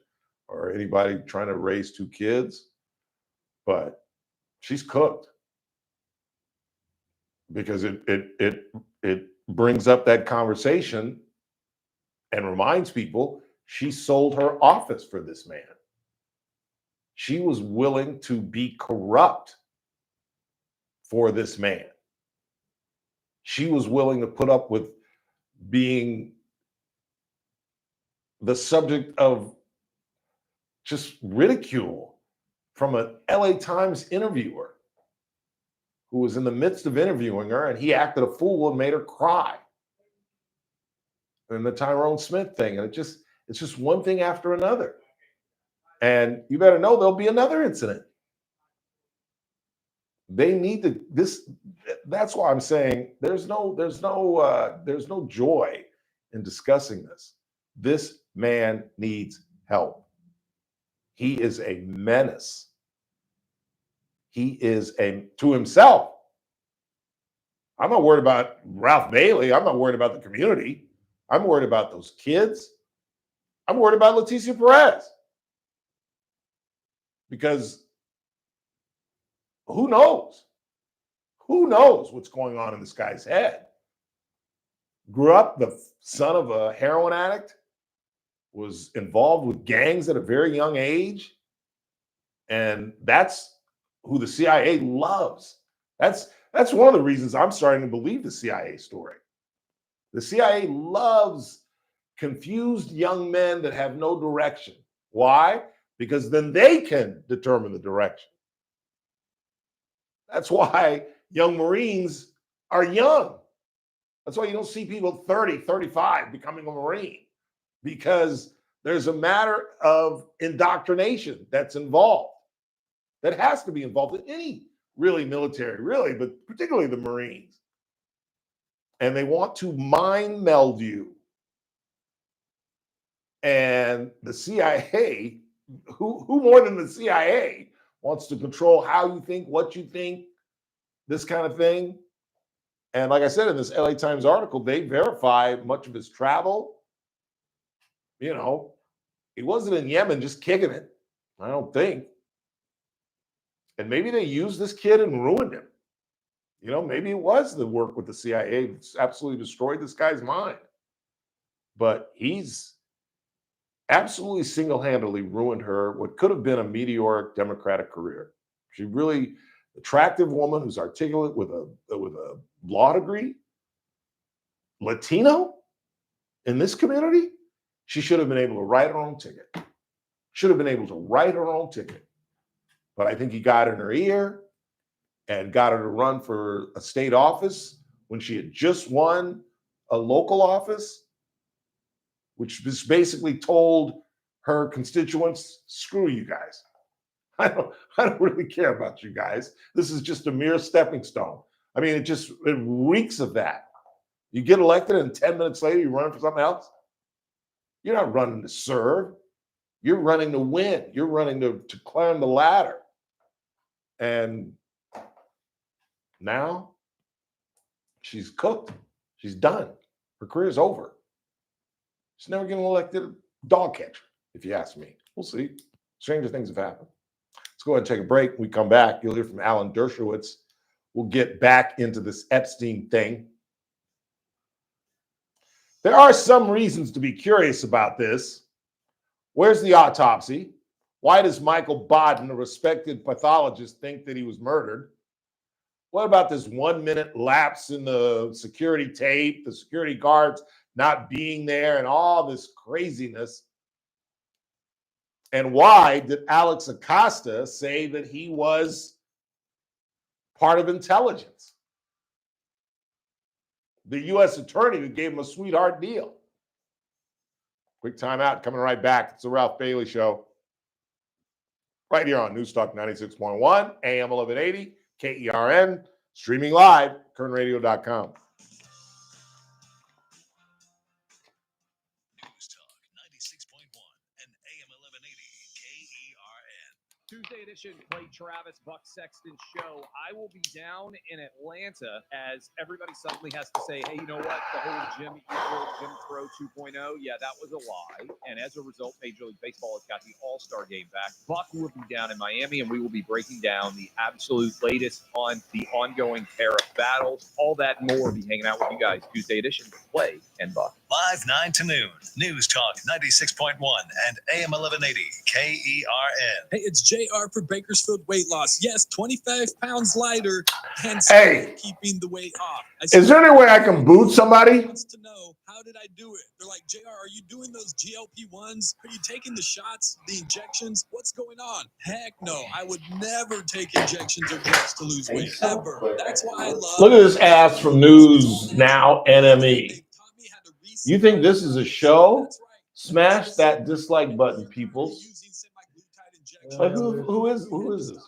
or anybody trying to raise 2 kids. but she's cooked because it brings up that conversation and reminds people she sold her office for this man. She was willing to be corrupt for this man. She was willing to put up with being the subject of just ridicule from an LA Times interviewer who was in the midst of interviewing her, and he acted a fool and made her cry. And the Tyrone Smith thing, and it's just one thing after another. And you better know there'll be another incident. They need to this. That's why I'm saying there's no joy in discussing this. This man needs help. He is a menace. He is to himself. I'm not worried about Ralph Bailey. I'm not worried about the community. I'm worried about those kids. I'm worried about Leticia Perez. Because who knows? Who knows what's going on in this guy's head? Grew up the son of a heroin addict, was involved with gangs at a very young age, and that's who the CIA loves. That's one of the reasons I'm starting to believe the CIA story. The CIA loves confused young men that have no direction. Why? Because then they can determine the direction. That's why young Marines are young. That's why you don't see people 30, 35 becoming a Marine, because there's a matter of indoctrination that's involved, that has to be involved in any really military, really, but particularly the Marines. And they want to mind meld you. And the CIA, who more than the CIA wants to control how you think, what you think, this kind of thing. And like I said in this LA Times article, they verify much of his travel. You know, he wasn't in Yemen just kicking it, I don't think. And maybe they used this kid and ruined him. You know, maybe it was the work with the CIA that's absolutely destroyed this guy's mind. But he's absolutely single-handedly ruined her, what could have been a meteoric Democratic career. She really attractive woman who's articulate with a law degree, Latino in this community. She should have been able to write her own ticket. Should have been able to write her own ticket. But I think he got in her ear and got her to run for a state office when she had just won a local office, which just basically told her constituents, screw you guys. I don't really care about you guys. This is just a mere stepping stone. I mean, it reeks of that. You get elected and 10 minutes later, you're running for something else. You're not running to serve. You're running to win. You're running to climb the ladder. And now she's cooked. She's done. Her career's over. She's never getting elected dog catcher, if you ask me. We'll see. Stranger things have happened. Let's go ahead and take a break. When we come back, you'll hear from Alan Dershowitz. We'll get back into this Epstein thing. There are some reasons to be curious about this. Where's the autopsy? Why does Michael Baden, a respected pathologist, think that he was murdered? What about this 1 minute lapse in the security tape, the security guards not being there, and all this craziness? And why did Alex Acosta say that he was part of intelligence? The U.S. attorney who gave him a sweetheart deal. Quick timeout, coming right back. It's the Ralph Bailey Show. Right here on News Talk 96.1, AM 1180, KERN, streaming live, kernradio.com. News Talk 96.1 and AM 1180 KERN. Tuesday edition, Clay Travis, Buck Sexton show. I will be down in Atlanta as everybody suddenly has to say, hey, you know what? The whole Jim Eagle, Jim Crow 2.0, yeah, that was a lie. And as a result, Major League Baseball has got the All-Star game back. Buck will be down in Miami, and we will be breaking down the absolute latest on the ongoing tariff battles. All that and more. We'll be hanging out with you guys Tuesday edition, Clay and Buck. Live 9 to noon. News Talk 96.1 and AM 1180 KERN. Hey, it's JR for Bakersfield Weight Loss. Yes, 25 pounds lighter and Hey. keeping the weight off. Is there any way I can boot somebody? Wants to know, how did I do it? They're like, JR, are you doing those GLP-1s? Are you taking the shots, the injections? What's going on? Heck no, I would never take injections or drugs to lose weight, ever. That's why I love. Look at this ass from News Now NME. You think this is a show? Smash that dislike button, people. Like who is this?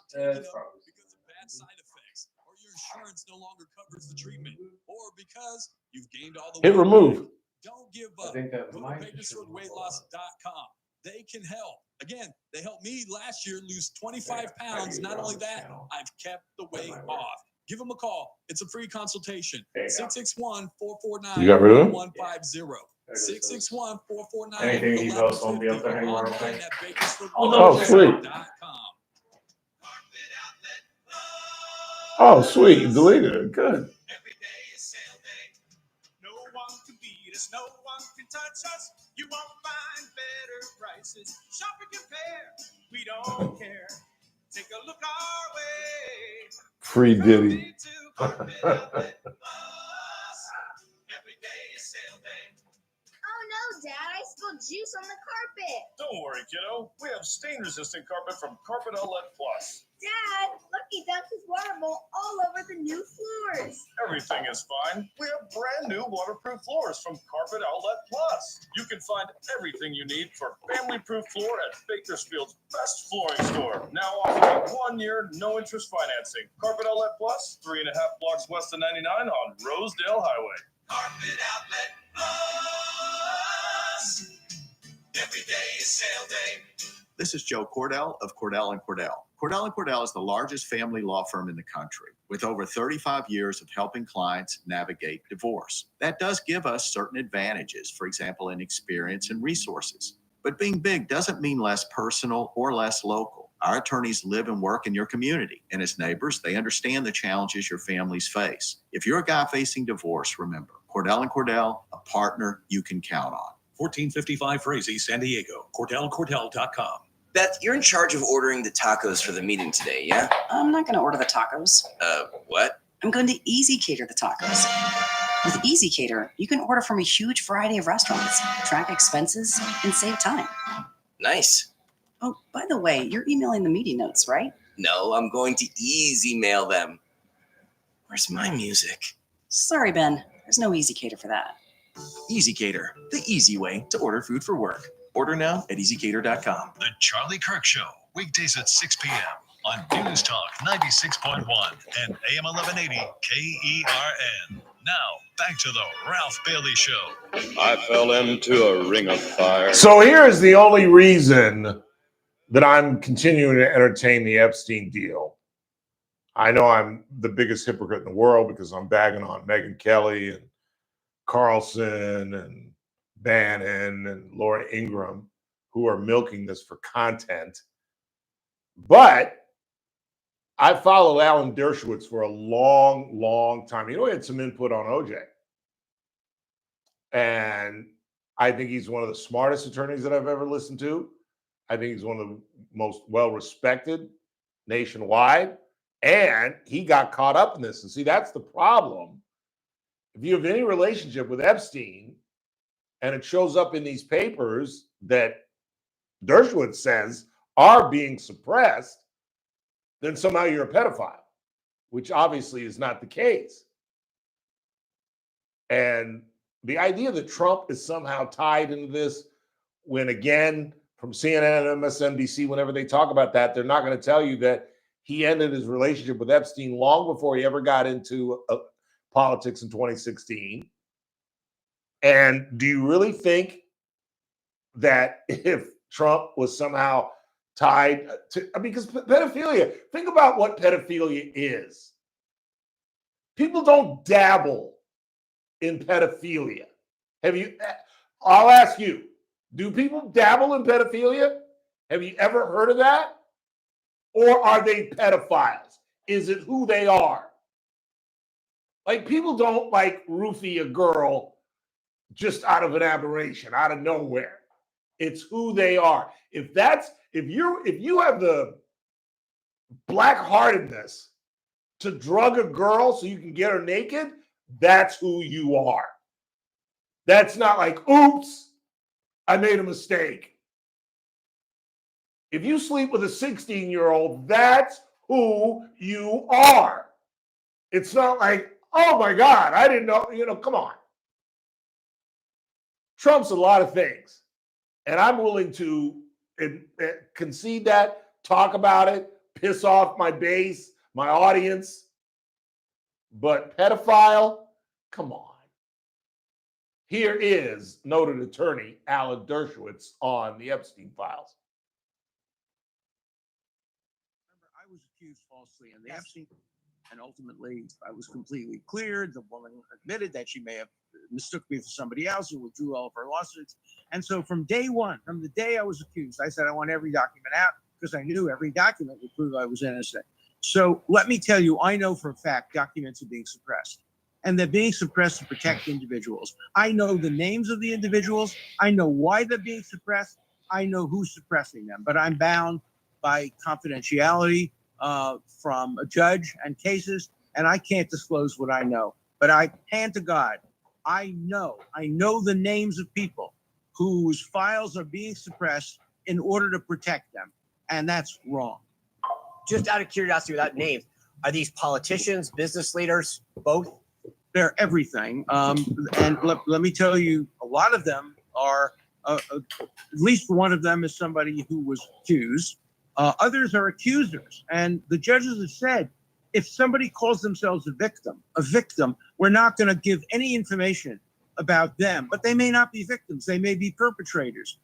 Insurance no longer covers the treatment, or because you've gained all the Hit weight. remove. Don't give up. Go to BakersfieldWeightLoss.com. They can help. Again, they helped me last year lose 25 pounds. Not only that, I've kept the weight off. Give them a call. It's a free consultation. 661-449-1150. You got rid of him? 661-449-1150. Anything he posts won't be up there anymore. Online at Oh, sweet. BakersfieldWeightLoss.com. Oh, sweet. You deleted it. Good. No one can beat us, no one can touch us. You won't find better prices. Shop and compare. We don't care. Take a look our way. Free Diddy. Oh no, Dad, I spilled juice on the carpet. Don't worry, kiddo. We have stain-resistant carpet from Carpet Outlet Plus. Dad, Lucky dumped his water bowl all over the new floors. Everything is fine. We have brand new waterproof floors from Carpet Outlet Plus. You can find everything you need for family-proof floor at Bakersfield's best flooring store. Now offering 1 year, no interest financing. Carpet Outlet Plus, 3.5 blocks west of 99 on Rosedale Highway. Carpet Outlet Plus. Every day is sale day. This is Joe Cordell of Cordell & Cordell. Cordell & Cordell is the largest family law firm in the country with over 35 years of helping clients navigate divorce. That does give us certain advantages, for example, in experience and resources. But being big doesn't mean less personal or less local. Our attorneys live and work in your community, and as neighbors, they understand the challenges your families face. If you're a guy facing divorce, remember, Cordell & Cordell, a partner you can count on. 1455 Frazee, San Diego. CordellCordell.com. Beth, you're in charge of ordering the tacos for the meeting today, yeah? I'm not going to order the tacos. What? I'm going to Easy Cater the tacos. With Easy Cater, you can order from a huge variety of restaurants, track expenses, and save time. Nice. Oh, by the way, you're emailing the meeting notes, right? No, I'm going to easy mail them. Where's my music? Sorry, Ben. There's no Easy Cater for that. Easy Cater, the easy way to order food for work. Order now at easycater.com. The Charlie Kirk Show, weekdays at 6 p.m. on News Talk 96.1 and AM 1180 KERN. Now, back to the Ralph Bailey Show. I fell into a ring of fire. So here is the only reason that I'm continuing to entertain the Epstein deal. I know I'm the biggest hypocrite in the world because I'm bagging on Megyn Kelly and Carlson and Bannon and Laura Ingraham, who are milking this for content. But I followed Alan Dershowitz for a long, long time. You know, he had some input on OJ. And I think he's one of the smartest attorneys that I've ever listened to. I think he's one of the most well-respected nationwide. And he got caught up in this. And see, that's the problem. If you have any relationship with Epstein and it shows up in these papers that Dershowitz says are being suppressed, then somehow you're a pedophile, which obviously is not the case. And the idea that Trump is somehow tied into this, when again, from CNN and MSNBC, whenever they talk about that, they're not going to tell you that he ended his relationship with Epstein long before he ever got into politics in 2016. And do you really think that if Trump was somehow tied to, because pedophilia, think about what pedophilia is. People don't dabble in pedophilia. I'll ask you, do people dabble in pedophilia? Have you ever heard of that? Or are they pedophiles? Is it who they are? Like, people don't like roofie a girl just out of an aberration, out of nowhere. It's who they are. If you have the black-heartedness to drug a girl so you can get her naked, that's who you are. That's not like, oops, I made a mistake. If you sleep with a 16-year-old, that's who you are. It's not like, oh my God, I didn't know, come on. Trump's a lot of things. And I'm willing to concede that, talk about it, piss off my base, my audience. But pedophile, come on. Here is noted attorney Alan Dershowitz on the Epstein files. I was accused falsely in the Epstein, and ultimately I was completely cleared. The woman admitted that she may have mistook me for somebody else and withdrew all of her lawsuits. And so from day one, from the day I was accused, I said I want every document out because I knew every document would prove I was innocent. So let me tell you, I know for a fact documents are being suppressed. And they're being suppressed to protect individuals. I know the names of the individuals. I know why they're being suppressed. I know who's suppressing them. But I'm bound by confidentiality from a judge and cases, and I can't disclose what I know. But I hand to God, I know the names of people whose files are being suppressed in order to protect them, and that's wrong. Just out of curiosity, without names, are these politicians, business leaders, both? They're everything. And let me tell you, a lot of them are, at least one of them is somebody who was accused. Others are accusers. And the judges have said, if somebody calls themselves a victim, we're not going to give any information about them. But they may not be victims. They may be perpetrators.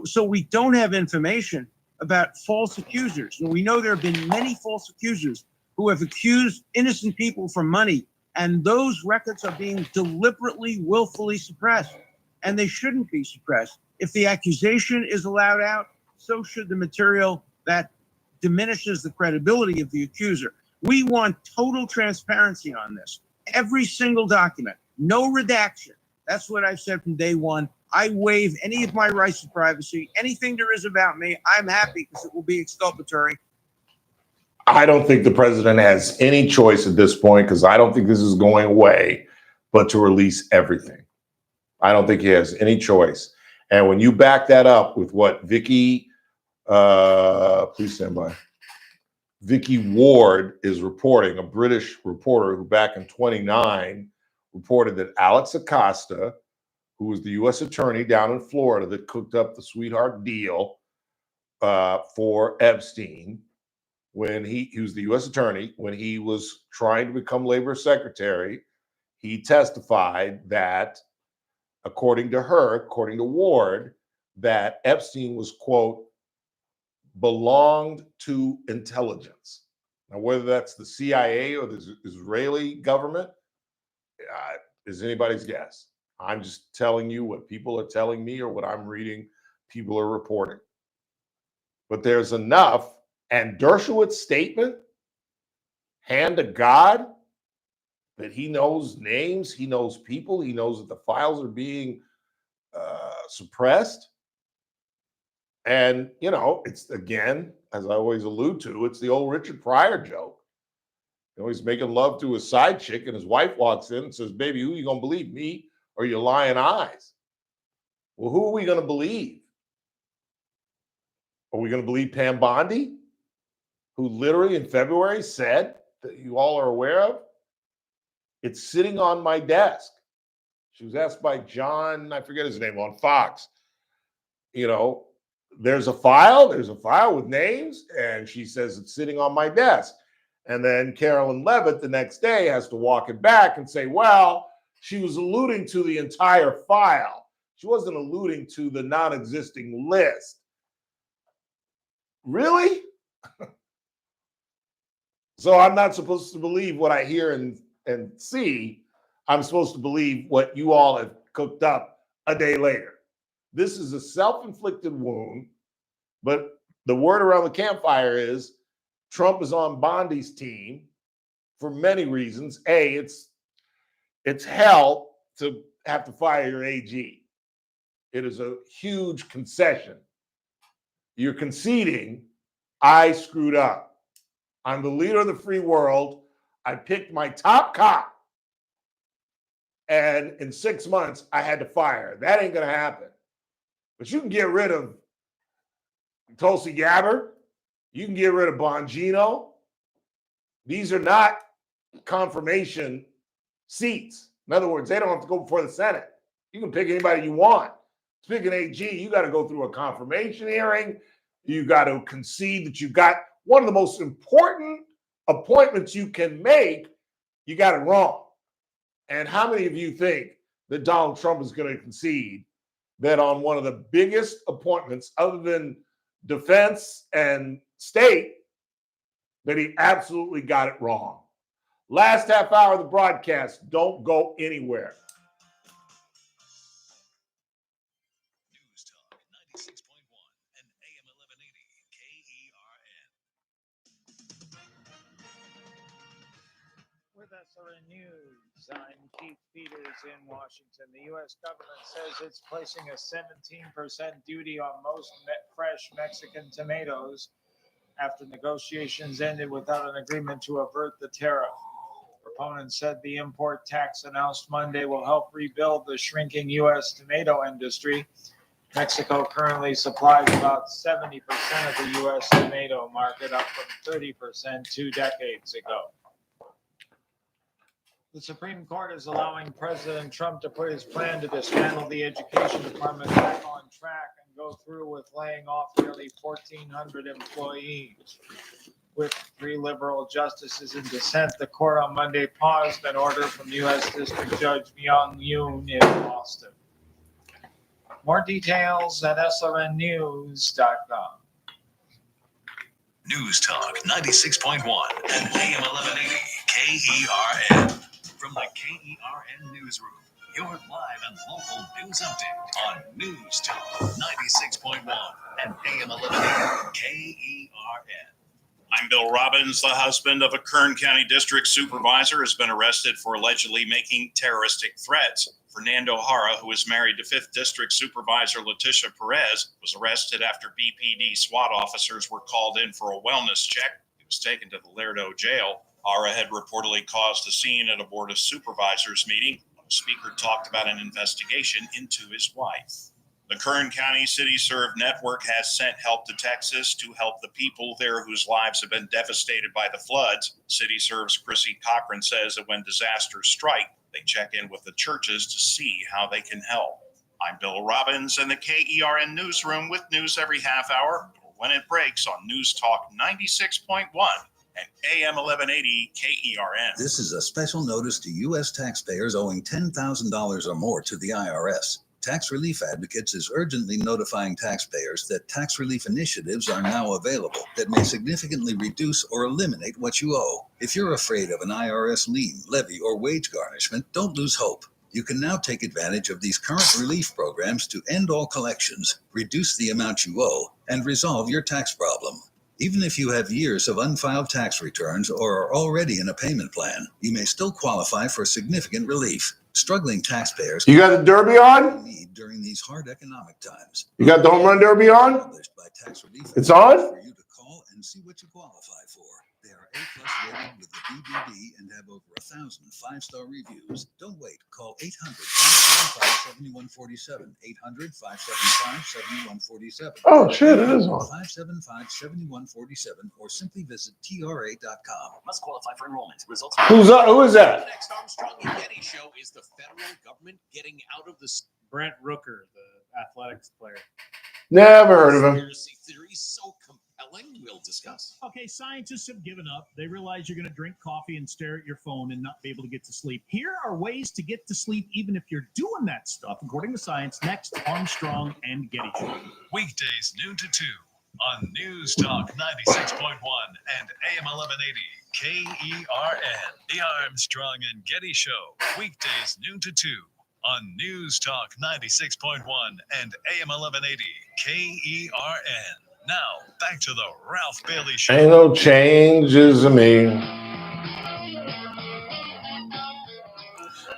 So we don't have information about false accusers. And we know there have been many false accusers who have accused innocent people for money. And those records are being deliberately, willfully suppressed. And they shouldn't be suppressed. If the accusation is allowed out, so should the material that diminishes the credibility of the accuser. We want total transparency on this. Every single document, no redaction. That's what I've said from day one. I waive any of my rights to privacy. Anything there is about me, I'm happy because it will be exculpatory. I don't think the president has any choice at this point, because I don't think this is going away, but to release everything. I don't think he has any choice. And when you back that up with what Vicky, please stand by, Vicky Ward is reporting, a British reporter who back in 29 reported that Alex Acosta, who was the U.S. attorney down in Florida that cooked up the sweetheart deal for Epstein, when he was the U.S. attorney, when he was trying to become labor secretary, he testified that, according to Ward, that Epstein was, quote, belonged to intelligence. Now, whether that's the CIA or the Israeli government is anybody's guess. I'm just telling you what people are telling me or what I'm reading people are reporting. But there's enough. And Dershowitz's statement, hand to God, that he knows names, he knows people, he knows that the files are being suppressed. And, it's, again, as I always allude to, it's the old Richard Pryor joke. He's making love to his side chick, and his wife walks in and says, baby, who are you going to believe, me or your lying eyes? Well, who are we going to believe? Are we going to believe Pam Bondi, who literally in February said, that you all are aware of, it's sitting on my desk? She was asked by John, I forget his name, on Fox, there's a file with names, and she says it's sitting on my desk. And then Carolyn Levitt the next day has to walk it back and say, well, she was alluding to the entire file. She wasn't alluding to the non-existing list. Really? So I'm not supposed to believe what I hear and see. I'm supposed to believe what you all have cooked up a day later. This is a self-inflicted wound, but the word around the campfire is Trump is on Bondi's team for many reasons. A, it's hell to have to fire your AG. It is a huge concession. You're conceding, I screwed up. I'm the leader of the free world. I picked my top cop. And in 6 months, I had to fire. That ain't going to happen. But you can get rid of Tulsi Gabbard. You can get rid of Bongino. These are not confirmation seats. In other words, they don't have to go before the Senate. You can pick anybody you want. To pick an AG, you got to go through a confirmation hearing. You got to concede that you got one of the most important appointments you can make. You got it wrong. And how many of you think that Donald Trump is going to concede that on one of the biggest appointments other than defense and state, that he absolutely got it wrong? Last half hour of the broadcast. Don't go anywhere. News Talk 96.1 and AM 1180 KERN. With SRN News, I'm Keith Peters in Washington. The U.S. government says it's placing a 17% duty on most fresh Mexican tomatoes after negotiations ended without an agreement to avert the tariff. Proponents said the import tax announced Monday will help rebuild the shrinking U.S. tomato industry. Mexico currently supplies about 70% of the U.S. tomato market, up from 30% 2 decades ago. The Supreme Court is allowing President Trump to put his plan to dismantle the education department back on track and go through with laying off nearly 1,400 employees. With 3 liberal justices in dissent, the court on Monday paused an order from U.S. District Judge Myung Yoon in Boston. More details at srnnews.com. News Talk 96.1 and AM 1180 KERN. From the KERN Newsroom, your live and local news update on News Talk 96.1 and AM 1180 KERN. I'm Bill Robbins. The husband of a Kern County District Supervisor has been arrested for allegedly making terroristic threats. Fernando Jara, who is married to 5th District Supervisor Leticia Perez, was arrested after BPD SWAT officers were called in for a wellness check. He was taken to the Lerdo jail. Jara had reportedly caused a scene at a Board of Supervisors meeting when the speaker talked about an investigation into his wife. The Kern County City Serve Network has sent help to Texas to help the people there whose lives have been devastated by the floods. City Serve's Chrissy Cochran says that when disasters strike, they check in with the churches to see how they can help. I'm Bill Robbins in the KERN Newsroom with news every half hour or when it breaks on News Talk 96.1 and AM 1180 KERN. This is a special notice to U.S. taxpayers owing $10,000 or more to the IRS. Tax Relief Advocates is urgently notifying taxpayers that tax relief initiatives are now available that may significantly reduce or eliminate what you owe. If you're afraid of an IRS lien, levy, or wage garnishment, don't lose hope. You can now take advantage of these current relief programs to end all collections, reduce the amount you owe, and resolve your tax problem. Even if you have years of unfiled tax returns or are already in a payment plan, you may still qualify for significant relief. Struggling taxpayers You got the Derby on? need during these hard economic times. You got the Home Run Derby on? Published by Tax Relief It's on? for you to call and see what you qualify for. They are A+ rated with the BBB and have over 1,000 5-star reviews. Don't wait. Call 800-575-7147. 800-575-7147. Oh, shit, it is on. 575-7147 or simply visit TRA.com. Must qualify for enrollment. Results. Who is that? The next Armstrong and Getty show is the federal government getting out of the Brent Rooker, the athletics player. Never heard of him. conspiracy theories so compelling. We'll discuss. Okay, scientists have given up. They realize you're going to drink coffee and stare at your phone and not be able to get to sleep. Here are ways to get to sleep even if you're doing that stuff, according to science. Next, Armstrong and Getty Show. Weekdays noon to 2 on News Talk 96.1 and AM 1180 KERN. The Armstrong and Getty Show, weekdays noon to 2 on News Talk 96.1 and AM 1180 KERN. Now, back to the Ralph Bailey Show. Ain't no changes in me.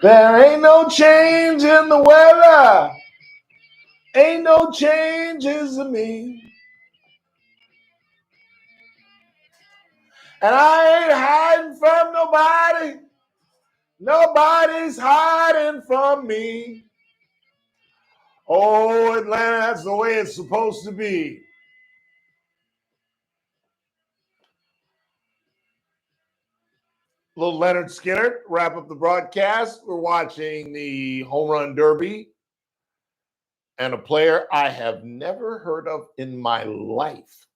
There ain't no change in the weather. Ain't no changes in me. And I ain't hiding from nobody. Nobody's hiding from me. Oh, Atlanta, that's the way it's supposed to be. Little Leonard Skinner, wrap up the broadcast. We're watching the Home Run Derby. And a player I have never heard of in my life.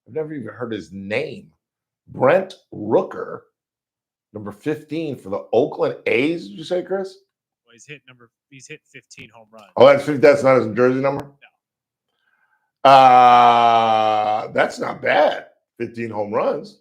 I've never even heard his name. Brent Rooker, number 15 for the Oakland A's, did you say, Chris? Well, he's hit 15 home runs. Oh, that's not his jersey number? No. That's not bad. 15 home runs.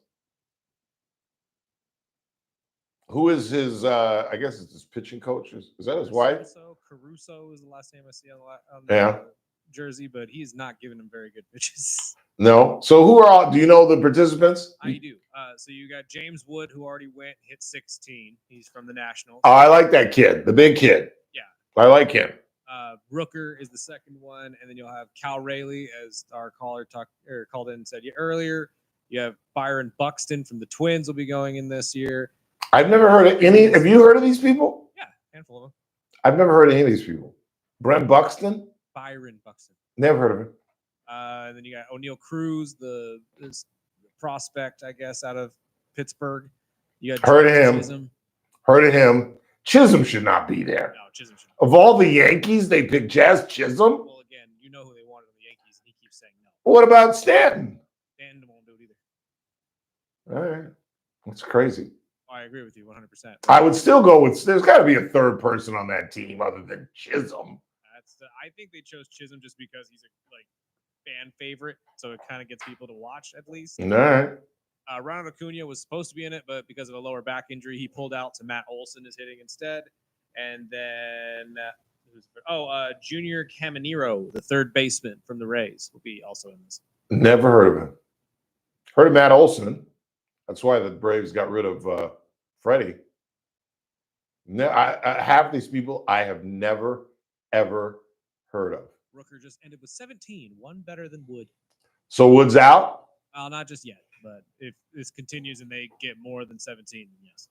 Who is his, I guess it's his pitching coach. Is that his wife? Caruso is the last name I see on the jersey, but he's not giving him very good pitches. No. So who are all, do you know the participants? I do. So you got James Wood, who already hit 16. He's from the Nationals. Oh, I like that kid, the big kid. Yeah. I like him. Rooker is the second one, and then you'll have Cal Rayleigh, as our caller called in and said earlier. You have Byron Buxton from the Twins will be going in this year. I've never heard of any. Have you heard of these people? Yeah, handful of them. I've never heard of any of these people. Brent Buxton? Byron Buxton. Never heard of him. And then you got O'Neal Cruz, the prospect, I guess, out of Pittsburgh. You got Heard of him. Chisholm. Heard of him. Chisholm should not be there. No, Chisholm should. Of all the Yankees, they picked Jazz Chisholm. Well, again, you know who they wanted on the Yankees, and he keeps saying no. What about Stanton? Stanton won't do it either. All right. That's crazy. I agree with you 100%. I would still go with, there's got to be a third person on that team other than Chisholm. I think they chose Chisholm just because he's a fan favorite, so it kind of gets people to watch at least. All right. Ronald Acuna was supposed to be in it, but because of a lower back injury, he pulled out. So Matt Olson is hitting instead. And then, Junior Caminero, the third baseman from the Rays, will be also in this. Never heard of him. Heard of Matt Olson. That's why the Braves got rid of Freddie. No, half these people I have never, ever heard of. Rooker just ended with 17, one better than Wood. So Wood's out? Not just yet, but if this continues and they get more than 17, then yes.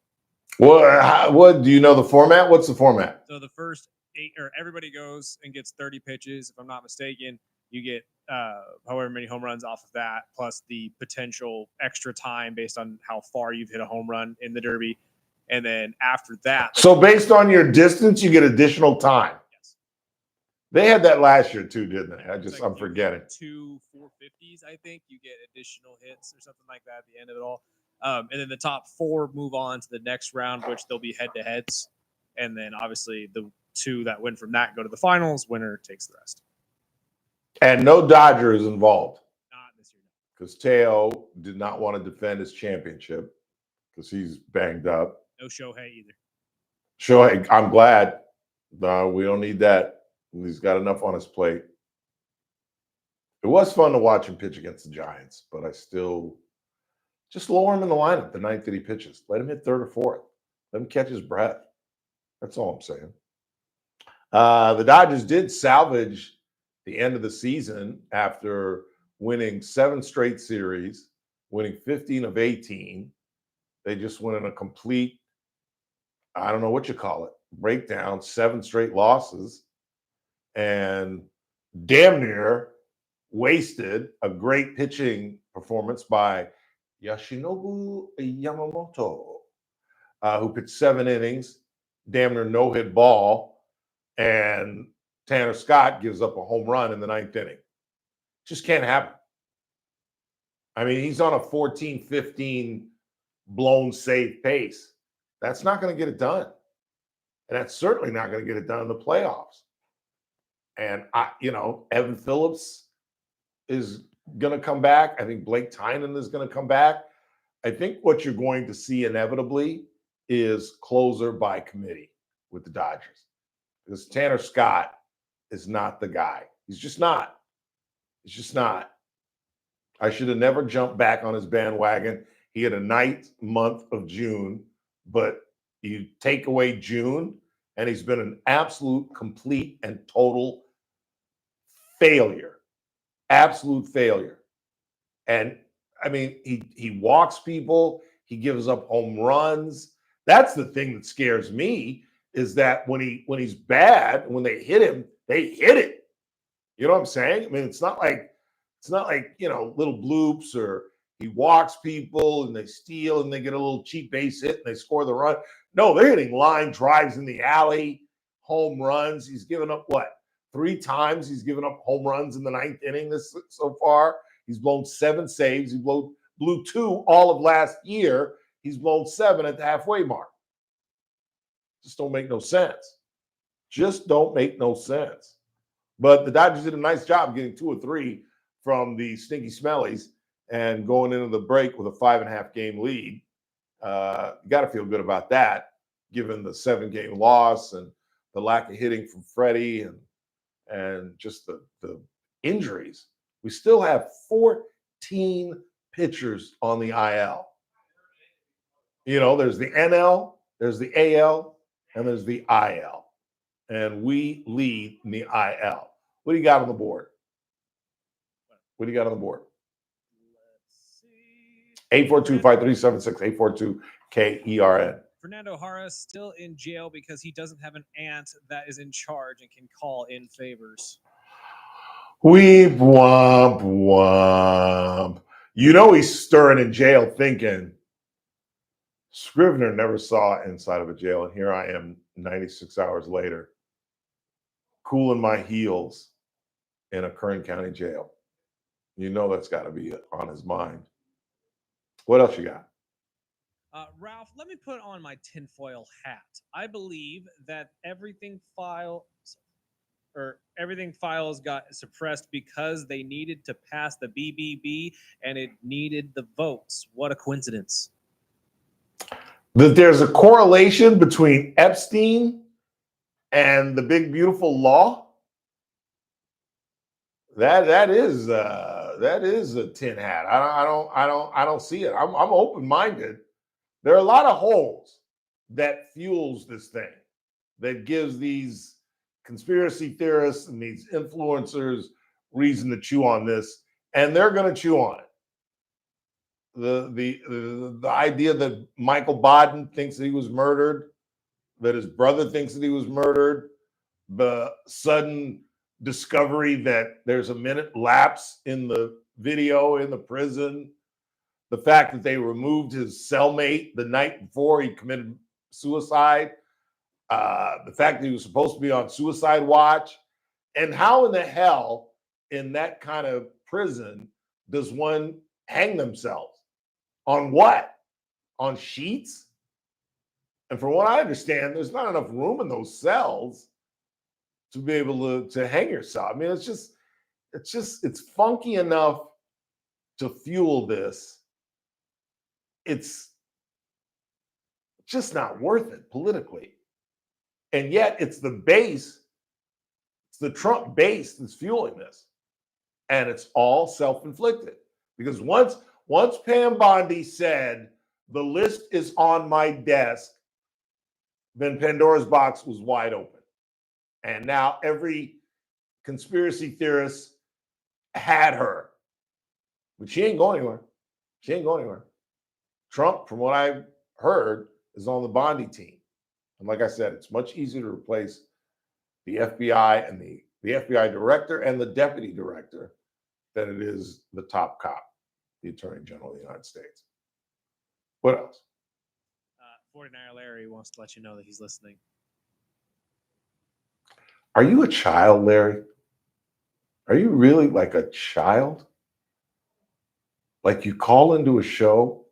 Well, what do you know the format? What's the format? So the first 8, or everybody goes and gets 30 pitches. If I'm not mistaken, you get however many home runs off of that, plus the potential extra time based on how far you've hit a home run in the Derby. And then after that. So based on your distance, you get additional time. Yes. They had that last year too, didn't they? I'm forgetting. 2 450s, I think. You get additional hits or something like that at the end of it all. And then the top 4 move on to the next round, which they'll be head-to-heads. And then obviously the 2 that win from that go to the finals. Winner takes the rest. And no Dodger is involved. Not this year. Because Teo did not want to defend his championship because he's banged up. No Shohei either. Shohei, I'm glad. No, we don't need that. He's got enough on his plate. It was fun to watch him pitch against the Giants, but I still just lower him in the lineup the night that he pitches. Let him hit third or fourth. Let him catch his breath. That's all I'm saying. The Dodgers did salvage the end of the season after winning 7 straight series, winning 15 of 18. They just went in a complete, I don't know what you call it, breakdown, 7 straight losses, and damn near wasted a great pitching performance by Yoshinobu Yamamoto, who pitched 7 innings, damn near no-hit ball, and Tanner Scott gives up a home run in the 9th inning. Just can't happen. I mean, he's on a 14-15 blown save pace. That's not going to get it done. And that's certainly not going to get it done in the playoffs. And, Evan Phillips is going to come back. I think Blake Tynan is going to come back. I think what you're going to see inevitably is closer by committee with the Dodgers. Because Tanner Scott is not the guy. He's just not. He's just not. I should have never jumped back on his bandwagon. He had a nice month of June, but you take away June, and he's been an absolute, complete, and total failure. Absolute failure. And I mean, he walks people, he gives up home runs. That's the thing that scares me, is that when he's bad, when they hit him, they hit it. You know what I'm saying? I mean, it's not like little bloops, or he walks people and they steal and they get a little cheap base hit and they score the run. No, they're hitting line drives in the alley, home runs. He's given up 3 times he's given up home runs in the 9th inning so far. He's blown 7 saves. He blew 2 all of last year. He's blown 7 at the halfway mark. Just don't make no sense. Just don't make no sense. But the Dodgers did a nice job getting 2 or 3 from the Stinky Smellies and going into the break with a 5.5 game lead. You got to feel good about that, given the 7-game loss and the lack of hitting from Freddie and just the injuries. We still have 14 pitchers on the IL. You know, there's the NL, there's the AL, and there's the IL. And we lead in the IL. What do you got on the board? What do you got on the board? 842-5376, 842-KERN. Fernando Jara still in jail because he doesn't have an aunt that is in charge and can call in favors. Weep, womp, womp. You know he's stirring in jail thinking, Scrivener never saw inside of a jail, and here I am 96 hours later, cooling my heels in a Kern County jail. You know that's got to be on his mind. What else you got? Ralph, let me put on my tinfoil hat. I believe that everything files got suppressed because they needed to pass the BBB and it needed the votes. What a coincidence. That there's a correlation between Epstein and the big beautiful law. That is a tin hat. I don't see it. I'm open-minded. There are a lot of holes that fuels this thing, that gives these conspiracy theorists and these influencers reason to chew on this, and they're going to chew on it. The idea that Michael Bodden thinks that he was murdered, that his brother thinks that he was murdered, the sudden discovery that there's a minute lapse in the video in the prison, the fact that they removed his cellmate the night before he committed suicide, the fact that he was supposed to be on suicide watch, and how in the hell in that kind of prison does one hang themselves? On what? On sheets? And from what I understand, there's not enough room in those cells to be able to hang yourself. I mean, it's funky enough to fuel this. It's just not worth it politically. And yet it's the base, it's the Trump base that's fueling this. And it's all self-inflicted. Because once Pam Bondi said, the list is on my desk, then Pandora's box was wide open. And now every conspiracy theorist had her. But she ain't going anywhere. She ain't going anywhere. Trump, from what I've heard, is on the Bondi team. And like I said, it's much easier to replace the FBI and the FBI director and the deputy director than it is the top cop, the Attorney General of the United States. What else? 49er Larry wants to let you know that he's listening. Are you a child, Larry? Are you really like a child? Like you call into a show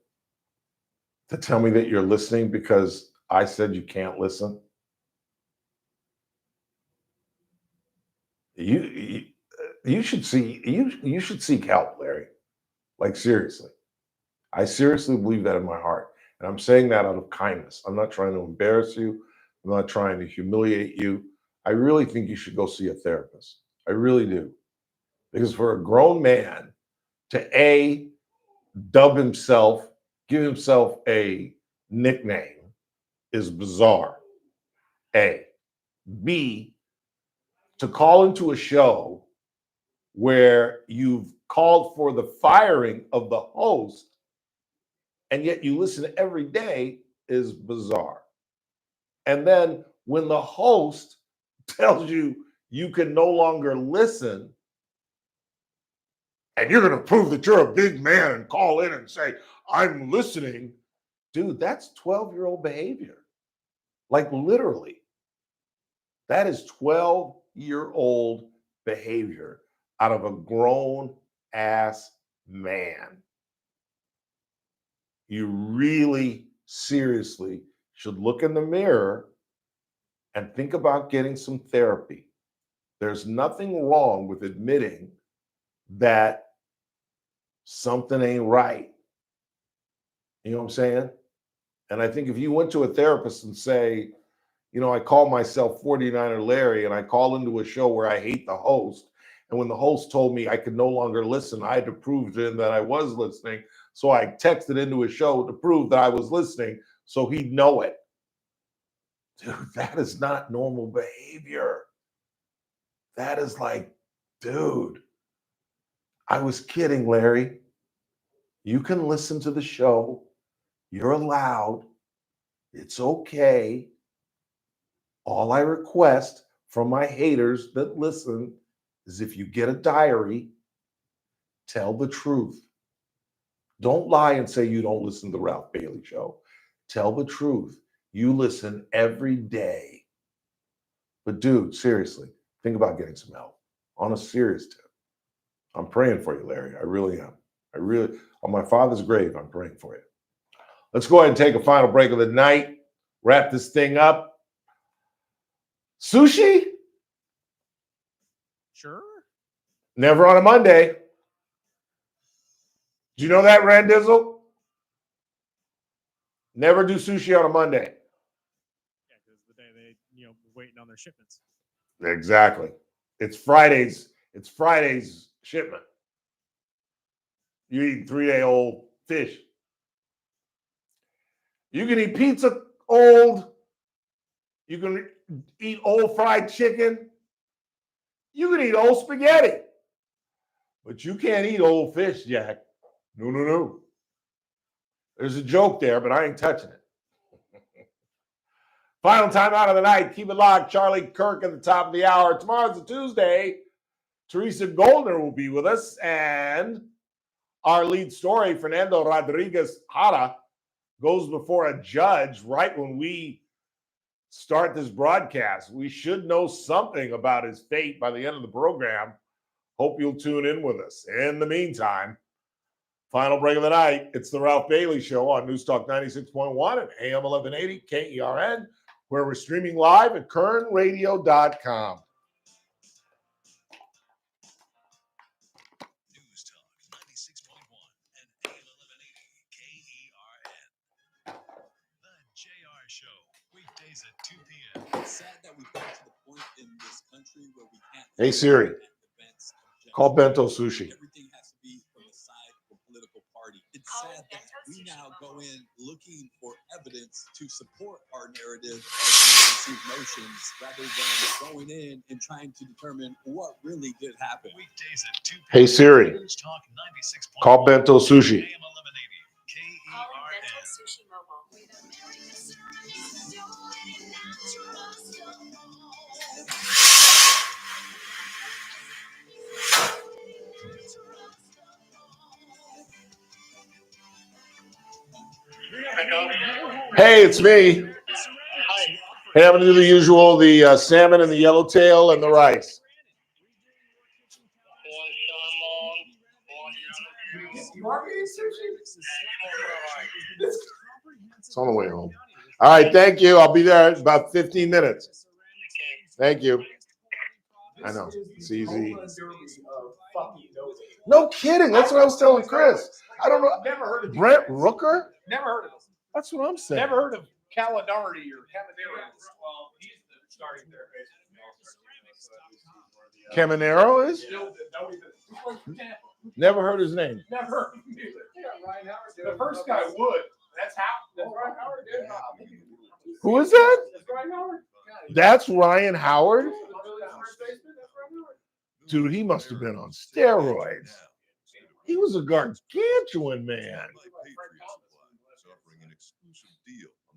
to tell me that you're listening because I said you can't listen? you should seek help, Larry. Like seriously. I seriously believe that in my heart. And I'm saying that out of kindness. I'm not trying to embarrass you. I'm not trying to humiliate you. I really think you should go see a therapist. I really do. Because for a grown man to dub himself, give himself a nickname is bizarre. A. B, to call into a show where you've called for the firing of the host and yet you listen every day is bizarre. And then when the host tells you you can no longer listen and you're going to prove that you're a big man and call in and say, I'm listening, dude, that's 12-year-old behavior. Like literally. That is 12-year-old behavior out of a grown ass man. You really seriously should look in the mirror and think about getting some therapy. There's nothing wrong with admitting that something ain't right. You know what I'm saying? And I think if you went to a therapist and say, you know, I call myself 49er Larry and I call into a show where I hate the host. And when the host told me I could no longer listen, I had to prove to him that I was listening. So I texted into a show to prove that I was listening so he'd know it. Dude, that is not normal behavior. That is like, dude, I was kidding, Larry. You can listen to the show. You're allowed. It's okay. All I request from my haters that listen is if you get a diary, tell the truth. Don't lie and say you don't listen to the Ralph Bailey Show. Tell the truth. You listen every day. But dude, seriously, think about getting some help on a serious tip. I'm praying for you, Larry. I really am. On my father's grave, I'm praying for you. Let's go ahead and take a final break of the night. Wrap this thing up. Sushi? Sure. Never on a Monday. Do you know that, Randizzle? Never do sushi on a Monday. Yeah, because the day they, waiting on their shipments. Exactly. It's Friday's shipment. You eat 3-day-old fish. You can eat pizza old. You can eat old fried chicken. You can eat old spaghetti. But you can't eat old fish, Jack. No. There's a joke there, but I ain't touching it. Final time out of the night. Keep it locked. Charlie Kirk at the top of the hour. Tomorrow's a Tuesday. Teresa Goldner will be with us. And our lead story, Fernando Rodriguez Jara, goes before a judge right when we start this broadcast. We should know something about his fate by the end of the program. Hope you'll tune in with us. In the meantime, final break of the night. It's the Ralph Bailey Show on News Talk 96.1 and AM 1180 KERN, where we're streaming live at kernradio.com. News Talk 96.1 and AM 1180 KERN. The JR Show, weekdays at 2 p.m. It's sad that we've gotten to the point in this country where we can't. Hey Siri, call Bento Sushi. Everything has to be from the side of a political party. It's sad that we now go in looking for evidence to support our narrative of preconceived notions rather than going in and trying to determine what really did happen. Weekdays at 2 p.m. Hey Siri, News Talk 96.1 call Bento Sushi. AM 1180 KERN. Sushi Mobile. Hey, it's me. Hey, I'm going to do the usual, the salmon and the yellowtail and the rice. It's on the way home. All right, thank you. I'll be there in about 15 minutes. Thank you. I know. It's easy. No kidding. That's what I was telling Chris. I don't know. Never heard of Brent Rooker? Never heard of him. That's what I'm saying. Never heard of Calinardi or Caminero. Well, he's the starting therapist. Caminero is? Still, Never heard his name. never heard of him either. The first guy would. That's how. That's Ryan Howard did. Who is that? That's Ryan Howard. That's Ryan Howard? Dude, he must have been on steroids. He was a gargantuan man.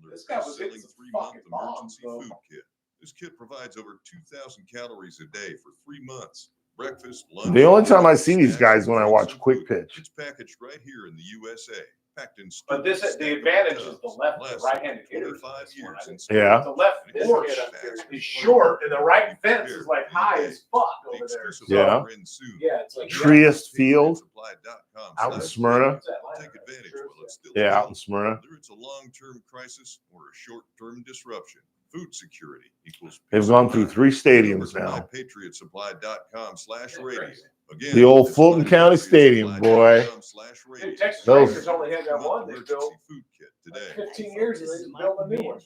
This guy was selling 3-month emergency food kit. This kit provides over 2,000 calories a day for 3 months. Breakfast, lunch. The only time I see these guys when I watch Quick Pitch. It's packaged right here in the USA. Packed in. But the advantage is the left, the right-handed hitter. Yeah. The left force is short, and the right fence is like high as fuck over there. So, Yeah. Yeah. It's like Trieste Field out in Smyrna. Take advantage while it's still Yeah, out in Smyrna. Whether it's a long-term crisis or a short-term disruption, food security equals. They've gone through 3 stadiums now. MyPatriotSupply.com/radio. Again, The old Fulton County Stadium, boy. Dude, Texas Those- Rangers only had that one. They built 15 years and they just built a new one.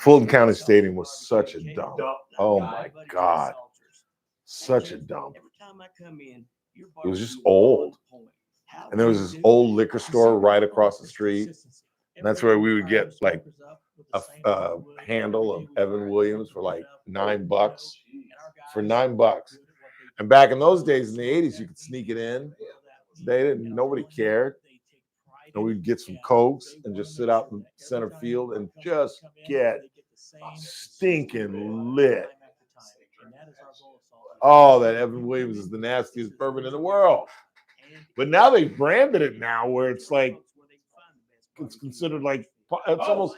Fulton County Stadium was such a dump. Oh my God. Such a dump. It was just old. And there was this old liquor store right across the street. And that's where we would get like a handle of Evan Williams for like $9. For $9. And back in those days in the 80s, you could sneak it in. Nobody cared. And we'd get some Cokes and just sit out in center field and just get stinking lit. Oh, that Evan Williams is the nastiest bourbon in the world. But now they've branded it now where it's like, it's considered like, it's almost,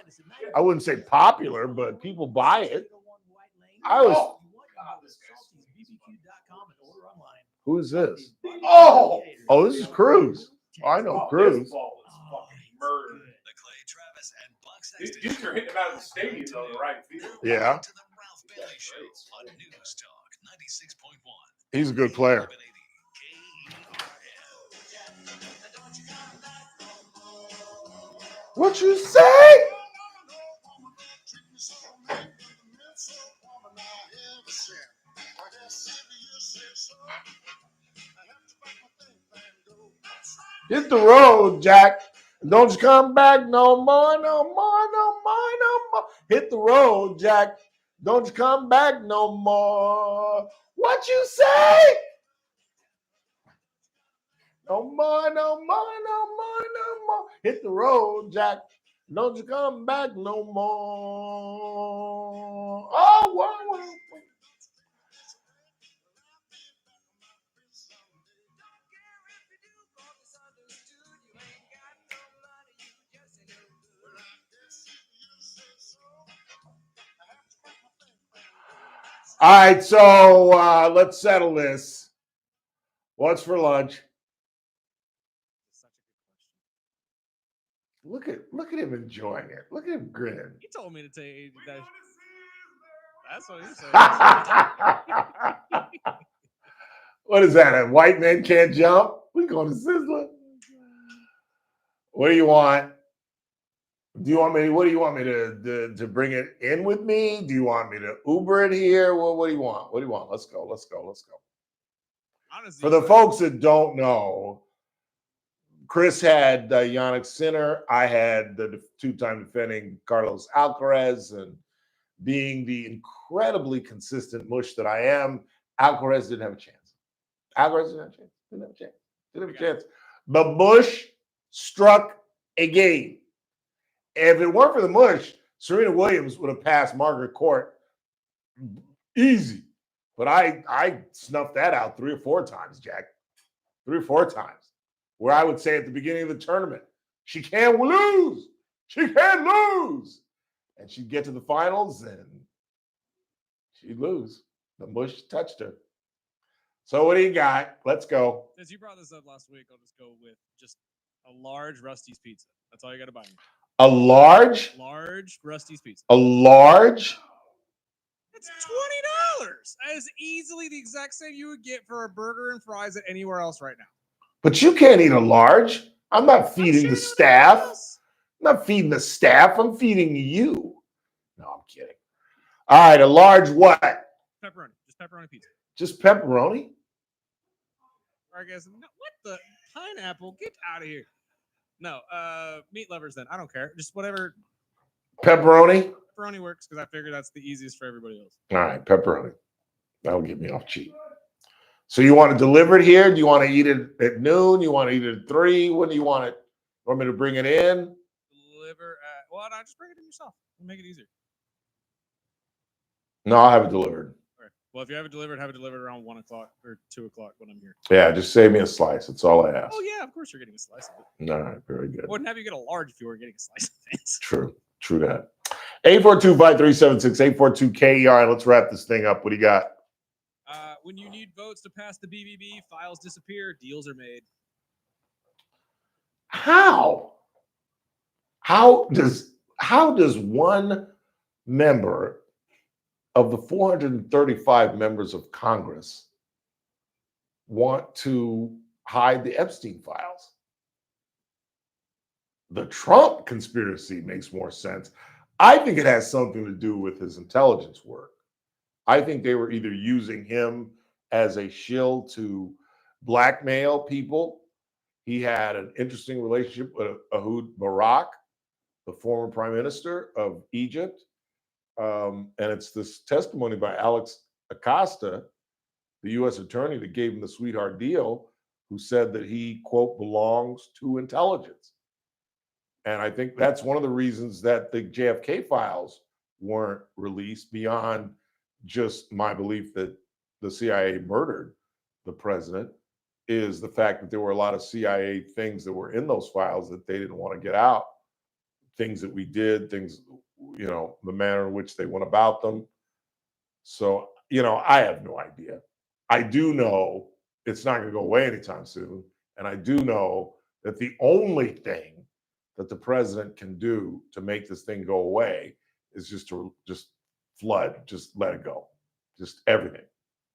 I wouldn't say popular, but people buy it. Who's this? Oh, this is Cruz. Oh, I know Cruz. These are hitting out of the stadium on the right field. Yeah. He's a good player. What you say? Hit the road, Jack. Don't you come back no more, no more, no more, no more. Hit the road, Jack. Don't you come back no more. What you say? No more, no more, no more, no more. Hit the road, Jack. Don't you come back no more. Oh, wow. All right, so let's settle this. What's for lunch? Look at him enjoying it. Look at him grinning. He told me to take that. That's what he said. What is that? A white man can't jump? We going to Sizzler? What do you want? What do you want me to bring it in with me? Do you want me to Uber it here? What do you want? What do you want? Let's go. Honestly, For the folks that don't know, Chris had Yannick Sinner. I had the 2-time defending Carlos Alcaraz, and being the incredibly consistent mush that I am, Alcaraz didn't have a chance. Didn't have a chance. But Mush struck a game. If it weren't for the mush, Serena Williams would have passed Margaret Court easy. But I snuffed that out 3 or 4 times, Jack. 3 or 4 times. Where I would say at the beginning of the tournament, she can't lose. She can't lose. And she'd get to the finals and she'd lose. The mush touched her. So what do you got? Let's go. Since you brought this up last week, I'll just go with just a large Rusty's pizza. That's all you got to buy me. A large? Large Rusty's pizza. A large? It's That is easily the exact same you would get for a burger and fries at anywhere else right now. But you can't eat a large. I'm not feeding the staff. I'm not feeding the staff. I'm feeding you. No, I'm kidding. All right, a large what? Pepperoni. Just pepperoni pizza. Just pepperoni? Or I guess, no, what the? Pineapple? Get out of here. No, meat lovers then. I don't care. Just whatever. Pepperoni? Pepperoni works because I figure that's the easiest for everybody else. All right, pepperoni. That'll get me off cheap. So you want to deliver it here? Do you want to eat it at noon? You want to eat it at 3? When do you want it? Want me to bring it in? Deliver at, well, no, just bring it in yourself. We'll make it easier. No, I'll have it delivered. All right. Well, if you have it delivered around 1 o'clock or 2 o'clock when I'm here. Yeah, just save me a slice. That's all I ask. Oh, yeah, of course you're getting a slice of it. All right, very good. I wouldn't have you get a large if you were getting a slice of it. True that. 842-5376, 842-KER. Let's wrap this thing up. What do you got? When you need votes to pass the BBB, files disappear, deals are made. How? How does one member of the 435 members of Congress want to hide the Epstein files? The Trump conspiracy makes more sense. I think it has something to do with his intelligence work. I think they were either using him as a shill to blackmail people. He had an interesting relationship with Ehud Barak, the former prime minister of Egypt. And it's this testimony by Alex Acosta, the U.S. attorney that gave him the sweetheart deal, who said that he, quote, belongs to intelligence. And I think that's one of the reasons that the JFK files weren't released, beyond just my belief that the CIA murdered the president, is the fact that there were a lot of CIA things that were in those files that they didn't want to get out. Things that we did, things, the manner in which they went about them. So, I have no idea. I do know it's not going to go away anytime soon. And I do know that the only thing that the president can do to make this thing go away is just flood, just let it go. Just everything.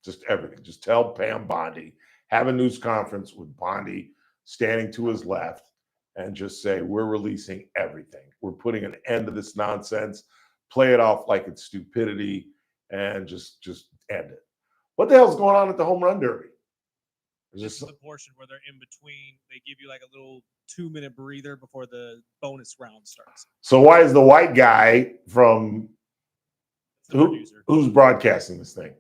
Just tell Pam Bondi, have a news conference with Bondi standing to his left, and just say, we're releasing everything. We're putting an end to this nonsense. Play it off like it's stupidity, and just end it. What the hell's going on at the home run derby? This is the portion where they're in between. They give you like a little 2-minute breather before the bonus round starts. So why is the white guy from who's broadcasting this thing?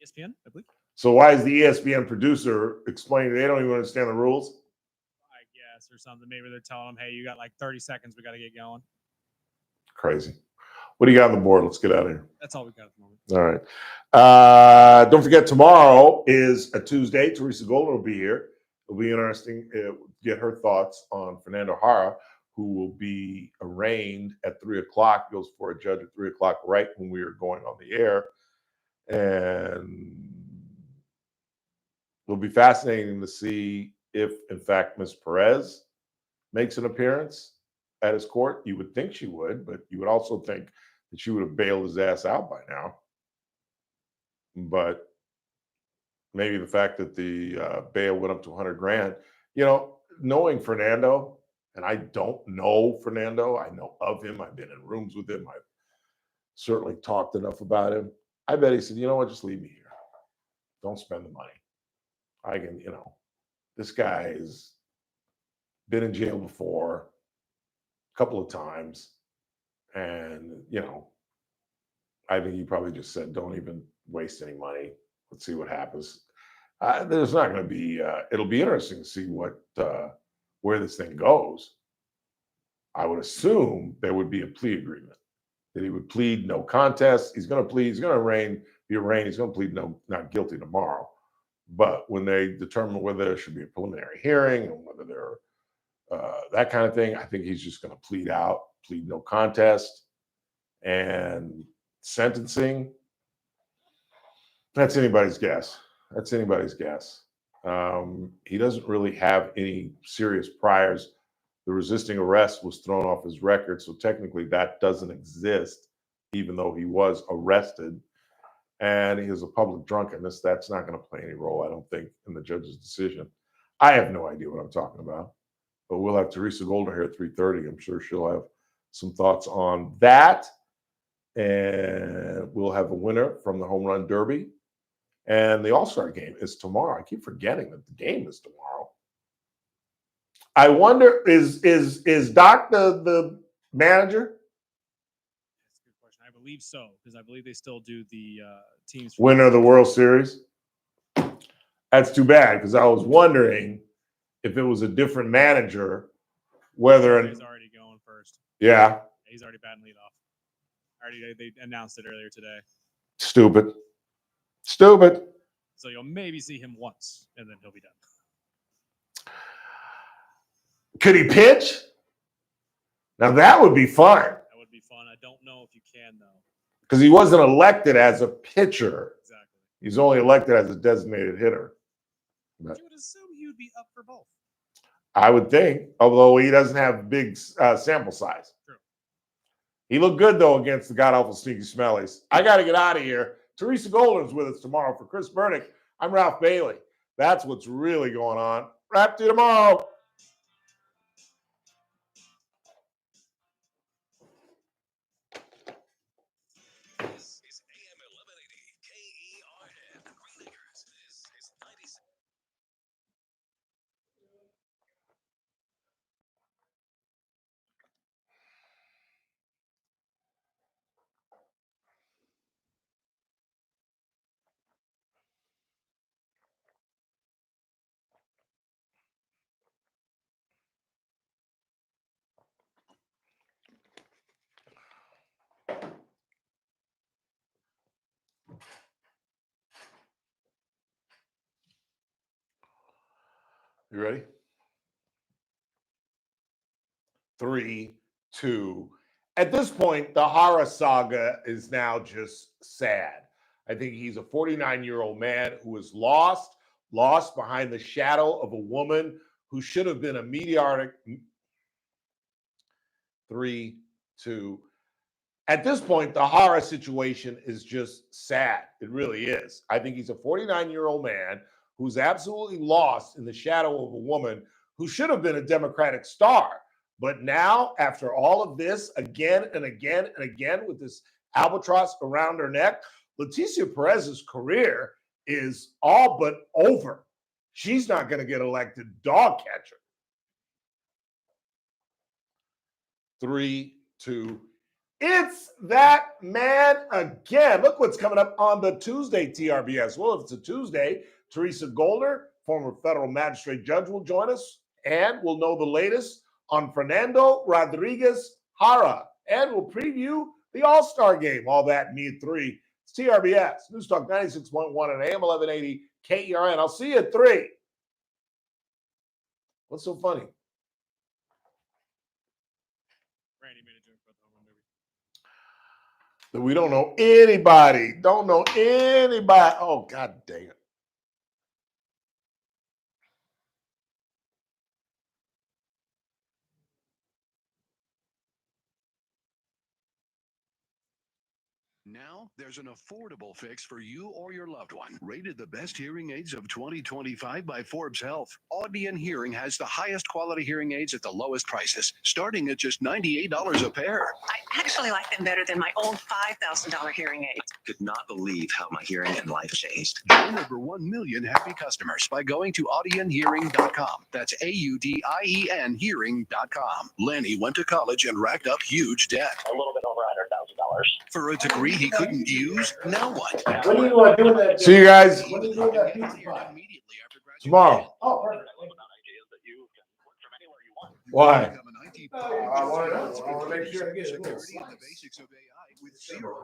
ESPN, I believe. So why is the ESPN producer explaining they don't even understand the rules? I guess, or something. Maybe they're telling them, hey, you got like 30 seconds. We got to get going. Crazy. What do you got on the board? Let's get out of here. That's all we got at the moment. All right. Don't forget, tomorrow is a Tuesday. Teresa Golden will be here. It'll be interesting to get her thoughts on Fernando Jara, who will be arraigned at 3 o'clock. Goes for a judge at 3 o'clock, right when we are going on the air. And it'll be fascinating to see if, in fact, Ms. Perez makes an appearance at his court. You would think she would, but you would also think that she would have bailed his ass out by now. But maybe the fact that the bail went up to $100,000, knowing Fernando, and I don't know Fernando, I know of him. I've been in rooms with him. I've certainly talked enough about him. I bet he said, you know what, just leave me here. Don't spend the money. I can, this guy has been in jail before a couple of times. And, I think he probably just said, don't even waste any money. Let's see what happens. There's not going to be, it'll be interesting to see where this thing goes. I would assume there would be a plea agreement, that he would plead no contest. He's going to plead, he's going to be arraigned. He's going to plead not guilty tomorrow. But when they determine whether there should be a preliminary hearing and whether there that kind of thing, I think he's just going to plead no contest. And sentencing, that's anybody's guess. He doesn't really have any serious priors. The resisting arrest was thrown off his record, so technically that doesn't exist, even though he was arrested. and he was a public drunkenness. That's not going to play any role, I don't think, in the judge's decision. I have no idea what I'm talking about, but we'll have Teresa Golden here at 3:30. I'm sure she'll have some thoughts on that, and we'll have a winner from the Home Run Derby. And the All-Star game is tomorrow. I keep forgetting that the game is tomorrow. I wonder, is Doc the manager? That's a good question. I believe so, because I believe they still do the teams. Winner of the World Series? That's too bad, because I was wondering if it was a different manager, whether He's already going first. Yeah. He's already batting lead off. They announced it earlier today. Stupid. So you'll maybe see him once, and then he'll be done. Could he pitch? Now that would be fun. That would be fun. I don't know if you can, though. Because he wasn't elected as a pitcher. Exactly. He's only elected as a designated hitter. But You would assume he would be up for both. I would think, although he doesn't have big sample size. True. He looked good, though, against the god-awful Sneaky Smellies. I got to get out of here. Teresa Golden's with us tomorrow. For Chris Burnick, I'm Ralph Bailey. That's what's really going on. Wrap to you tomorrow. This is AM 1180 KERN. Green Acres. This is 96. You ready? 3, 2. At this point, the Hara saga is now just sad. I think he's a 49-year-old man who is lost behind the shadow of a woman who should have been a meteoric. 3, 2. At this point, the Hara situation is just sad. It really is. I think he's a 49-year-old man who's absolutely lost in the shadow of a woman who should have been a Democratic star. But now, after all of this, again and again and again, with this albatross around her neck, Leticia Perez's career is all but over. She's not going to get elected dog catcher. 3, 2. It's that man again. Look what's coming up on the Tuesday TRBS. Well, if it's a Tuesday, Teresa Golder, former federal magistrate judge, will join us, and we'll know the latest on Fernando Rodriguez Hara, and we'll preview the All-Star game. All that and me at 3. It's TRBS, News Talk 96.1 and AM 1180 KERN. I'll see you at 3. What's so funny? Randy made a joke about the home run derby. That we don't know anybody. Don't know anybody. Oh, God dang it. Now, there's an affordable fix for you or your loved one. Rated the best hearing aids of 2025 by Forbes Health. Audion Hearing has the highest quality hearing aids at the lowest prices, starting at just $98 a pair. I actually like them better than my old $5,000 hearing aids. Could not believe how my hearing and life changed. Join over 1 million happy customers by going to audionhearing.com. That's AUDIEN hearing.com. Lenny went to college and racked up huge debt. A little bit over $100,000. For a degree he couldn't use, now what? When are you doing that? See you guys tomorrow. Oh, perfect. Why? I want to make sure I get it.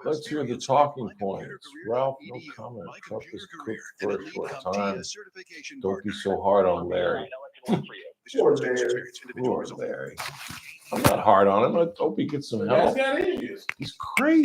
Let's hear the talking points. Ralph, no comment. Trump is cooked for a short time. Don't be so hard on Larry. Poor Larry. Poor Larry. I'm not hard on him. I hope he gets some help. He's crazy.